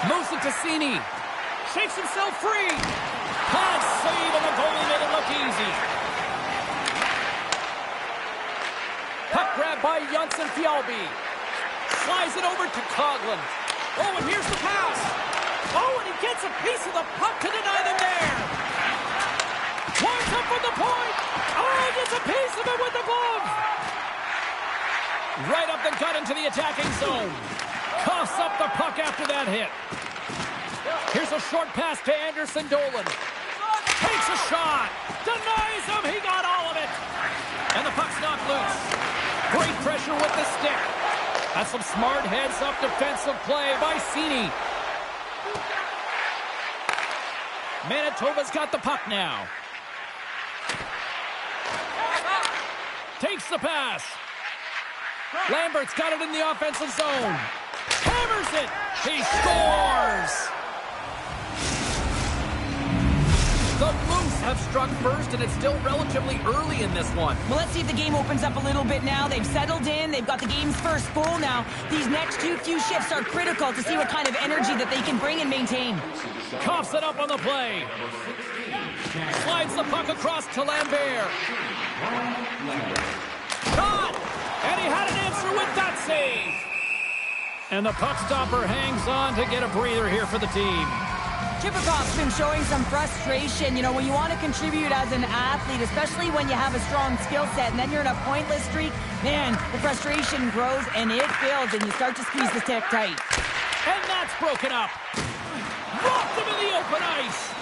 Moves it to Cini. Shakes himself free. Pass save, and the goalie made it look easy. Puck grab by Janssen-Fjällby. Slides it over to Coughlin. Oh, and here's the pass. Oh, and he gets a piece of the puck to deny them there. Winds up from the point. Oh, he gets a piece of it with the glove. Right up the gut into the attacking zone. Coughs up the puck after that hit. Here's a short pass to Anderson Dolan. Takes a shot. Denies him. He got all of it. And the puck's knocked loose. Great pressure with the stick. That's some smart heads-up defensive play by Cini. Manitoba's got the puck now. Takes the pass. Lambert's got it in the offensive zone. Hammers it. He scores. The Moose have struck first, and it's still relatively early in this one. Well, let's see if the game opens up a little bit now. They've settled in. They've got the game's first goal now. These next few shifts are critical to see what kind of energy that they can bring and maintain. Coughs it up on the play. Slides the puck across to Lambert. Caught! And he had an answer with that save. And the puck stopper hangs on to get a breather here for the team. Chipikov's been showing some frustration. You know, when you want to contribute as an athlete, especially when you have a strong skill set, and then you're in a pointless streak, man, the frustration grows and it builds, and you start to squeeze the stick tight. And that's broken up. Rocked him in the open ice.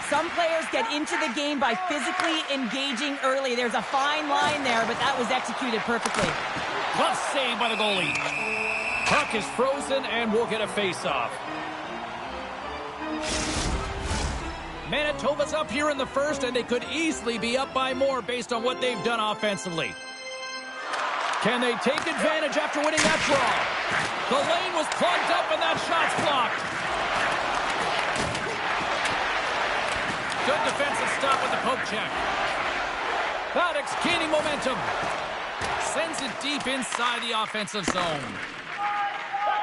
Some players get into the game by physically engaging early. There's a fine line there, but that was executed perfectly. Glove save by the goalie. Puck is frozen, and we'll get a face-off. Manitoba's up here in the first, and they could easily be up by more based on what they've done offensively. Can they take advantage after winning that draw? The lane was plugged up, and that shot's blocked. Good defensive stop with the poke check. Paddock's gaining momentum. Sends it deep inside the offensive zone.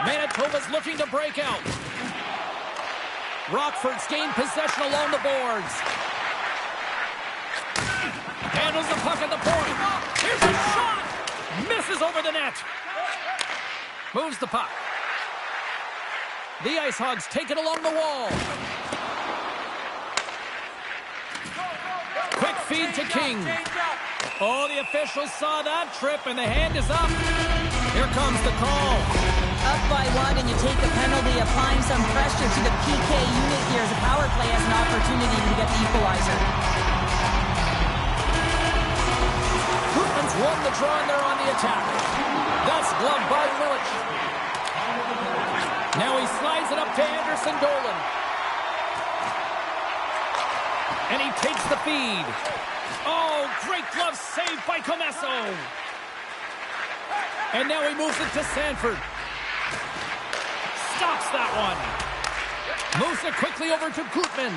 Manitoba's looking to break out. Rockford's gained possession along the boards. Handles the puck at the point. Here's a shot! Misses over the net. Moves the puck. The Ice Hogs take it along the wall. Quick feed to King. Oh, the officials saw that trip, and the hand is up. Here comes the call. Up by one, and you take the penalty, applying some pressure to the PK unit here as the power play has an opportunity to get the equalizer. Koopman's won the draw, and they're on the attack. That's gloved by Milic. Now he slides it up to Anderson Dolan. And he takes the feed. Oh, great glove save by Comesso. And now he moves it to Sanford. Stops that one. Moves it quickly over to Koopman.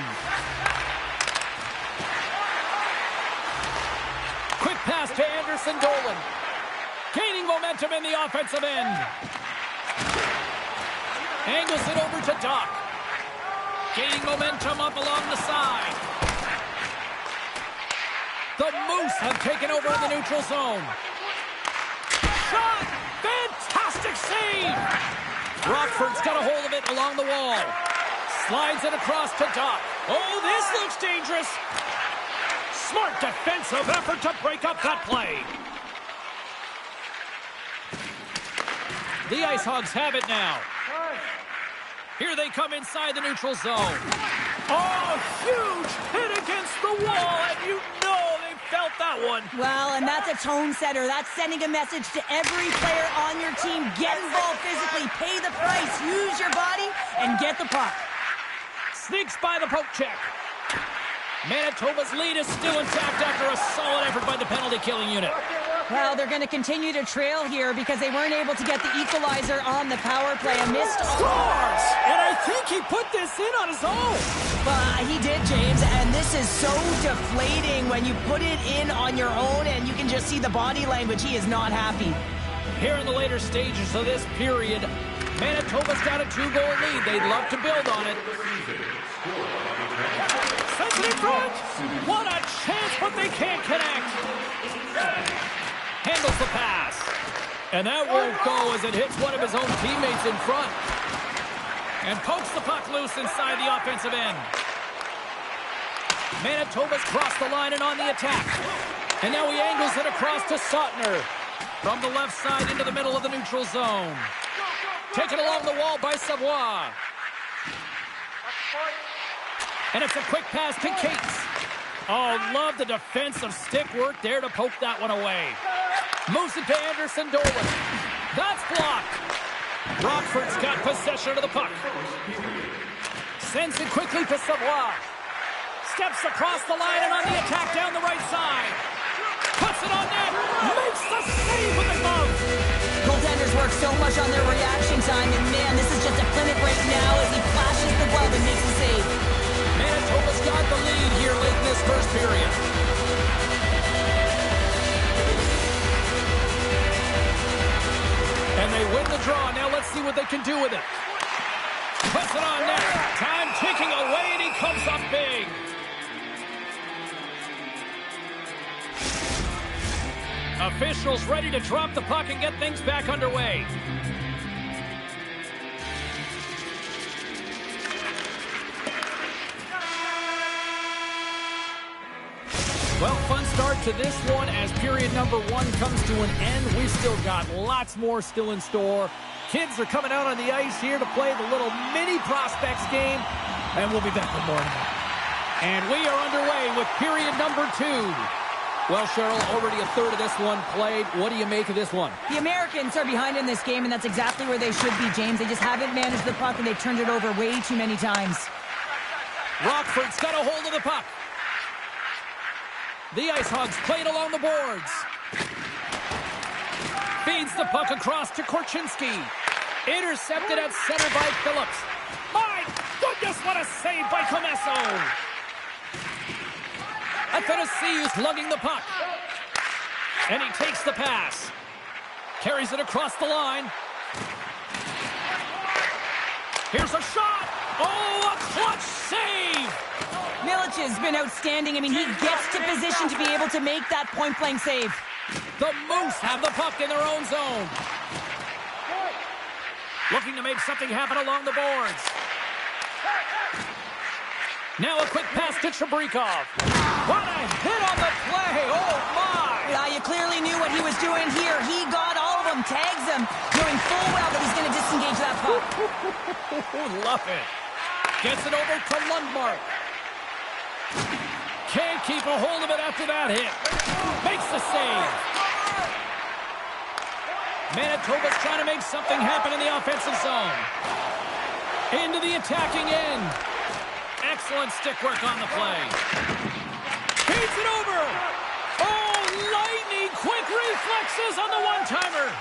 Quick pass to Anderson Dolan. Gaining momentum in the offensive end. Angles it over to Doc. Gaining momentum up along the side. The Moose have taken over in the neutral zone. Shot! Fantastic save! Rockford's got a hold of it along the wall. Slides it across to Doc. Oh, this looks dangerous. Smart defensive effort to break up that play. The Ice Hogs have it now. Here they come inside the neutral zone. Oh, huge hit against the wall, and you know they felt that one. Well, and that's a tone setter. That's sending a message to every player on your team. Get involved physically, pay the price, use your body, and get the puck. Sneaks by the poke check. Manitoba's lead is still intact after a solid effort by the penalty-killing unit. Well, they're going to continue to trail here because they weren't able to get the equalizer on the power play. A missed scores! And I think he put this in on his own. He did, James, and this is so deflating when you put it in on your own and you can just see the body language. He is not happy. Here in the later stages of this period, Manitoba's got a 2-goal lead. They'd love to build on it. Sends it in front. What a chance, but they can't connect. Handles the pass. And that won't go as it hits one of his own teammates in front. And pokes the puck loose inside the offensive end. Manitoba's crossed the line and on the attack. And now he angles it across to Sautner. From the left side into the middle of the neutral zone. Taken along the wall by Savoie. And it's a quick pass to Cates. Oh, love the defensive stick work there to poke that one away. Moves it to Anderson Dolan. That's blocked. Rockford's got possession of the puck. Sends it quickly to Savoie. Steps across the line and on the attack down the right side. Puts it on net. Makes the save with the glove. Goaltenders work so much on their reaction time, and man, this is just a clinic right now as he flashes the glove and makes the save. Manitoba's got the lead here late in this first period. And they win the draw. Now let's see what they can do with it. Puts it on net. Time ticking away, and he comes up big. Officials ready to drop the puck and get things back underway. Well, fun start to this one as period number 1 comes to an end. We've still got lots more still in store. Kids are coming out on the ice here to play the little mini prospects game, and we'll be back with more. And we are underway with period number 2. Well, Cheryl, already a third of this one played. What do you make of this one? The Americans are behind in this game, and that's exactly where they should be, James. They just haven't managed the puck, and they've turned it over way too many times. Rockford's got a hold of the puck. The Ice Hogs played along the boards. Feeds the puck across to Korchinski. Intercepted at center by Phillips. My goodness, what a save by Comesso. Athanasiou's lugging the puck. And he takes the pass. Carries it across the line. Here's a shot. Oh, a clutch save. Milic has been outstanding. I mean, he gets to position to be able to make that point-blank save. The Moose have the puck in their own zone. Looking to make something happen along the boards. Now a quick pass to Chabrikov. What a hit on the play. Oh, my. Yeah, you clearly knew what he was doing here. He got all of them, tags them, knowing full well that he's going to disengage that puck. Love it. Gets it over to Lundmark. Can't keep a hold of it after that hit. Makes the save. Manitoba's trying to make something happen in the offensive zone. Into the attacking end. Excellent stick work on the play. Feeds it over. Oh, lightning quick reflexes on the one-timer.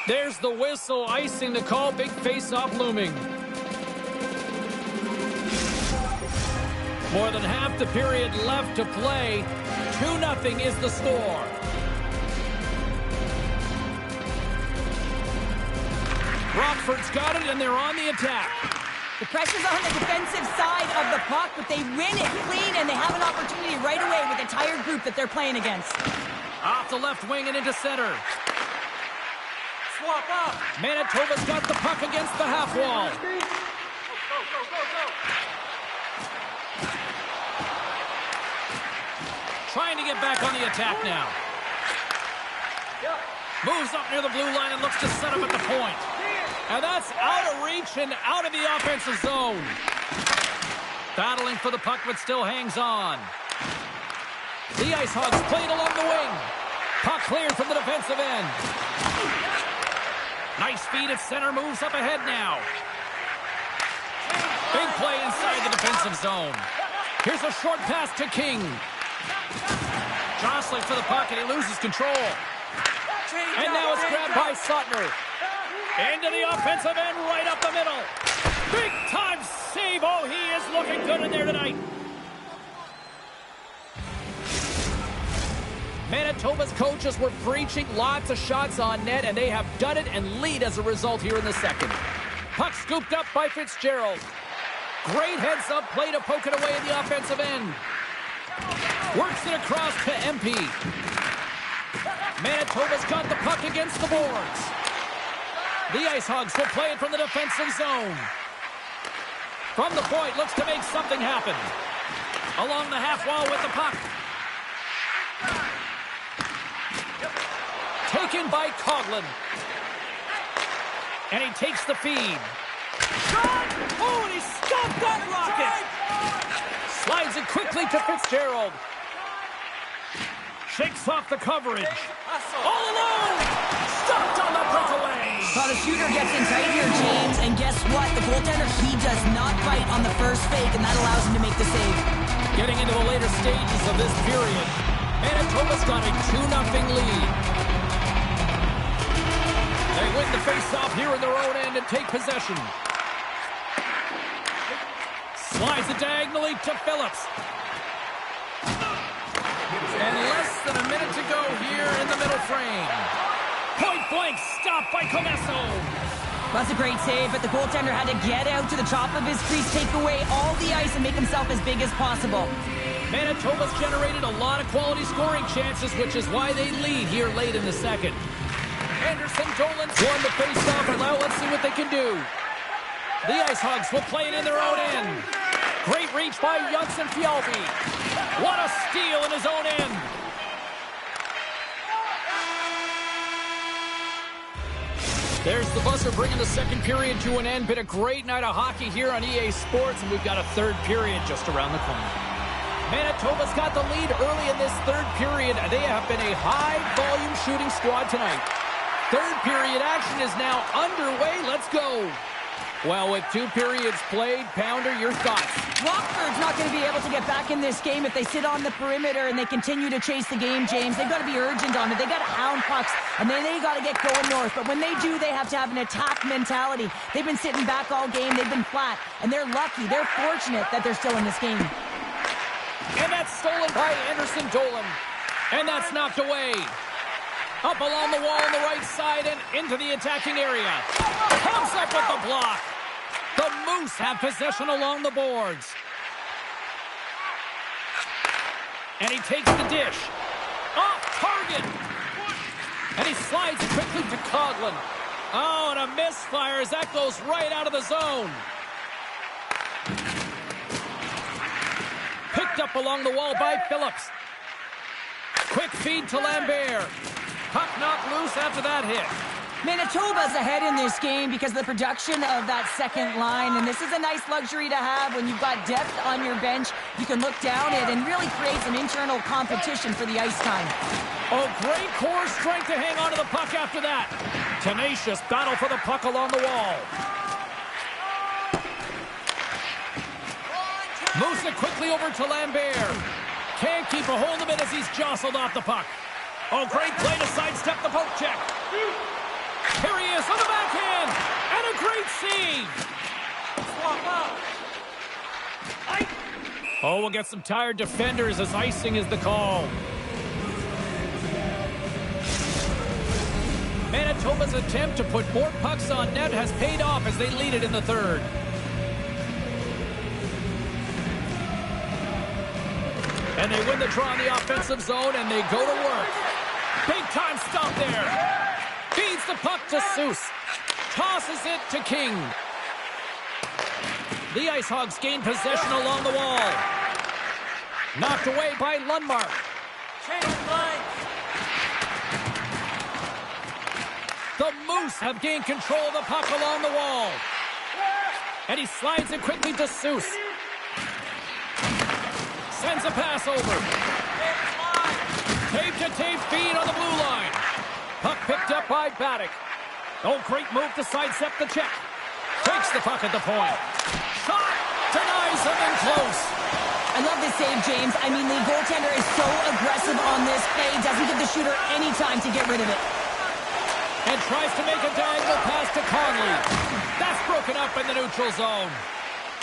There's the whistle, icing the call. Big face-off looming. More than half the period left to play. 2-0 is the score. Rockford's got it, and they're on the attack. The pressure's on the defensive side of the puck, but they win it clean, and they have an opportunity right away with a tired group that they're playing against. Off the left wing and into center. Swap up. Manitoba's got the puck against the half wall. Go. Trying to get back on the attack now. Moves up near the blue line and looks to set up at the point. And that's out of reach and out of the offensive zone. Battling for the puck, but still hangs on. The Ice Hogs played along the wing. Puck cleared from the defensive end. Nice feed at center, moves up ahead now. Big play inside the defensive zone. Here's a short pass to King. Jostling for the puck, and he loses control. And now it's grabbed by Suttner. Into the offensive end, right up the middle. Big time save. Oh, he is looking good in there tonight. Manitoba's coaches were preaching lots of shots on net, and they have done it and lead as a result here in the second. Puck scooped up by Fitzgerald. Great heads-up play to poke it away in the offensive end. Works it across to MP. Manitoba's got the puck against the boards. The Ice Hogs will play it from the defensive zone. From the point, looks to make something happen. Along the half wall with the puck. Taken by Coughlin. And he takes the feed. Shot! Oh, and he stopped that rocket! Slides it quickly to Fitzgerald. Shakes off the coverage. All alone! Stopped on the breakaway! Well, the shooter gets in tight here, James, and guess what? The goaltender, he does not bite on the first fake, and that allows him to make the save. Getting into the later stages of this period, Manitoba's got a 2-0 lead. They win the face-off here in their own end and take possession. Slides it diagonally to Phillips. And less than a minute to go here in the middle frame. Point blank stop by Comesso. That's a great save, but the goaltender had to get out to the top of his crease, take away all the ice, and make himself as big as possible. Manitoba's generated a lot of quality scoring chances, which is why they lead here late in the second. Anderson Dolan's won the face-off, and now let's see what they can do. The Ice Hogs will play it in their own end. Great reach by Janssen Fjallby. What a steal in his own end. There's the buzzer bringing the second period to an end. Been a great night of hockey here on EA Sports, and we've got a third period just around the corner. Manitoba's got the lead early in this third period. They have been a high-volume shooting squad tonight. Third period action is now underway. Let's go. Well, with 2 periods played, Pounder, your thoughts? Rockford's not going to be able to get back in this game if they sit on the perimeter and they continue to chase the game, James. They've got to be urgent on it. They got to hound pucks, and then they got to get going north. But when they do, they have to have an attack mentality. They've been sitting back all game. They've been flat, and they're lucky. They're fortunate that they're still in this game. And that's stolen by Anderson Dolan. And that's knocked away. Up along the wall on the right side and into the attacking area. Comes up with the block. The Moose have possession along the boards. And he takes the dish. Off target. And he slides quickly to Coughlin. Oh, and a misfire as that goes right out of the zone. Picked up along the wall by Phillips. Quick feed to Lambert. Puck knocked loose after that hit. Manitoba's ahead in this game because of the production of that second line, and this is a nice luxury to have when you've got depth on your bench. You can look down it and really create some internal competition for the ice time. Oh, great core strength to hang on to the puck after that. Tenacious battle for the puck along the wall. Moves it quickly over to Lambert. Can't keep a hold of it as he's jostled off the puck. Oh, great play to sidestep the poke check. Here he is on the backhand. And a great save. Oh, we'll get some tired defenders as icing is the call. Manitoba's attempt to put more pucks on net has paid off as they lead it in the third. And they win the draw in the offensive zone, and they go to work. Big time stop there. Feeds the puck to Seuss. Tosses it to King. The Ice Hogs gain possession along the wall. Knocked away by Lundmark. The Moose have gained control of the puck along the wall. And he slides it quickly to Seuss. Sends a pass over. Tape-to-tape feed on the blue line. Puck picked up by Baddock. Oh, great move to sidestep the check. Takes the puck at the point. Shot! Denies him in close. I love this save, James. I mean, the goaltender is so aggressive on this play. Doesn't give the shooter any time to get rid of it. And tries to make a diagonal pass to Conley. That's broken up in the neutral zone.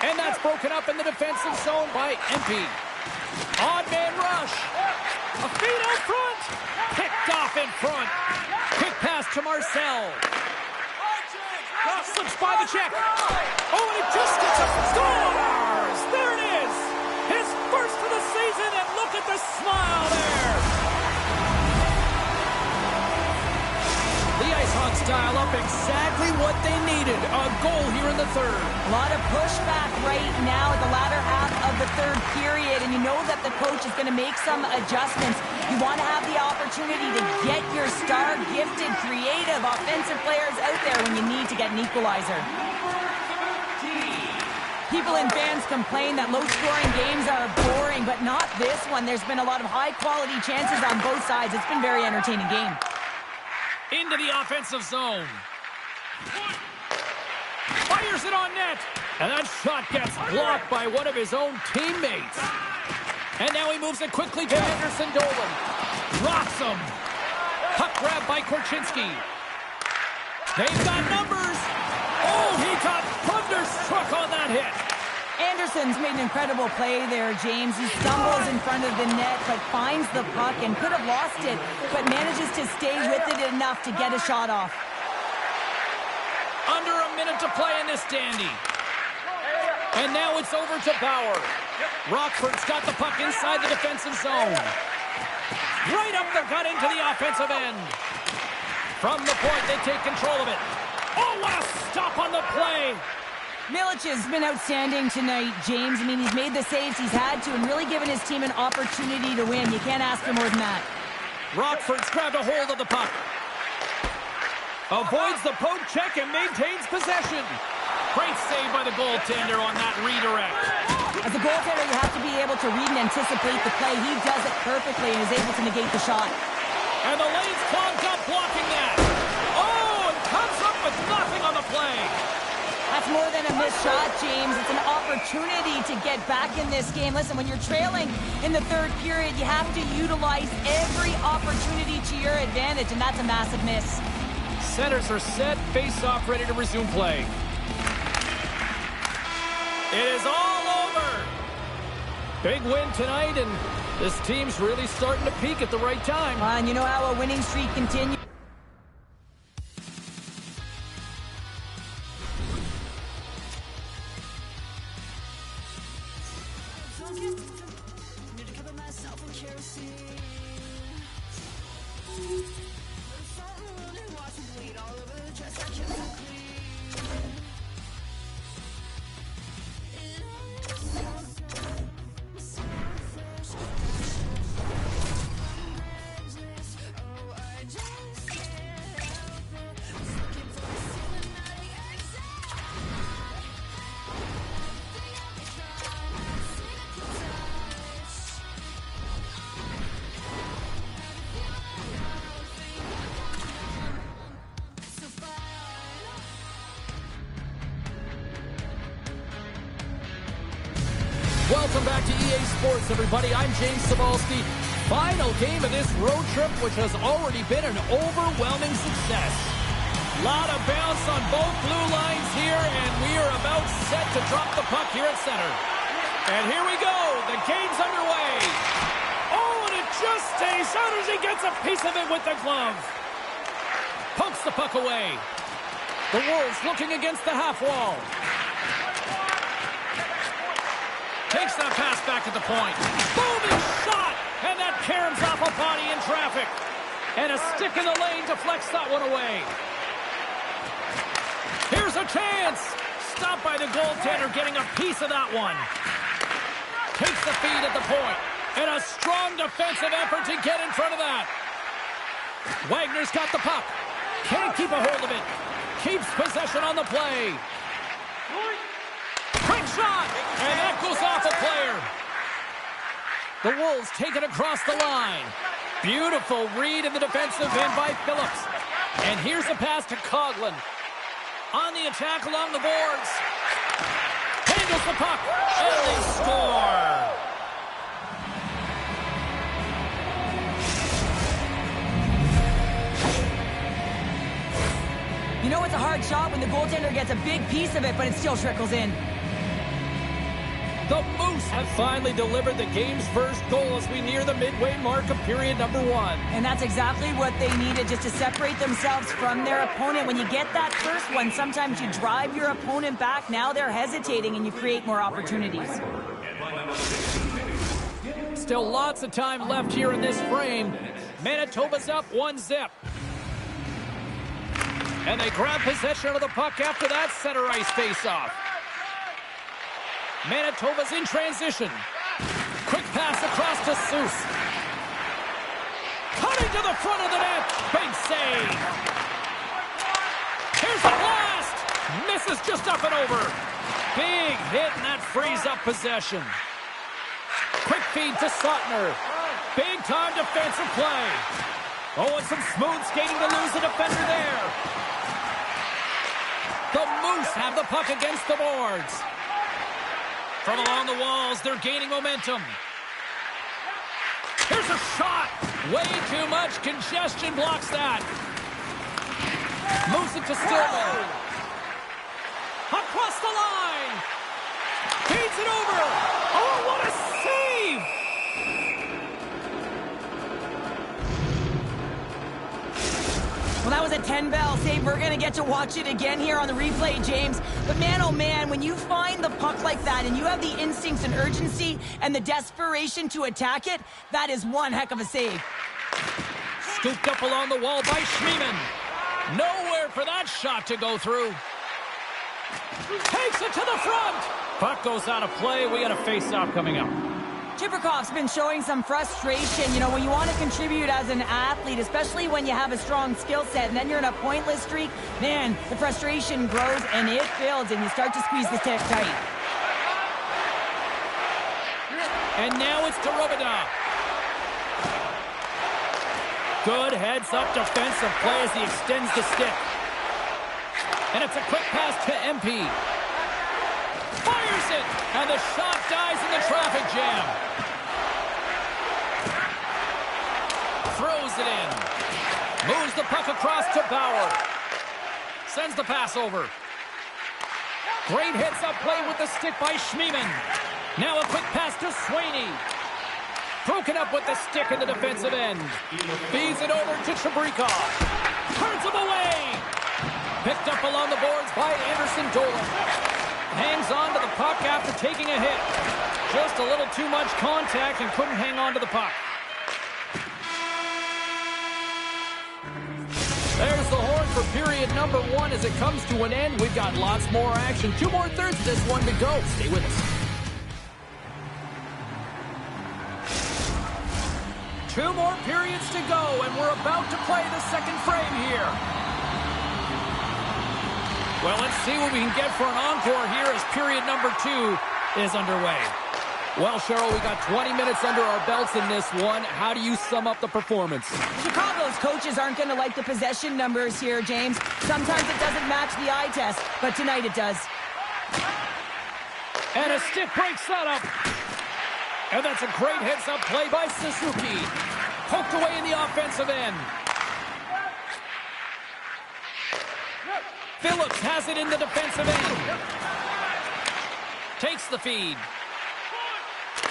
And that's broken up in the defensive zone by Empey. Odd man rush. A feed out front. Picked off in front. Quick pass to Marcel. Slips by the check. Oh, and it just gets up. Scores! There it is. His first of the season, and look at the smile there. The Ice Hogs dial up exactly what they needed. A goal here in the third. A lot of pushback right now at the latter half of the third period, and you know that the coach is going to make some adjustments. You want to have the opportunity to get your star, gifted, creative, offensive players out there when you need to get an equalizer. People and fans complain that low-scoring games are boring, but not this one. There's been a lot of high-quality chances on both sides. It's been a very entertaining game. Into the offensive zone. Fires it on net. And that shot gets blocked by one of his own teammates. And now he moves it quickly to Anderson Dolan. Rocks him. Puck grab by Korchinski. They've got numbers. Oh, he got thunderstruck on that hit. Anderson's made an incredible play there, James. He stumbles in front of the net, but finds the puck and could have lost it, but manages to stay with it enough to get a shot off. Under a minute to play in this dandy. And now it's over to Bauer. Rockford's got the puck inside the defensive zone. Right up the gut into the offensive end. From the point, they take control of it. Oh, what a stop on the play. Milic has been outstanding tonight, James. I mean, he's made the saves he's had to and really given his team an opportunity to win. You can't ask for more than that. Rockford's grabbed a hold of the puck. Avoids the poke check and maintains possession. Great save by the goaltender on that redirect. As a goaltender, you have to be able to read and anticipate the play. He does it perfectly and is able to negate the shot. And the lane's clogged up blocking that. Oh, and comes up with nothing on the play. That's more than a missed shot, James. It's an opportunity to get back in this game. Listen, when you're trailing in the third period, you have to utilize every opportunity to your advantage, and that's a massive miss. Centers are set, face-off ready to resume play. It is all over. Big win tonight, and this team's really starting to peak at the right time. And you know how a winning streak continues. Welcome back to EA Sports, everybody. I'm James Cebulski. Final game of this road trip, which has already been an overwhelming success. Lot of bounce on both blue lines here, and we are about set to drop the puck here at center. And here we go. The game's underway. Oh, and it just stays out as he gets a piece of it with the glove. Pokes the puck away. The Wolves looking against the half wall. Takes that pass back at the point. Booming shot! And that caroms off a body in traffic. And a stick in the lane deflects that one away. Here's a chance! Stopped by the goaltender, getting a piece of that one. Takes the feed at the point. And a strong defensive effort to get in front of that. Wagner's got the puck. Can't keep a hold of it. Keeps possession on the play. Quick shot! And that goes off a player. The Wolves take it across the line. Beautiful read in the defensive end by Phillips. And here's a pass to Coughlin. On the attack along the boards. Handles the puck. And they score. You know it's a hard shot when the goaltender gets a big piece of it, but it still trickles in. The Moose have finally delivered the game's first goal as we near the midway mark of period number 1. And that's exactly what they needed, just to separate themselves from their opponent. When you get that first one, sometimes you drive your opponent back. Now they're hesitating, and you create more opportunities. Still lots of time left here in this frame. Manitoba's up 1-0. And they grab possession of the puck after that center ice face-off. Manitoba's in transition. Quick pass across to Seuss. Cutting to the front of the net. Big save. Here's a blast. Misses just up and over. Big hit, and that frees up possession. Quick feed to Sautner. Big time defensive play. Oh, and some smooth skating to lose the defender there. The Moose have the puck against the boards. From along the walls, they're gaining momentum. Here's a shot. Way too much congestion blocks that. Moves it to Stillman. Across the line. Feeds it over. Oh, what a save. Well, that was a 10-bell save. We're going to get to watch it again here on the replay, James. But man, oh man, when you find the puck like that and you have the instincts and urgency and the desperation to attack it, that is one heck of a save. Scooped up along the wall by Schmiemann. Nowhere for that shot to go through. Takes it to the front. Puck goes out of play. We got a face-off coming up. Chibrakov's been showing some frustration. You know, when you want to contribute as an athlete, especially when you have a strong skill set, and then you're in a pointless streak, man, the frustration grows and it builds, and you start to squeeze the stick tight. And now it's to Robida. Good heads-up defensive play as he extends the stick. And it's a quick pass to MP. Fires it, and the shot dies in the traffic jam. Throws it in. Moves the puck across to Bauer. Sends the pass over. Great hits-up play with the stick by Schmiemann. Now a quick pass to Sweeney. Broken up with the stick in the defensive end. Feeds it over to Chibrikov. Turns him away. Picked up along the boards by Anderson Dolan. Hangs on to the puck after taking a hit. Just a little too much contact and couldn't hang on to the puck. There's the horn for period number 1 as it comes to an end. We've got lots more action. 2 more thirds, this one to go. Stay with us. 2 more periods to go, and we're about to play the second frame here. Well, let's see what we can get for an encore here as period number 2 is underway. Well, Cheryl, we got 20 minutes under our belts in this one. How do you sum up the performance? Chicago's coaches aren't going to like the possession numbers here, James. Sometimes it doesn't match the eye test, but tonight it does. And a stick break setup. And that's a great heads-up play by Suzuki. Poked away in the offensive end. Phillips has it in the defensive end. Takes the feed.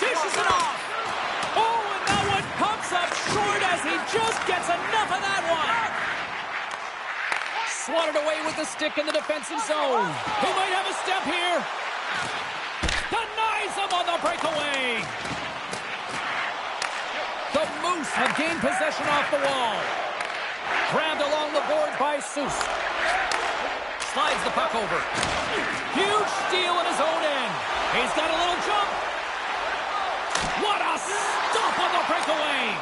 Dishes it off. Oh, and that one pumps up short as he just gets enough of that one. Swatted away with the stick in the defensive zone. He might have a step here. Denies him on the breakaway. The Moose have gained possession off the wall. Grabbed along the board by Seuss. Slides the puck over. Huge steal in his own end. He's got a little jump. What a stop on the breakaway.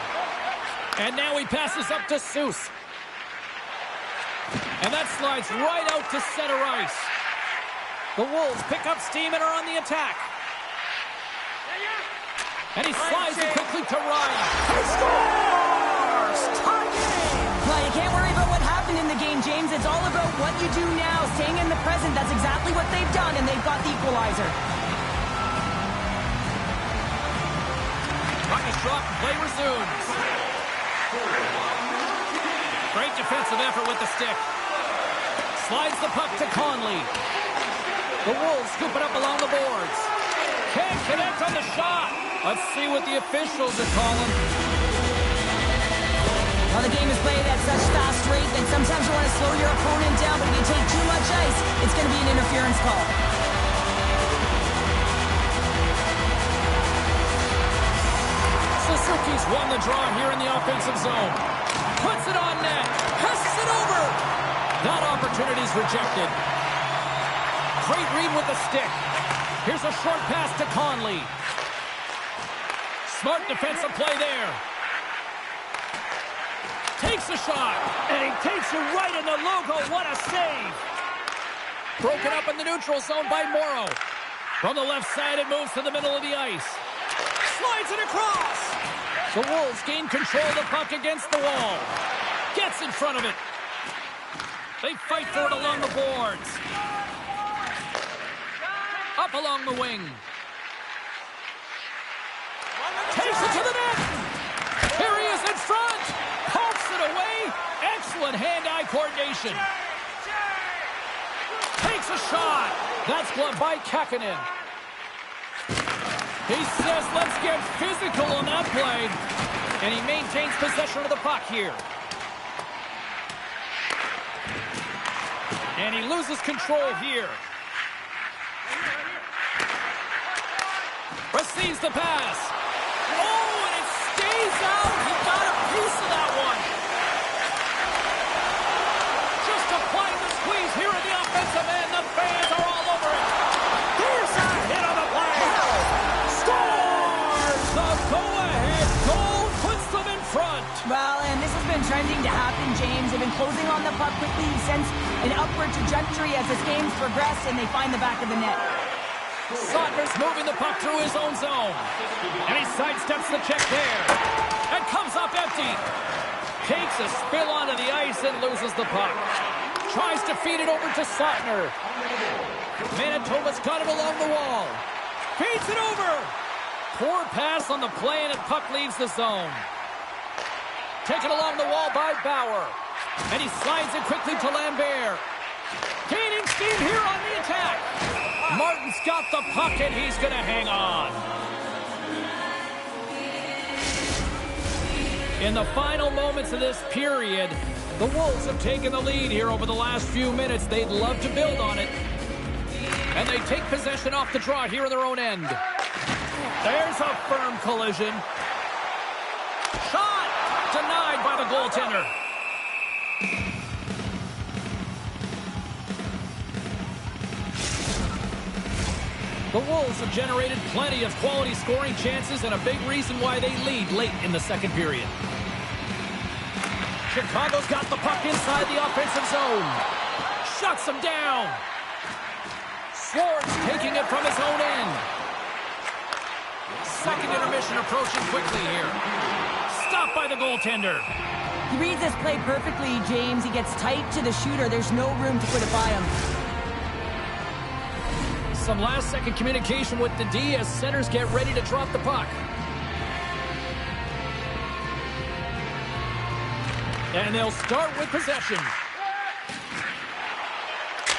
And now he passes up to Seuss. And that slides right out to center ice. The Wolves pick up steam and are on the attack. And he slides it quickly to Ryan. He scores! Tie game! Well, you can't worry about what happened in the game, James. It's all about what you do now, staying in the present. That's exactly what they've done, and they've got the equalizer. Puck is dropped and play resumes. Great defensive effort with the stick. Slides the puck to Conley. The Wolves scoop it up along the boards. Can't connect on the shot. Let's see what the officials are calling. Well, the game is played at such fast rate that sometimes you want to slow your opponent down, but if you take too much ice, it's going to be an interference call. Suzuki's won the draw here in the offensive zone. Puts it on net. Passes it over. That opportunity's rejected. Great read with the stick. Here's a short pass to Conley. Smart defensive play there. Takes a shot. And he takes it right in the logo. What a save. Broken up in the neutral zone by Morrow. From the left side, it moves to the middle of the ice. Slides it across. The Wolves gain control of the puck against the wall. Gets in front of it. They fight for it along the boards. Up along the wing. Takes it to the net. Here he is in front. Pumps it away. Excellent hand-eye coordination. Takes a shot. That's gloved by Kakkonen. He says, let's get physical on that play. And he maintains possession of the puck here. And he loses control here. Receives the pass. Oh, and it stays out. He got a piece of that one. Just applying the squeeze here in the offensive end. The fans are closing on the puck quickly. He sends an upward trajectory as this game's progressed, and they find the back of the net. Sautner's moving the puck through his own zone. And he sidesteps the check there. And comes up empty. Takes a spill onto the ice and loses the puck. Tries to feed it over to Sautner. Manitoba's got it along the wall. Feeds it over. Poor pass on the play, and the puck leaves the zone. Taken along the wall by Bauer. And he slides it quickly to Lambert. Gaining steam here on the attack. Martin's got the puck, and he's going to hang on. In the final moments of this period, the Wolves have taken the lead here over the last few minutes. They'd love to build on it. And they take possession off the draw here in their own end. There's a firm collision. Shot! Denied by the goaltender. The Wolves have generated plenty of quality scoring chances and a big reason why they lead late in the second period. Chicago's got the puck inside the offensive zone. Shuts them down. Swartz taking it from his own end. Second intermission approaching quickly here. Stopped by the goaltender. He reads this play perfectly, James. He gets tight to the shooter. There's no room to put it by him. Some last-second communication with the D as centers get ready to drop the puck. And they'll start with possession.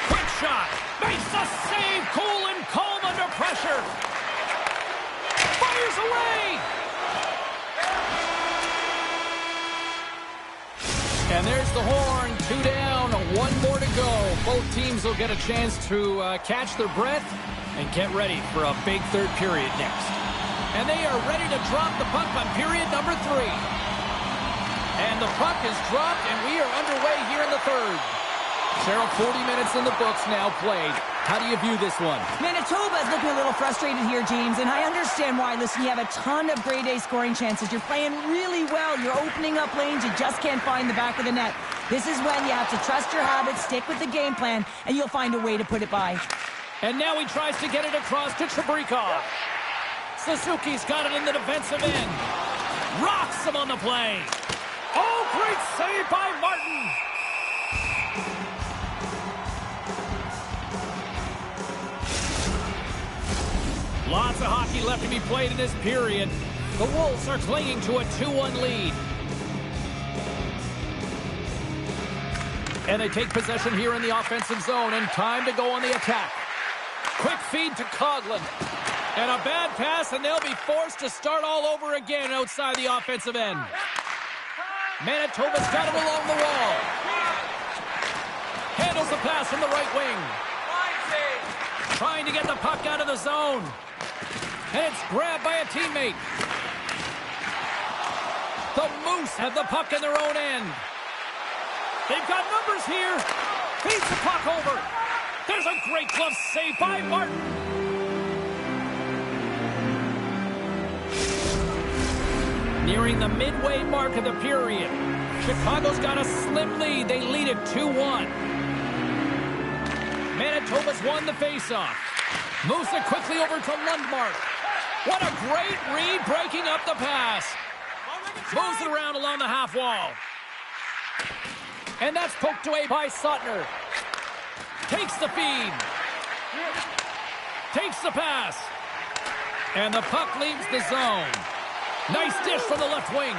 Quick shot. Makes a save. Cool and calm under pressure. Fires away. And there's the horn. 2 down, 1 more to go. Both teams will get a chance to catch their breath and get ready for a big third period next. And they are ready to drop the puck on period number 3. And the puck is dropped, and we are underway here in the third. Cheryl, 40 minutes in the books now played. How do you view this one? Manitoba is looking a little frustrated here, James, and I understand why. Listen, you have a ton of grade A scoring chances. You're playing really well. You're opening up lanes. You just can't find the back of the net. This is when you have to trust your habits, stick with the game plan, and you'll find a way to put it by. And now he tries to get it across to Trebrikov. Suzuki's got it in the defensive end. Rocks him on the play. Oh, great save by Martin. Lots of hockey left to be played in this period. The Wolves are clinging to a 2-1 lead. And they take possession here in the offensive zone, and time to go on the attack. Quick feed to Coughlin. And a bad pass, and they'll be forced to start all over again outside the offensive end. Manitoba's got it along the wall. Handles the pass from the right wing. Trying to get the puck out of the zone. And it's grabbed by a teammate. The Moose have the puck in their own end. They've got numbers here. Feeds the puck over. There's a great glove save by Martin. Nearing the midway mark of the period. Chicago's got a slim lead. They lead it 2-1. Manitoba's won the faceoff. Moves it quickly over to Lundmark. What a great read, breaking up the pass. Moves it around along the half wall. And that's poked away by Sautner. Takes the feed. Takes the pass. And the puck leaves the zone. Nice dish from the left wing.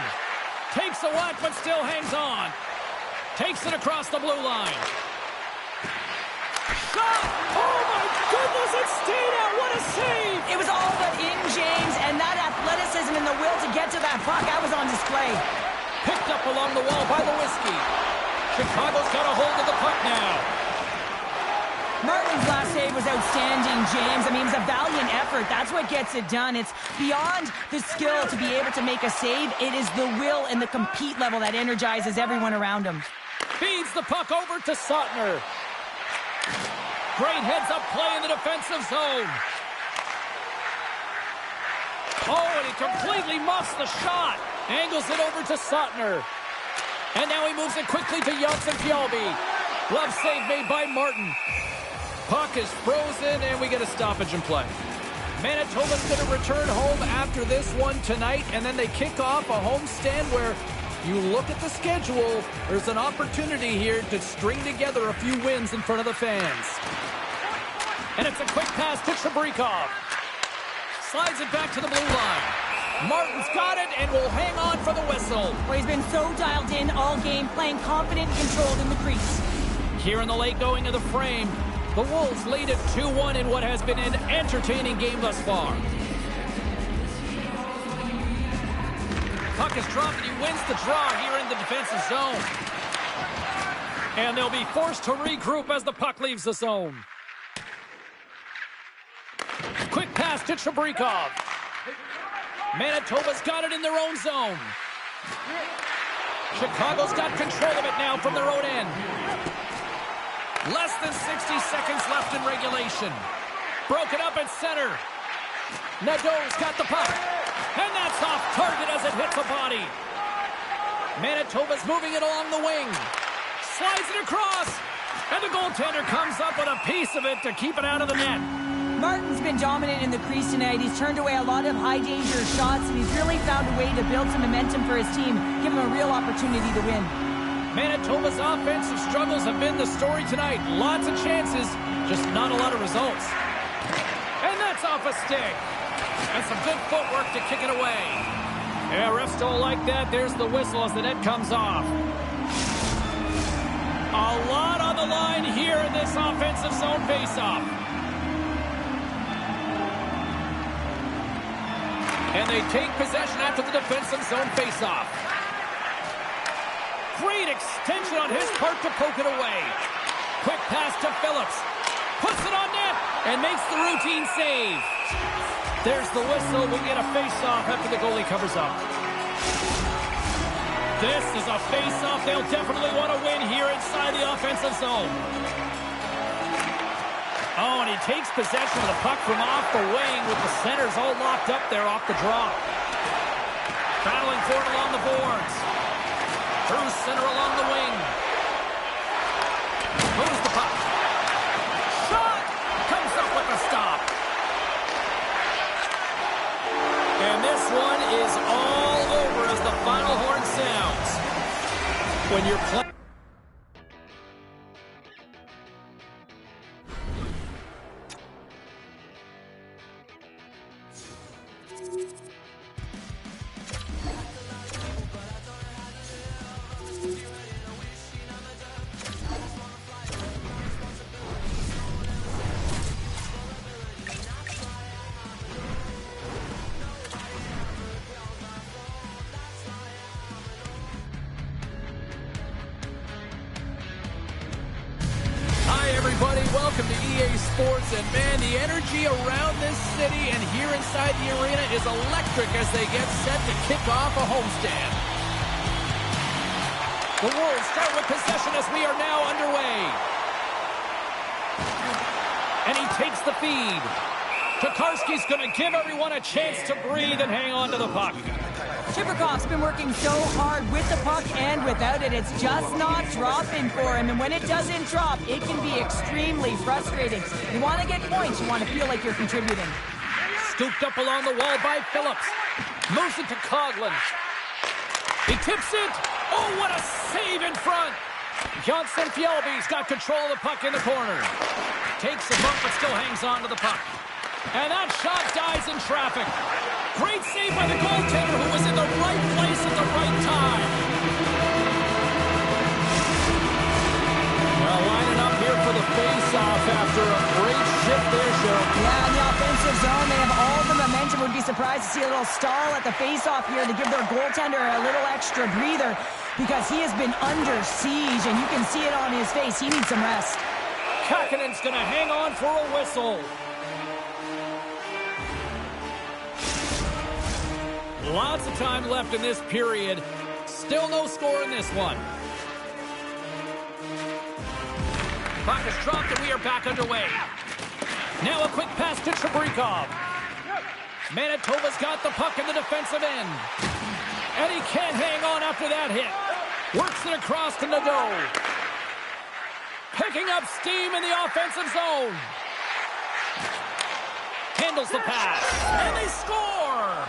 Takes a whack, but still hangs on. Takes it across the blue line. Shot! Oh, my goodness, it stayed out. What a save! It was all but in, James, and that athleticism and the will to get to that puck, that was on display. Picked up along the wall by Lewinsky. Chicago's got a hold of the puck now. Martin's last save was outstanding, James. I mean, it was a valiant effort. That's what gets it done. It's beyond the skill to be able to make a save. It is the will and the compete level that energizes everyone around him. Feeds the puck over to Sautner. Great heads-up play in the defensive zone. Oh, and he completely muffs the shot. Angles it over to Sautner. And now he moves it quickly to Fjallby. Glove save made by Martin. Puck is frozen, and we get a stoppage in play. Manitoba's going to return home after this one tonight, and then they kick off a homestand where you look at the schedule, there's an opportunity here to string together a few wins in front of the fans. And it's a quick pass to Chebrikov. Slides it back to the blue line. Martin's got it and will hang on for the whistle. Well, he's been so dialed in all game, playing confident and controlled in the crease. Here in the late going of the frame, the Wolves lead it 2-1 in what has been an entertaining game thus far. Puck is dropped and he wins the draw here in the defensive zone. And they'll be forced to regroup as the puck leaves the zone. Quick pass to Chebrikov. Manitoba's got it in their own zone. Chicago's got control of it now from their own end. Less than 60 seconds left in regulation. Broken up at center. Nadeau's got the puck. And that's off target as it hits a body. Manitoba's moving it along the wing. Slides it across. And the goaltender comes up with a piece of it to keep it out of the net. Martin's been dominant in the crease tonight. He's turned away a lot of high-danger shots, and he's really found a way to build some momentum for his team, give him a real opportunity to win. Manitoba's offensive struggles have been the story tonight. Lots of chances, just not a lot of results. And that's off a stick. And some good footwork to kick it away. Yeah, refs don't like that. There's the whistle as the net comes off. A lot on the line here in this offensive zone faceoff. And they take possession after the defensive zone faceoff. Great extension on his part to poke it away. Quick pass to Phillips. Puts it on net and makes the routine save. There's the whistle. We get a face-off after the goalie covers up. This is a face-off they'll definitely want to win here inside the offensive zone. Oh, and he takes possession of the puck from off the wing with the centers all locked up there off the draw. Battling for it along the boards. Through center along the wing. Moves the puck. Shot! Comes up with a stop. And this one is all over as the final horn sounds. When you're playing... Welcome to EA Sports, and man, the energy around this city and here inside the arena is electric as they get set to kick off a homestand. The Wolves start with possession as we are now underway. And he takes the feed. Tokarski's going to give everyone a chance to breathe and hang on to the puck. Chibrikov's been working so hard with the puck and without it. It's just not dropping for him. And when it doesn't drop, it can be extremely frustrating. You want to get points. You want to feel like you're contributing. Scooped up along the wall by Phillips. Moves it to Coughlin. He tips it. Oh, what a save in front. Fjallby's got control of the puck in the corner. Takes the bump but still hangs on to the puck. And that shot dies in traffic. Great save by the goaltender who was in the right place at the right time. Well, lining up here for the face-off after a great shift there, Cheryl. Yeah, in the offensive zone, they have all the momentum. Would be surprised to see a little stall at the face-off here to give their goaltender a little extra breather because he has been under siege, and you can see it on his face. He needs some rest. Kakinen's going to hang on for a whistle. Lots of time left in this period. Still no score in this one. Puck is dropped and we are back underway. Now a quick pass to Chebrikov. Manitoba's got the puck in the defensive end. And he can't hang on after that hit. Works it across to Nadeau. Picking up steam in the offensive zone. Handles the pass. And they score!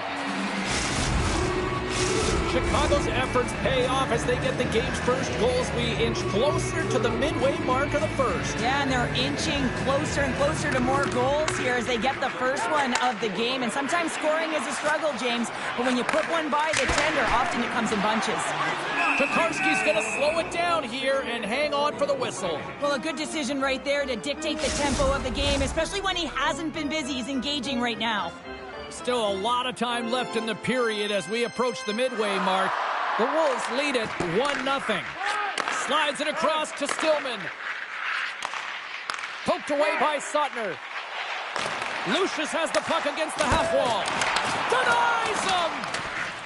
Chicago's efforts pay off as they get the game's first goals. We inch closer to the midway mark of the first. Yeah, and they're inching closer and closer to more goals here as they get the first one of the game. And sometimes scoring is a struggle, James. But when you put one by the tender, often it comes in bunches. Tokarski's going to slow it down here and hang on for the whistle. Well, a good decision right there to dictate the tempo of the game, especially when he hasn't been busy. He's engaging right now. Still a lot of time left in the period as we approach the midway mark. The Wolves lead it 1-0. Slides it across to Stillman. Poked away by Suttner. Lucius has the puck against the half wall. Denies him!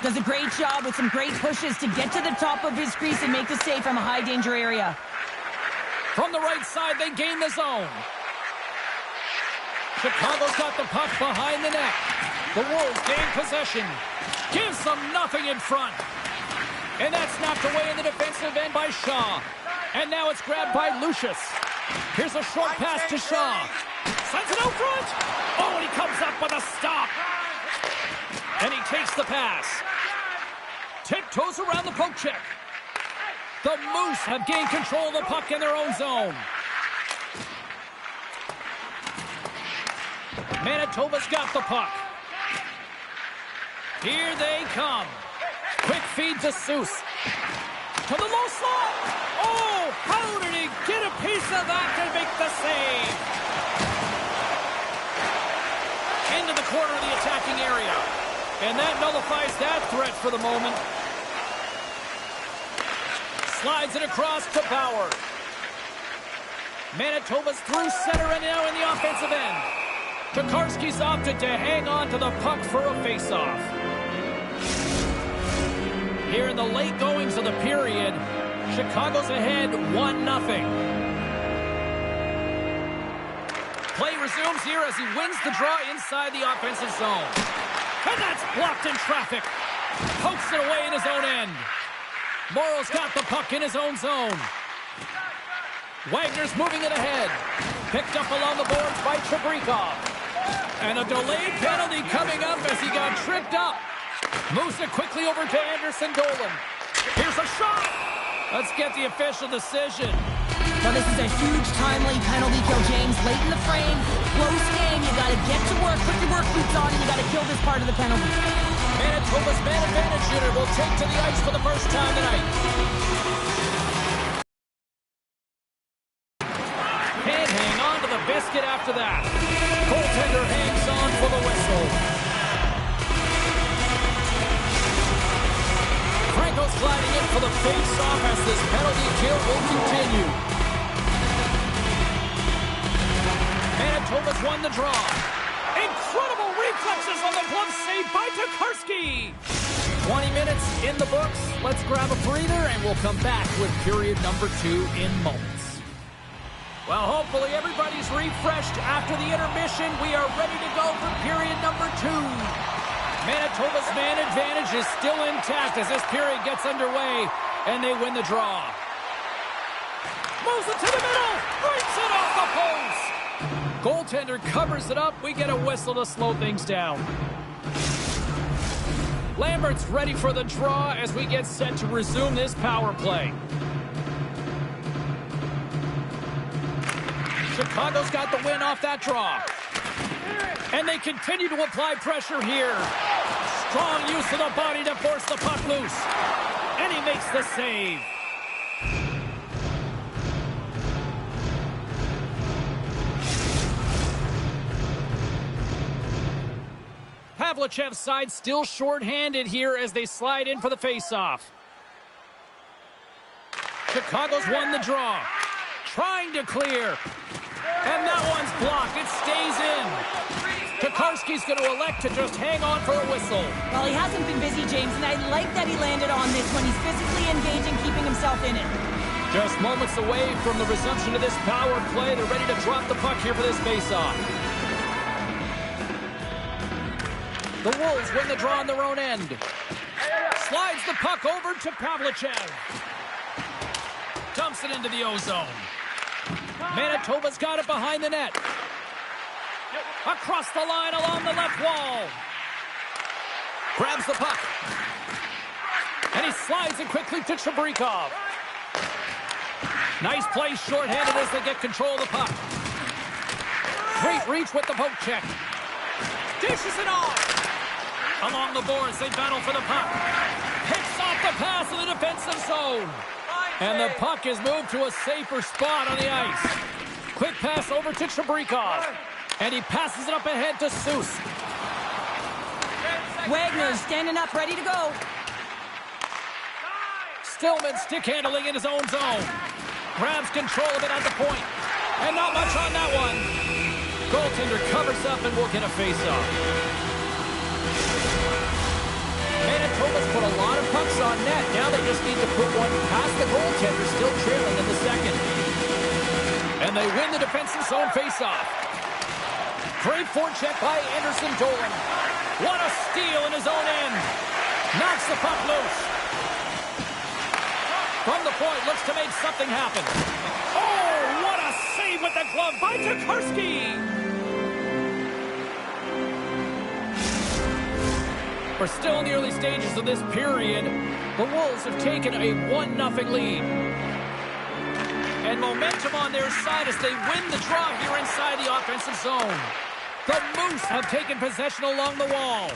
Does a great job with some great pushes to get to the top of his crease and make the save from a high danger area. From the right side, they gain the zone. Chicago's got the puck behind the net. The Wolves gain possession. Gives them nothing in front. And that's snapped away in the defensive end by Shaw. And now it's grabbed by Lucius. Here's a short pass to Shaw. Sends it out front. Oh, and he comes up with a stop. And he takes the pass. Tiptoes around the poke check. The Moose have gained control of the puck in their own zone. Manitoba's got the puck. Here they come. Quick feed to Seuss. To the low slot. Oh, how did he get a piece of that to make the save? Into the corner of the attacking area. And that nullifies that threat for the moment. Slides it across to Bauer. Manitoba's through center and now in the offensive end. Tokarski's opted to hang on to the puck for a face-off. Here in the late goings of the period, Chicago's ahead 1-0. Play resumes here as he wins the draw inside the offensive zone. And that's blocked in traffic. Pokes it away in his own end. Morrow's got the puck in his own zone. Wagner's moving it ahead. Picked up along the boards by Trebrikov. And a delayed penalty coming up as he got tripped up. Moves it quickly over to Anderson Dolan. Here's a shot. Let's get the official decision. Now this is a huge timely penalty kill, James. Late in the frame, close game. You got to get to work, put your work boots on, and you got to kill this part of the penalty. Manitoba's man advantage unit will take to the ice for the first time tonight. Can't hang on to the biscuit after that. Goaltender hangs on for the whistle. Franco's gliding in for the face-off as this penalty kill will continue. Manitoba's won the draw. Incredible reflexes on the glove save by Tokarski. 20 minutes in the books. Let's grab a breather and we'll come back with period number 2 in moments. Well, hopefully everybody's refreshed after the intermission. We are ready to go for period number 2. Manitoba's man advantage is still intact as this period gets underway, and they win the draw. Moves it to the middle, breaks it off the post. Goaltender covers it up. We get a whistle to slow things down. Lambert's ready for the draw as we get set to resume this power play. Chicago's got the win off that draw. And they continue to apply pressure here. Strong use of the body to force the puck loose. And he makes the save. Pavlichev's side still short-handed here as they slide in for the face-off. Chicago's won the draw. Trying to clear. And that one's blocked. It stays in. Tokarski's going to elect to just hang on for a whistle. Well, he hasn't been busy, James, and I like that he landed on this when he's physically engaging, keeping himself in it. Just moments away from the resumption of this power play. They're ready to drop the puck here for this face-off. The Wolves win the draw on their own end. Slides the puck over to Pavlichev. Dumps it into the O-zone. Manitoba's got it behind the net. Across the line along the left wall. Grabs the puck. And he slides it quickly to Chabrikov. Nice play shorthanded as they get control of the puck. Great reach with the poke check. Dishes it off. Along the boards, they battle for the puck. Picks off the pass in the defensive zone. And the puck is moved to a safer spot on the ice. Quick pass over to Chabrikov. And he passes it up ahead to Seuss. Wagner standing up, ready to go. Stillman stick handling in his own zone. Grabs control of it at the point. And not much on that one. Goaltender covers up and will get a face-off. Manitoba's put a lot of pucks on net. Now they just need to put one past the goaltender, still trailing in the second. And they win the defensive zone face-off. Great forecheck by Anderson Dolan. What a steal in his own end. Knocks the puck loose. From the point, looks to make something happen. Oh, what a save with the glove by Tokarski. We're still in the early stages of this period. The Wolves have taken a 1-0 lead. And momentum on their side as they win the draw here inside the offensive zone. The Moose have taken possession along the wall.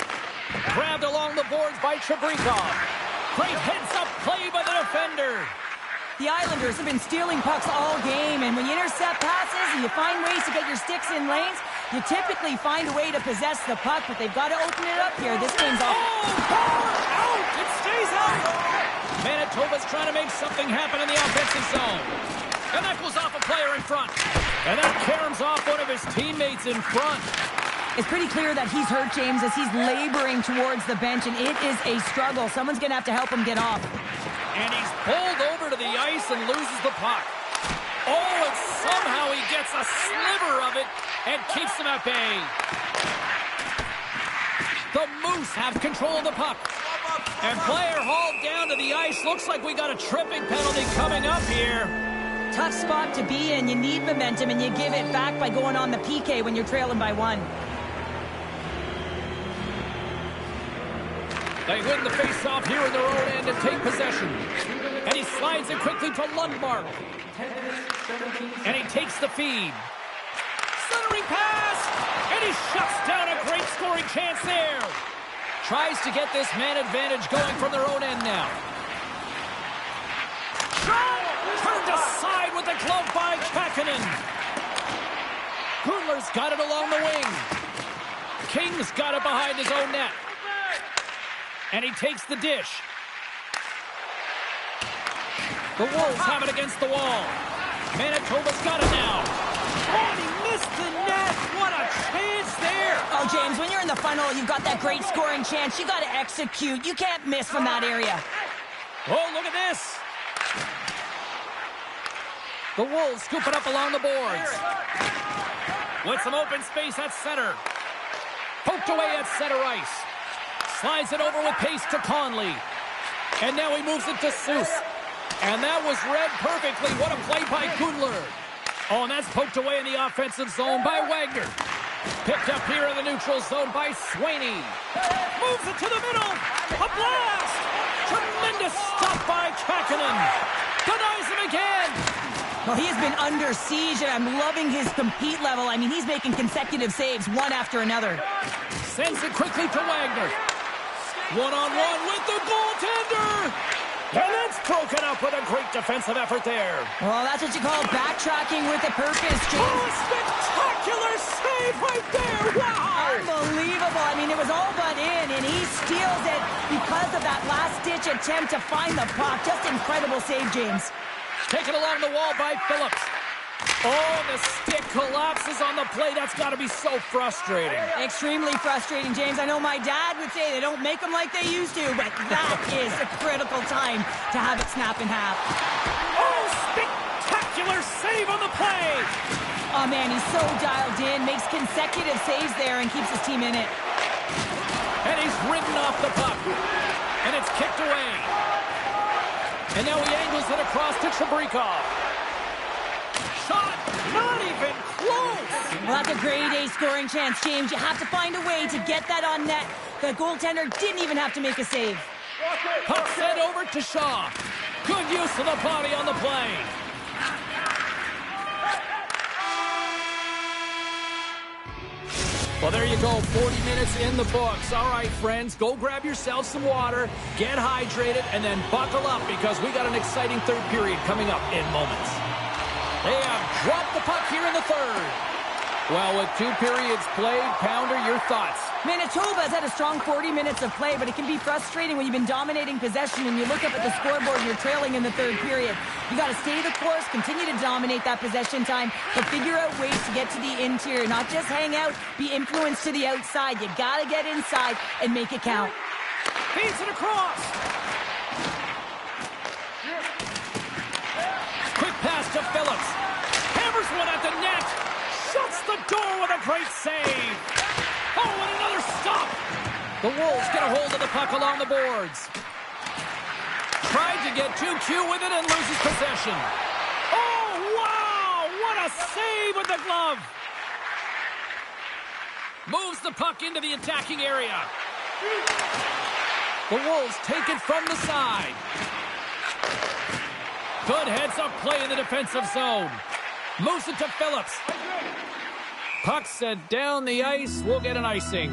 Grabbed along the boards by Chabrikov. Great heads-up play by the defender. The Islanders have been stealing pucks all game, and when you intercept passes and you find ways to get your sticks in lanes, you typically find a way to possess the puck, but they've got to open it up here. This game's off. Oh, out! It stays out! Manitoba's trying to make something happen in the offensive zone. And that goes off a player in front. And that caroms off one of his teammates in front. It's pretty clear that he's hurt, James, as he's laboring towards the bench, and it is a struggle. Someone's going to have to help him get off. And he's pulled over to the ice and loses the puck. Oh, and somehow he gets a sliver of it and keeps him at bay. The Moose have control of the puck. And player hauled down to the ice. Looks like we got a tripping penalty coming up here. Tough spot to be in. You need momentum, and you give it back by going on the PK when you're trailing by 1. They win the face-off here in their own end and take possession. And he slides it quickly to Lundmark. And he takes the feed. Centering pass! And he shuts down a great scoring chance there. Tries to get this man advantage going from their own end now. Shot! Turned aside with the glove by Kähkönen. Gundler's got it along the wing. King's got it behind his own net. And he takes the dish. The Wolves have it against the wall. Manitoba's got it now. Oh, he missed the net. What a chance there. Oh, James, when you're in the funnel, you've got that great scoring chance. You got to execute. You can't miss from that area. Oh, look at this. The Wolves scoop it up along the boards. With some open space at center. Poked away at center ice. Slides it over with pace to Conley. And now he moves it to Seuss. And that was read perfectly. What a play by Gundler. Oh, and that's poked away in the offensive zone by Wagner. Picked up here in the neutral zone by Sweeney. Moves it to the middle. A blast. Tremendous stuff by Kähkönen. Denies him again. Well, he has been under siege, and I'm loving his compete level. I mean, he's making consecutive saves, one after another. Sends it quickly to Wagner. One-on-one with the goaltender. And that's broken up with a great defensive effort there. Well, that's what you call backtracking with a purpose, James. Oh, a spectacular save right there. Wow. Unbelievable. I mean, it was all but in, and he steals it because of that last-ditch attempt to find the puck. Just incredible save, James. Taken along the wall by Phillips. Oh, the stick collapses on the play. That's got to be so frustrating. Extremely frustrating, James. I know my dad would say they don't make them like they used to, but that is a critical time to have it snap in half. Oh, spectacular save on the play. Oh, man, he's so dialed in, makes consecutive saves there, and keeps his team in it. And he's ridden off the puck. And it's kicked away. And now he angles it across to Chabrikov. Shot, not even close. Well, that's a grade A scoring chance, James. You have to find a way to get that on net. The goaltender didn't even have to make a save. Puck sent over to Shaw. Good use of the body on the play. Well, there you go, 40 minutes in the books. All right, friends, go grab yourself some water, get hydrated, and then buckle up because we got an exciting third period coming up in moments. They have dropped the puck here in the third. Well, with 2 periods played, Pounder, your thoughts? Manitoba's had a strong 40 minutes of play, but it can be frustrating when you've been dominating possession and you look up at the scoreboard and you're trailing in the third period. You got to stay the course, continue to dominate that possession time, but figure out ways to get to the interior, not just hang out, be influenced to the outside. You got to get inside and make it count. Feeds it across. Quick pass to Phillips. Hammers one at the net. Shuts the door with a great save. Oh, and another stop. The Wolves get a hold of the puck along the boards. Tried to get too cute with it and loses possession. Oh, wow! What a save with the glove. Moves the puck into the attacking area. The Wolves take it from the side. Good heads-up play in the defensive zone. Moves it to Phillips. Puck sent down the ice. We'll get an icing.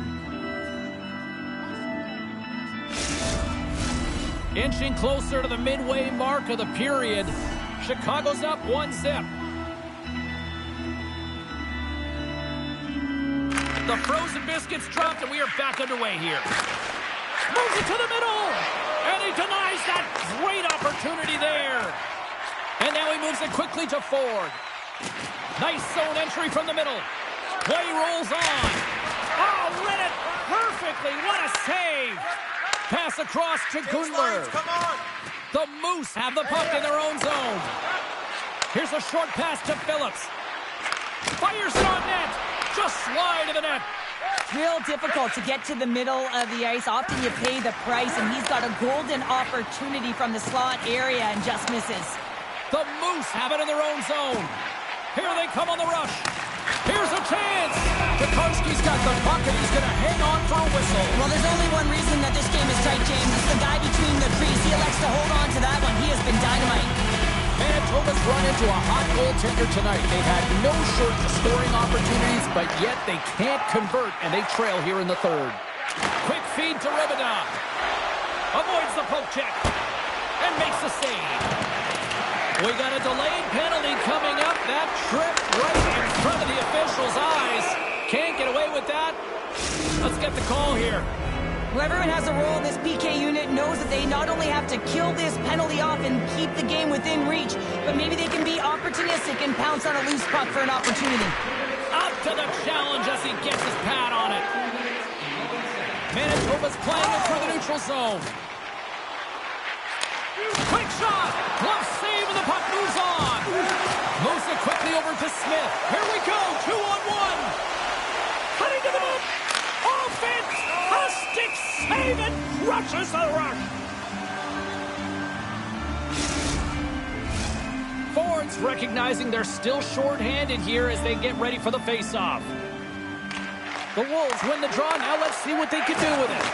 Inching closer to the midway mark of the period. Chicago's up 1-0. The frozen biscuits dropped, and we are back underway here. Moves it to the middle, and he denies that great opportunity there. And now he moves it quickly to Ford. Nice zone entry from the middle. Play rolls on. Oh, read it perfectly. What a save. Pass across to Gundler. The Moose have the puck in their own zone. Here's a short pass to Phillips. Fires it on net. Just slide to the net. Real difficult to get to the middle of the ice. Often you pay the price, and he's got a golden opportunity from the slot area and just misses. The Moose have it in their own zone. Here they come on the rush. Here's a chance. Tokarski's got the puck, and he's going to hang on for a whistle. Well, there's only one reason that this game is tight, James. It's the guy between the crease. He elects to hold on to that one. He has been dynamite. Manitoba's run into a hot goaltender tonight. They've had no short scoring opportunities, but yet they can't convert, and they trail here in the third. Quick feed to Ribada. Avoids the poke check and makes the save. We got a delayed penalty coming up. That tripped right in front of the official's eyes. Can't get away with that. Let's get the call here. Whoever has a role in this PK unit knows that they not only have to kill this penalty off and keep the game within reach, but maybe they can be opportunistic and pounce on a loose puck for an opportunity. Up to the challenge as he gets his pad on it. Manitoba's playing it through the neutral zone. Quick shot! Glove save and the puck moves on. Moves it quickly over to Smith. Here we go, 2-on-1. Cutting to the net. Offense! A stick save and rushes the rush. Ford's recognizing they're still short-handed here as they get ready for the face-off. The Wolves win the draw. Now let's see what they can do with it.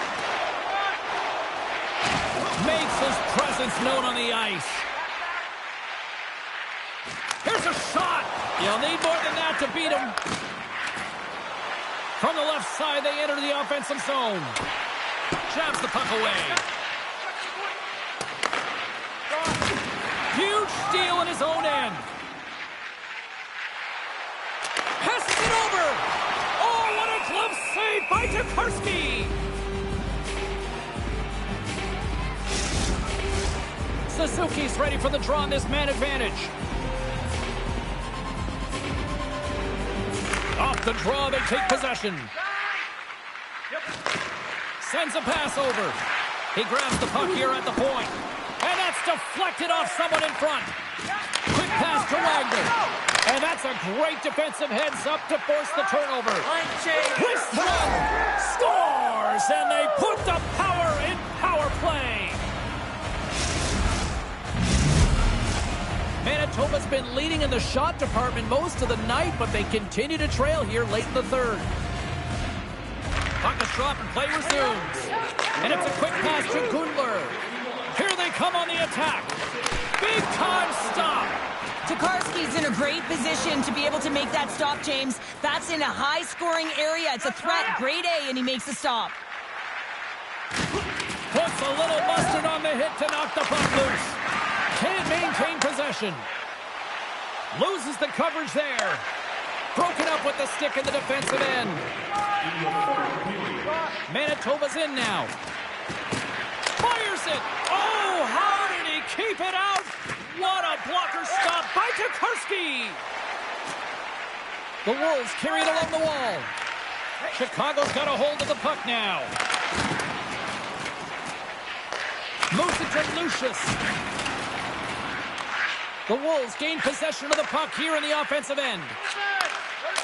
Makes his presence known on the ice. Here's a shot. You'll need more than that to beat him. From the left side, they enter the offensive zone. Jabs the puck away. Huge steal in his own end. Passes it over. Oh, what a glove save by Tokarski. Suzuki's ready for the draw on this man advantage. Off the draw, they take possession. Sends a pass over. He grabs the puck here at the point. And that's deflected off someone in front. Quick pass to Wagner. And that's a great defensive heads-up to force the turnover. Twist one. Scores! And they put the power in power play. Manitoba's been leading in the shot department most of the night, but they continue to trail here late in the third. Puck is dropped and play resumes. And it's a quick pass to Gundler. Here they come on the attack. Big time stop. Tokarski's in a great position to be able to make that stop, James. That's in a high-scoring area. It's a threat, grade A, and he makes a stop. Puts a little mustard on the hit to knock the puck loose. Can't maintain possession. Loses the coverage there. Broken up with the stick in the defensive end. Manitoba's in now. Fires it. Oh, how did he keep it out? What a blocker stop by Tokarski. The Wolves carry it along the wall. Chicago's got a hold of the puck now. Moves it to Lucius. The Wolves gain possession of the puck here in the offensive end.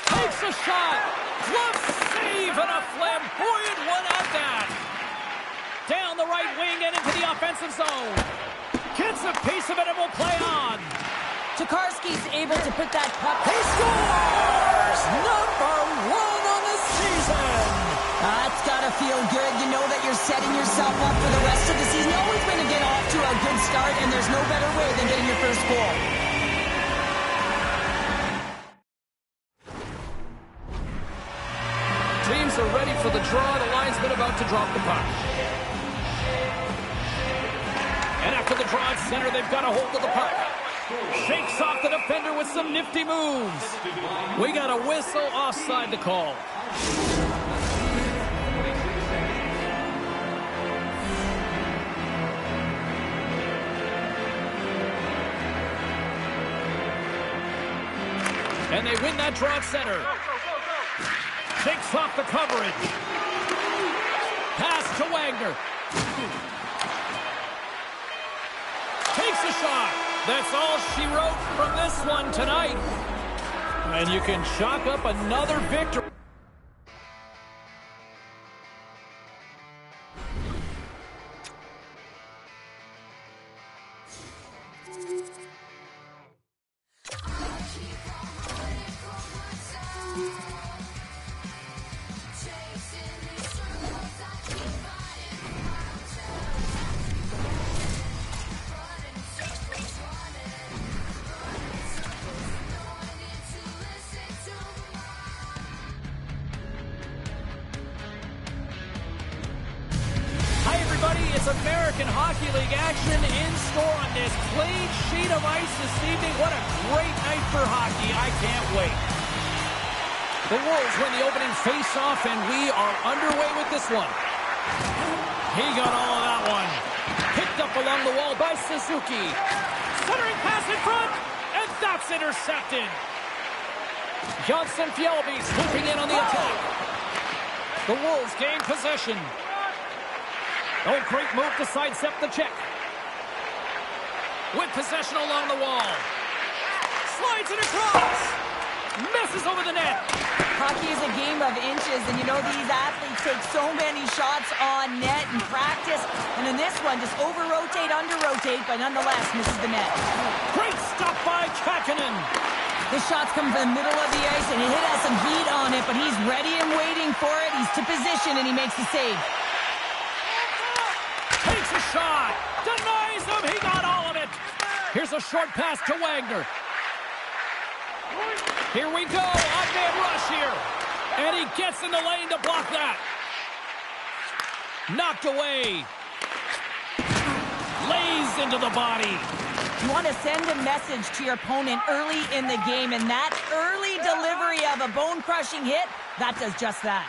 Takes a shot. Glove save and a flamboyant one at that. Down the right wing and into the offensive zone. Gets a piece of it and will play on. Tokarski's able to put that puck. He scores! Number 1 on the season. That's got to feel good. You know that you're setting yourself up for the rest of the season. You're always going to get off to a good start, and there's no better way than getting your first goal. Teams are ready for the draw. The linesman about to drop the puck. And after the draw at center, they've got a hold of the puck. Shakes off the defender with some nifty moves. We got a whistle offside to call. And they win that draw at center. Shakes off the coverage. Pass to Wagner. Takes a shot. That's all she wrote from this one tonight. And you can chalk up another victory. It's American Hockey League action in store on this plain sheet of ice this evening. What a great night for hockey. I can't wait. The Wolves win the opening face-off, and we are underway with this one. He got all of that one. Picked up along the wall by Suzuki. Centering pass in front, and that's intercepted. Johnson Fjellby swooping in on the attack. The Wolves gain possession. Oh, great move to sidestep the check. With possession along the wall. Slides it across. Misses over the net. Hockey is a game of inches, and you know these athletes take so many shots on net in practice. And in this one, just over-rotate, under-rotate, but nonetheless misses the net. Great stop by Kakkonen. The shots come from the middle of the ice, and it has some heat on it, but he's ready and waiting for it. He's to position, and he makes the save. Takes a shot. Denies him. He got all of it. Here's a short pass to Wagner. Here we go. Odd-man rush here. And he gets in the lane to block that. Knocked away. Lays into the body. You want to send a message to your opponent early in the game, and that early delivery of a bone-crushing hit, that does just that.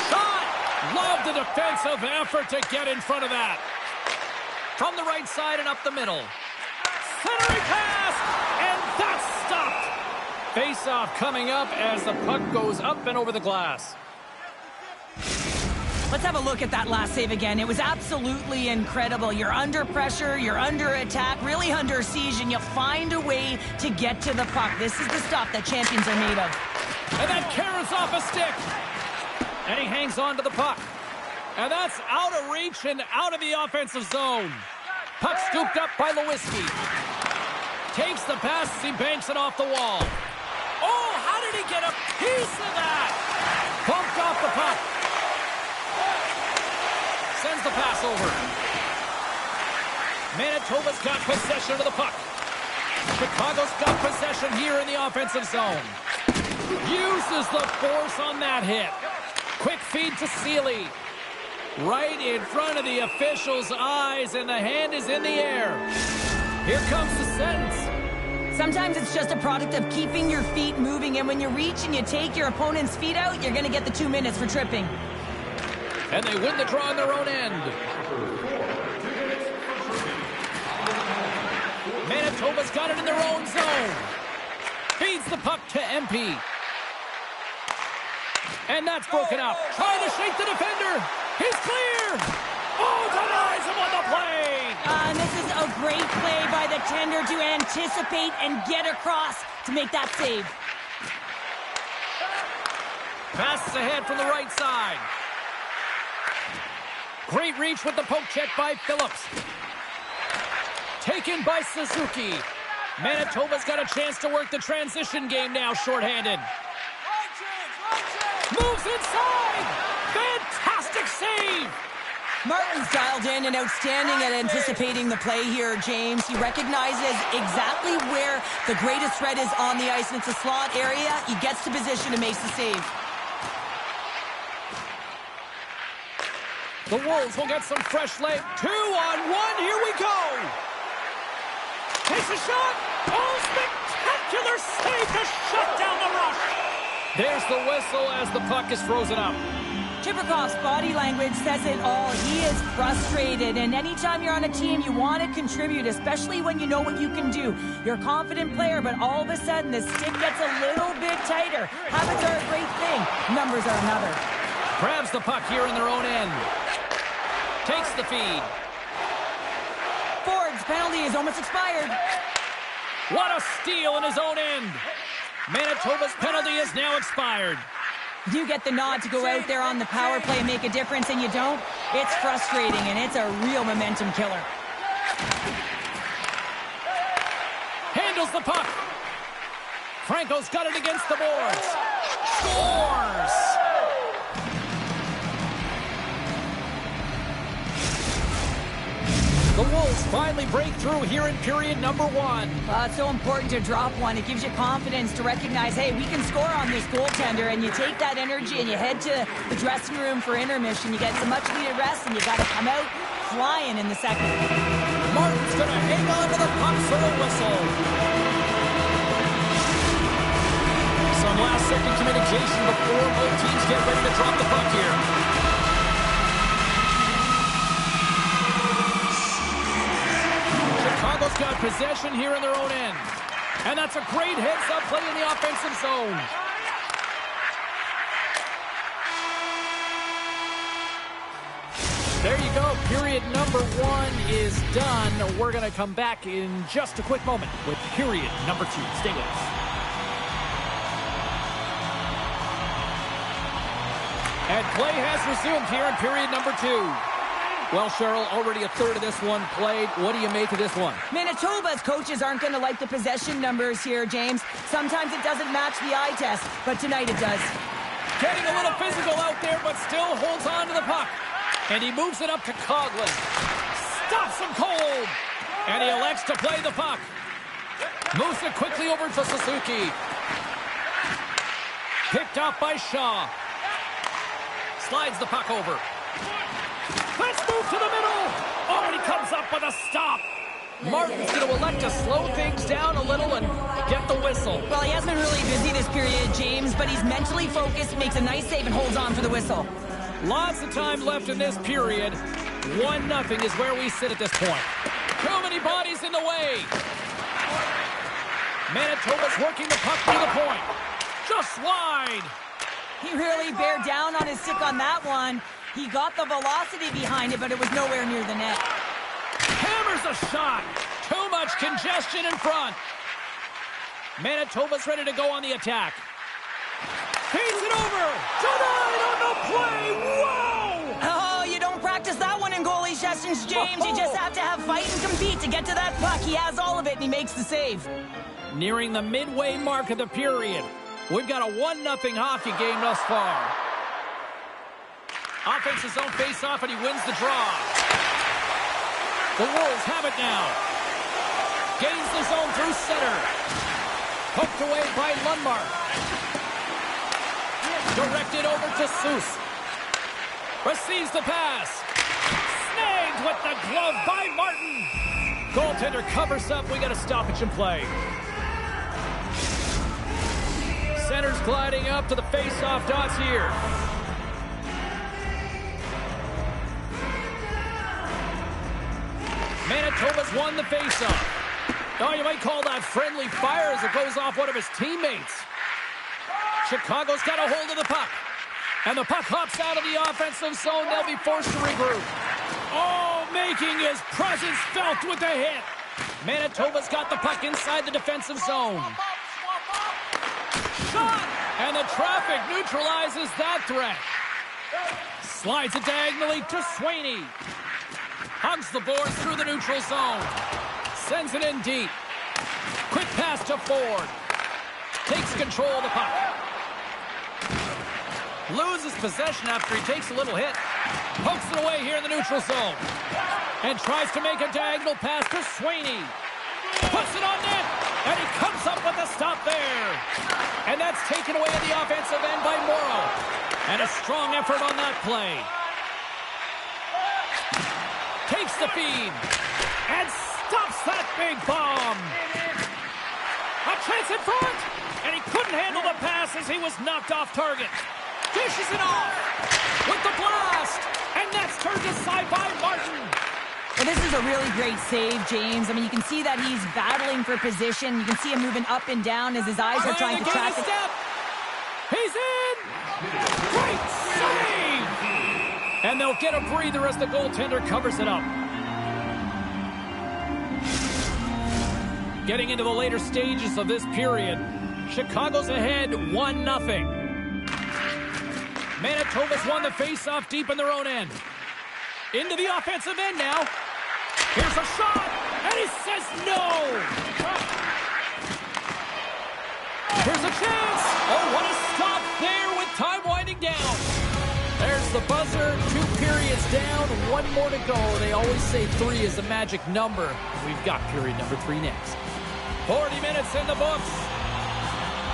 Shot! Love the defensive effort to get in front of that. From the right side and up the middle. Centering pass! And that's stopped! Face-off coming up as the puck goes up and over the glass. Let's have a look at that last save again. It was absolutely incredible. You're under pressure, you're under attack, really under siege, and you find a way to get to the puck. This is the stuff that champions are made of. And that carries off a stick. And he hangs on to the puck. And that's out of reach and out of the offensive zone. Puck scooped up by Lewinsky. Takes the pass as he banks it off the wall. Oh, how did he get a piece of that? Bumped off the puck. Sends the pass over. Manitoba's got possession of the puck. Chicago's got possession here in the offensive zone. Uses the force on that hit. Quick feed to Seeley. Right in front of the official's eyes, and the hand is in the air. Here comes the sentence. Sometimes it's just a product of keeping your feet moving, and when you reach and you take your opponent's feet out, you're going to get the 2 minutes for tripping. And they win the draw on their own end. Manitoba's got it in their own zone. Feeds the puck to MP. And that's broken up. Trying to shake the defender. He's cleared. Oh, denies him on the play. And this is a great play by the tender to anticipate and get across to make that save. Passes ahead from the right side. Great reach with the poke check by Phillips. Taken by Suzuki. Manitoba's got a chance to work the transition game now, shorthanded. Moves inside. Fantastic save. Martin's dialed in and outstanding at anticipating the play here, James. He recognizes exactly where the greatest threat is on the ice, and it's a slot area. He gets to position and makes the save. The Wolves will get some fresh leg. 2-on-1. Here we go. Takes a shot. Oh, spectacular save to shut down the rush. There's the whistle as the puck is frozen up. Chipperkoff's body language says it all. He is frustrated, and anytime you're on a team, you want to contribute, especially when you know what you can do. You're a confident player, but all of a sudden, the stick gets a little bit tighter. Habits are a great thing. Numbers are another. Grabs the puck here in their own end. Takes the feed. Ford's penalty is almost expired. What a steal in his own end. Manitoba's penalty is now expired. You get the nod to go out there on the power play and make a difference, and you don't. It's frustrating, and it's a real momentum killer. Handles the puck. Franco's got it against the boards. Scores! The Wolves finally break through here in period number 1. It's so important to drop one. It gives you confidence to recognize, hey, we can score on this goaltender, and you take that energy and you head to the dressing room for intermission. You get some much-needed rest, and you got to come out flying in the second. Martin's going to hang on to the puck for a whistle. Some last-second communication before both teams get ready to drop the puck here. Chicago's got possession here in their own end. And that's a great heads-up play in the offensive zone. There you go. Period number 1 is done. We're going to come back in just a quick moment with period number 2. Stay with us. And play has resumed here in period number 2. Well, Cheryl, already a third of this one played. What do you make of this one? Manitoba's coaches aren't going to like the possession numbers here, James. Sometimes it doesn't match the eye test, but tonight it does. Getting a little physical out there, but still holds on to the puck. And he moves it up to Coughlin. Stops him cold. And he elects to play the puck. Moves it quickly over to Suzuki. Picked off by Shaw. Slides the puck over. Let's move to the middle. Oh, and he comes up with a stop. Martin's going to elect to slow things down a little and get the whistle. Well, he has been really busy this period, James, but he's mentally focused, makes a nice save, and holds on for the whistle. Lots of time left in this period. 1-0 is where we sit at this point. Too many bodies in the way. Manitoba's working the puck to the point. Just wide. He really bared down on his stick on that one. He got the velocity behind it, but it was nowhere near the net. Hammers a shot. Too much congestion in front. Manitoba's ready to go on the attack. Feeds it over. Denied on the play. Whoa! Oh, you don't practice that one in goalie session, range, James. You just have to have fight and compete to get to that puck. He has all of it, and he makes the save. Nearing the midway mark of the period. We've got a 1-0 hockey game thus far. Offensive zone face-off, and he wins the draw. The Wolves have it now. Gains the zone through center. Poked away by Lundmark. Directed over to Seuss. Receives the pass. Snagged with the glove by Martin. Goaltender covers up. We got a stoppage in play. Center's gliding up to the face-off dots here. Manitoba's won the face-off. Oh, you might call that friendly fire as it goes off one of his teammates. Chicago's got a hold of the puck. And the puck hops out of the offensive zone. They'll be forced to regroup. Oh, making his presence felt with the hit. Manitoba's got the puck inside the defensive zone. Shot! And the traffic neutralizes that threat. Slides it diagonally to Sweeney. Hugs the boards through the neutral zone. Sends it in deep. Quick pass to Ford. Takes control of the puck. Loses possession after he takes a little hit. Pokes it away here in the neutral zone. And tries to make a diagonal pass to Sweeney. Puts it on net. And he comes up with a stop there. And that's taken away at the offensive end by Morrow. And a strong effort on that play. Takes the feed. And stops that big bomb. A chance in front. And he couldn't handle the pass as he was knocked off target. Dishes it off with the blast. And that's turned aside by Martin. Well, this is a really great save, James. I mean, you can see that he's battling for position. You can see him moving up and down as his eyes are trying to track it. He's in! Great save! And they'll get a breather as the goaltender covers it up. Getting into the later stages of this period, Chicago's ahead 1-0. Manitoba's won the face-off deep in their own end. Into the offensive end now. Here's a shot, and he says no. Here's a chance. Oh, what a stop there with time winding down. There's the buzzer. 2 periods down, 1 more to go. They always say 3 is a magic number. We've got period number 3 next. 40 minutes in the books.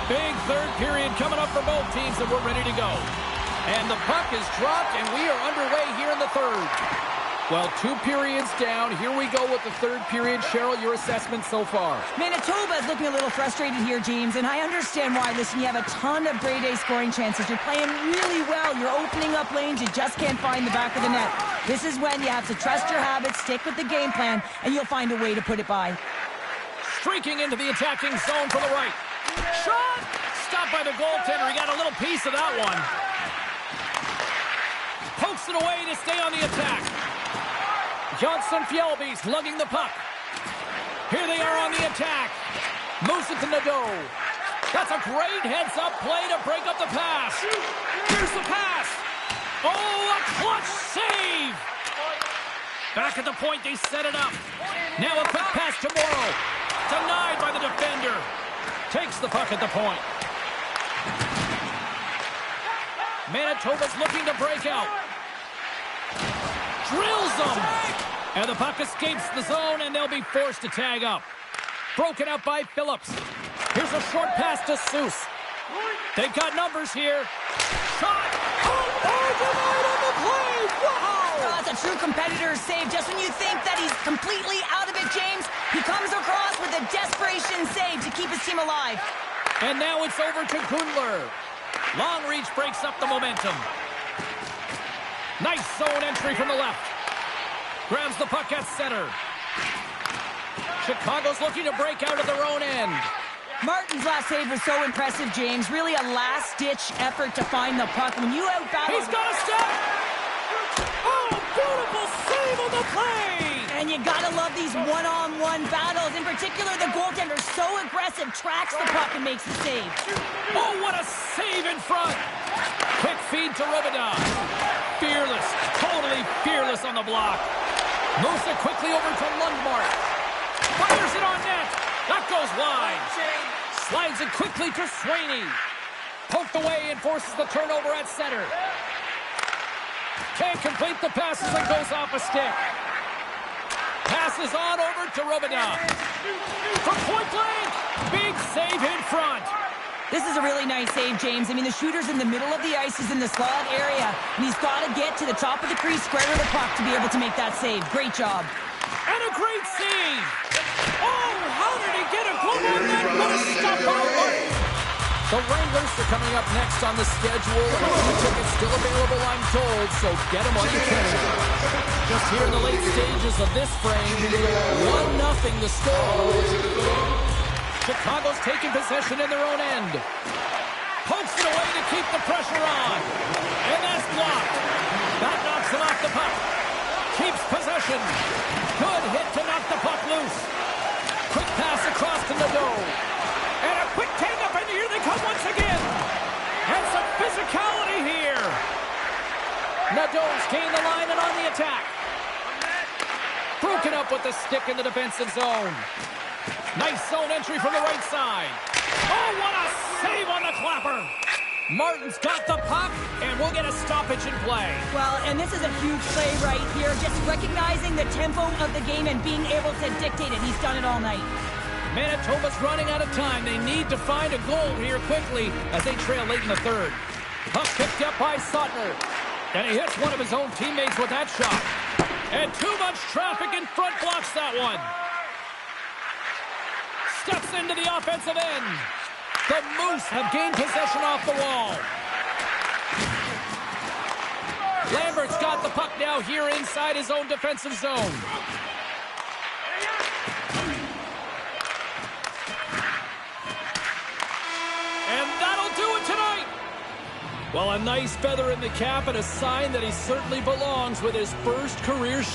Big third period coming up for both teams, and we're ready to go. And the puck is dropped, and we are underway here in the third. Well, 2 periods down. Here we go with the third period. Cheryl, your assessment so far? Manitoba is looking a little frustrated here, James, and I understand why. Listen, you have a ton of grade A scoring chances. You're playing really well. You're opening up lanes. You just can't find the back of the net. This is when you have to trust your habits, stick with the game plan, and you'll find a way to put it by. Streaking into the attacking zone for the right. Shot! Stopped by the goaltender. He got a little piece of that one. Pokes it away to stay on the attack. Johnson Fjellby's lugging the puck. Here they are on the attack. Moves it to Nadeau. That's a great heads-up play to break up the pass. Here's the pass. Oh, a clutch save. Back at the point, they set it up. Now a quick pass to Morrow. Denied by the defender. Takes the puck at the point. Manitoba's looking to break out. Drills them. And the puck escapes the zone, and they'll be forced to tag up. Broken up by Phillips. Here's a short pass to Seuss. They've got numbers here. Shot. Oh, denied on the play. Wow. Oh, that's a true competitor's save. Just when you think that he's completely out of it, James, he comes across with a desperation save to keep his team alive. And now it's over to Gundler. Long reach breaks up the momentum. Nice zone entry from the left. Grabs the puck at center. Chicago's looking to break out of their own end. Martin's last save was so impressive, James. Really a last-ditch effort to find the puck. When you out-battle... He's got a step! Oh, beautiful save on the play! And you gotta love these one-on-one battles. In particular, the goaltender so aggressive, tracks the puck and makes the save. Oh, what a save in front! Quick feed to Robidas. Fearless, totally fearless on the block. Moves it quickly over to Lundmark. Fires it on net. That goes wide. Slides it quickly to Sweeney. Poked away and forces the turnover at center. Can't complete the passes and goes off a stick. Passes on over to Robida. From point blank. Big save in front. This is a really nice save, James. I mean, the shooter's in the middle of the ice. He's in the slot area, and he's got to get to the top of the crease, square to the puck to be able to make that save. Great job. And a great save. Oh, how did he get a glove on that? What a stop by Martin. The Wranglers are coming up next on the schedule. And a few tickets still available, I'm told, so get them while you can. Just here in the late stages of this frame, 1-0 the score. Chicago's taking possession in their own end. Pokes it away to keep the pressure on. And that's blocked. That knocks him off the puck. Keeps possession. Good hit to knock the puck loose. Quick pass across to Nadeau. And a quick take-up, and here they come once again. And some physicality here. Nadeau's gained the line and on the attack. Broken up with the stick in the defensive zone. Nice zone entry from the right side. Oh, what a save on the clapper. Martin's got the puck, and we'll get a stoppage in play. Well, and this is a huge play right here. Just recognizing the tempo of the game and being able to dictate it. He's done it all night. Manitoba's running out of time. They need to find a goal here quickly as they trail late in the third. Puck picked up by Suttner. And he hits one of his own teammates with that shot. And too much traffic in front blocks that one. Steps into the offensive end. The Moose have gained possession off the wall. Lambert's got the puck now here inside his own defensive zone. And that'll do it tonight. Well, a nice feather in the cap and a sign that he certainly belongs with his first career shot.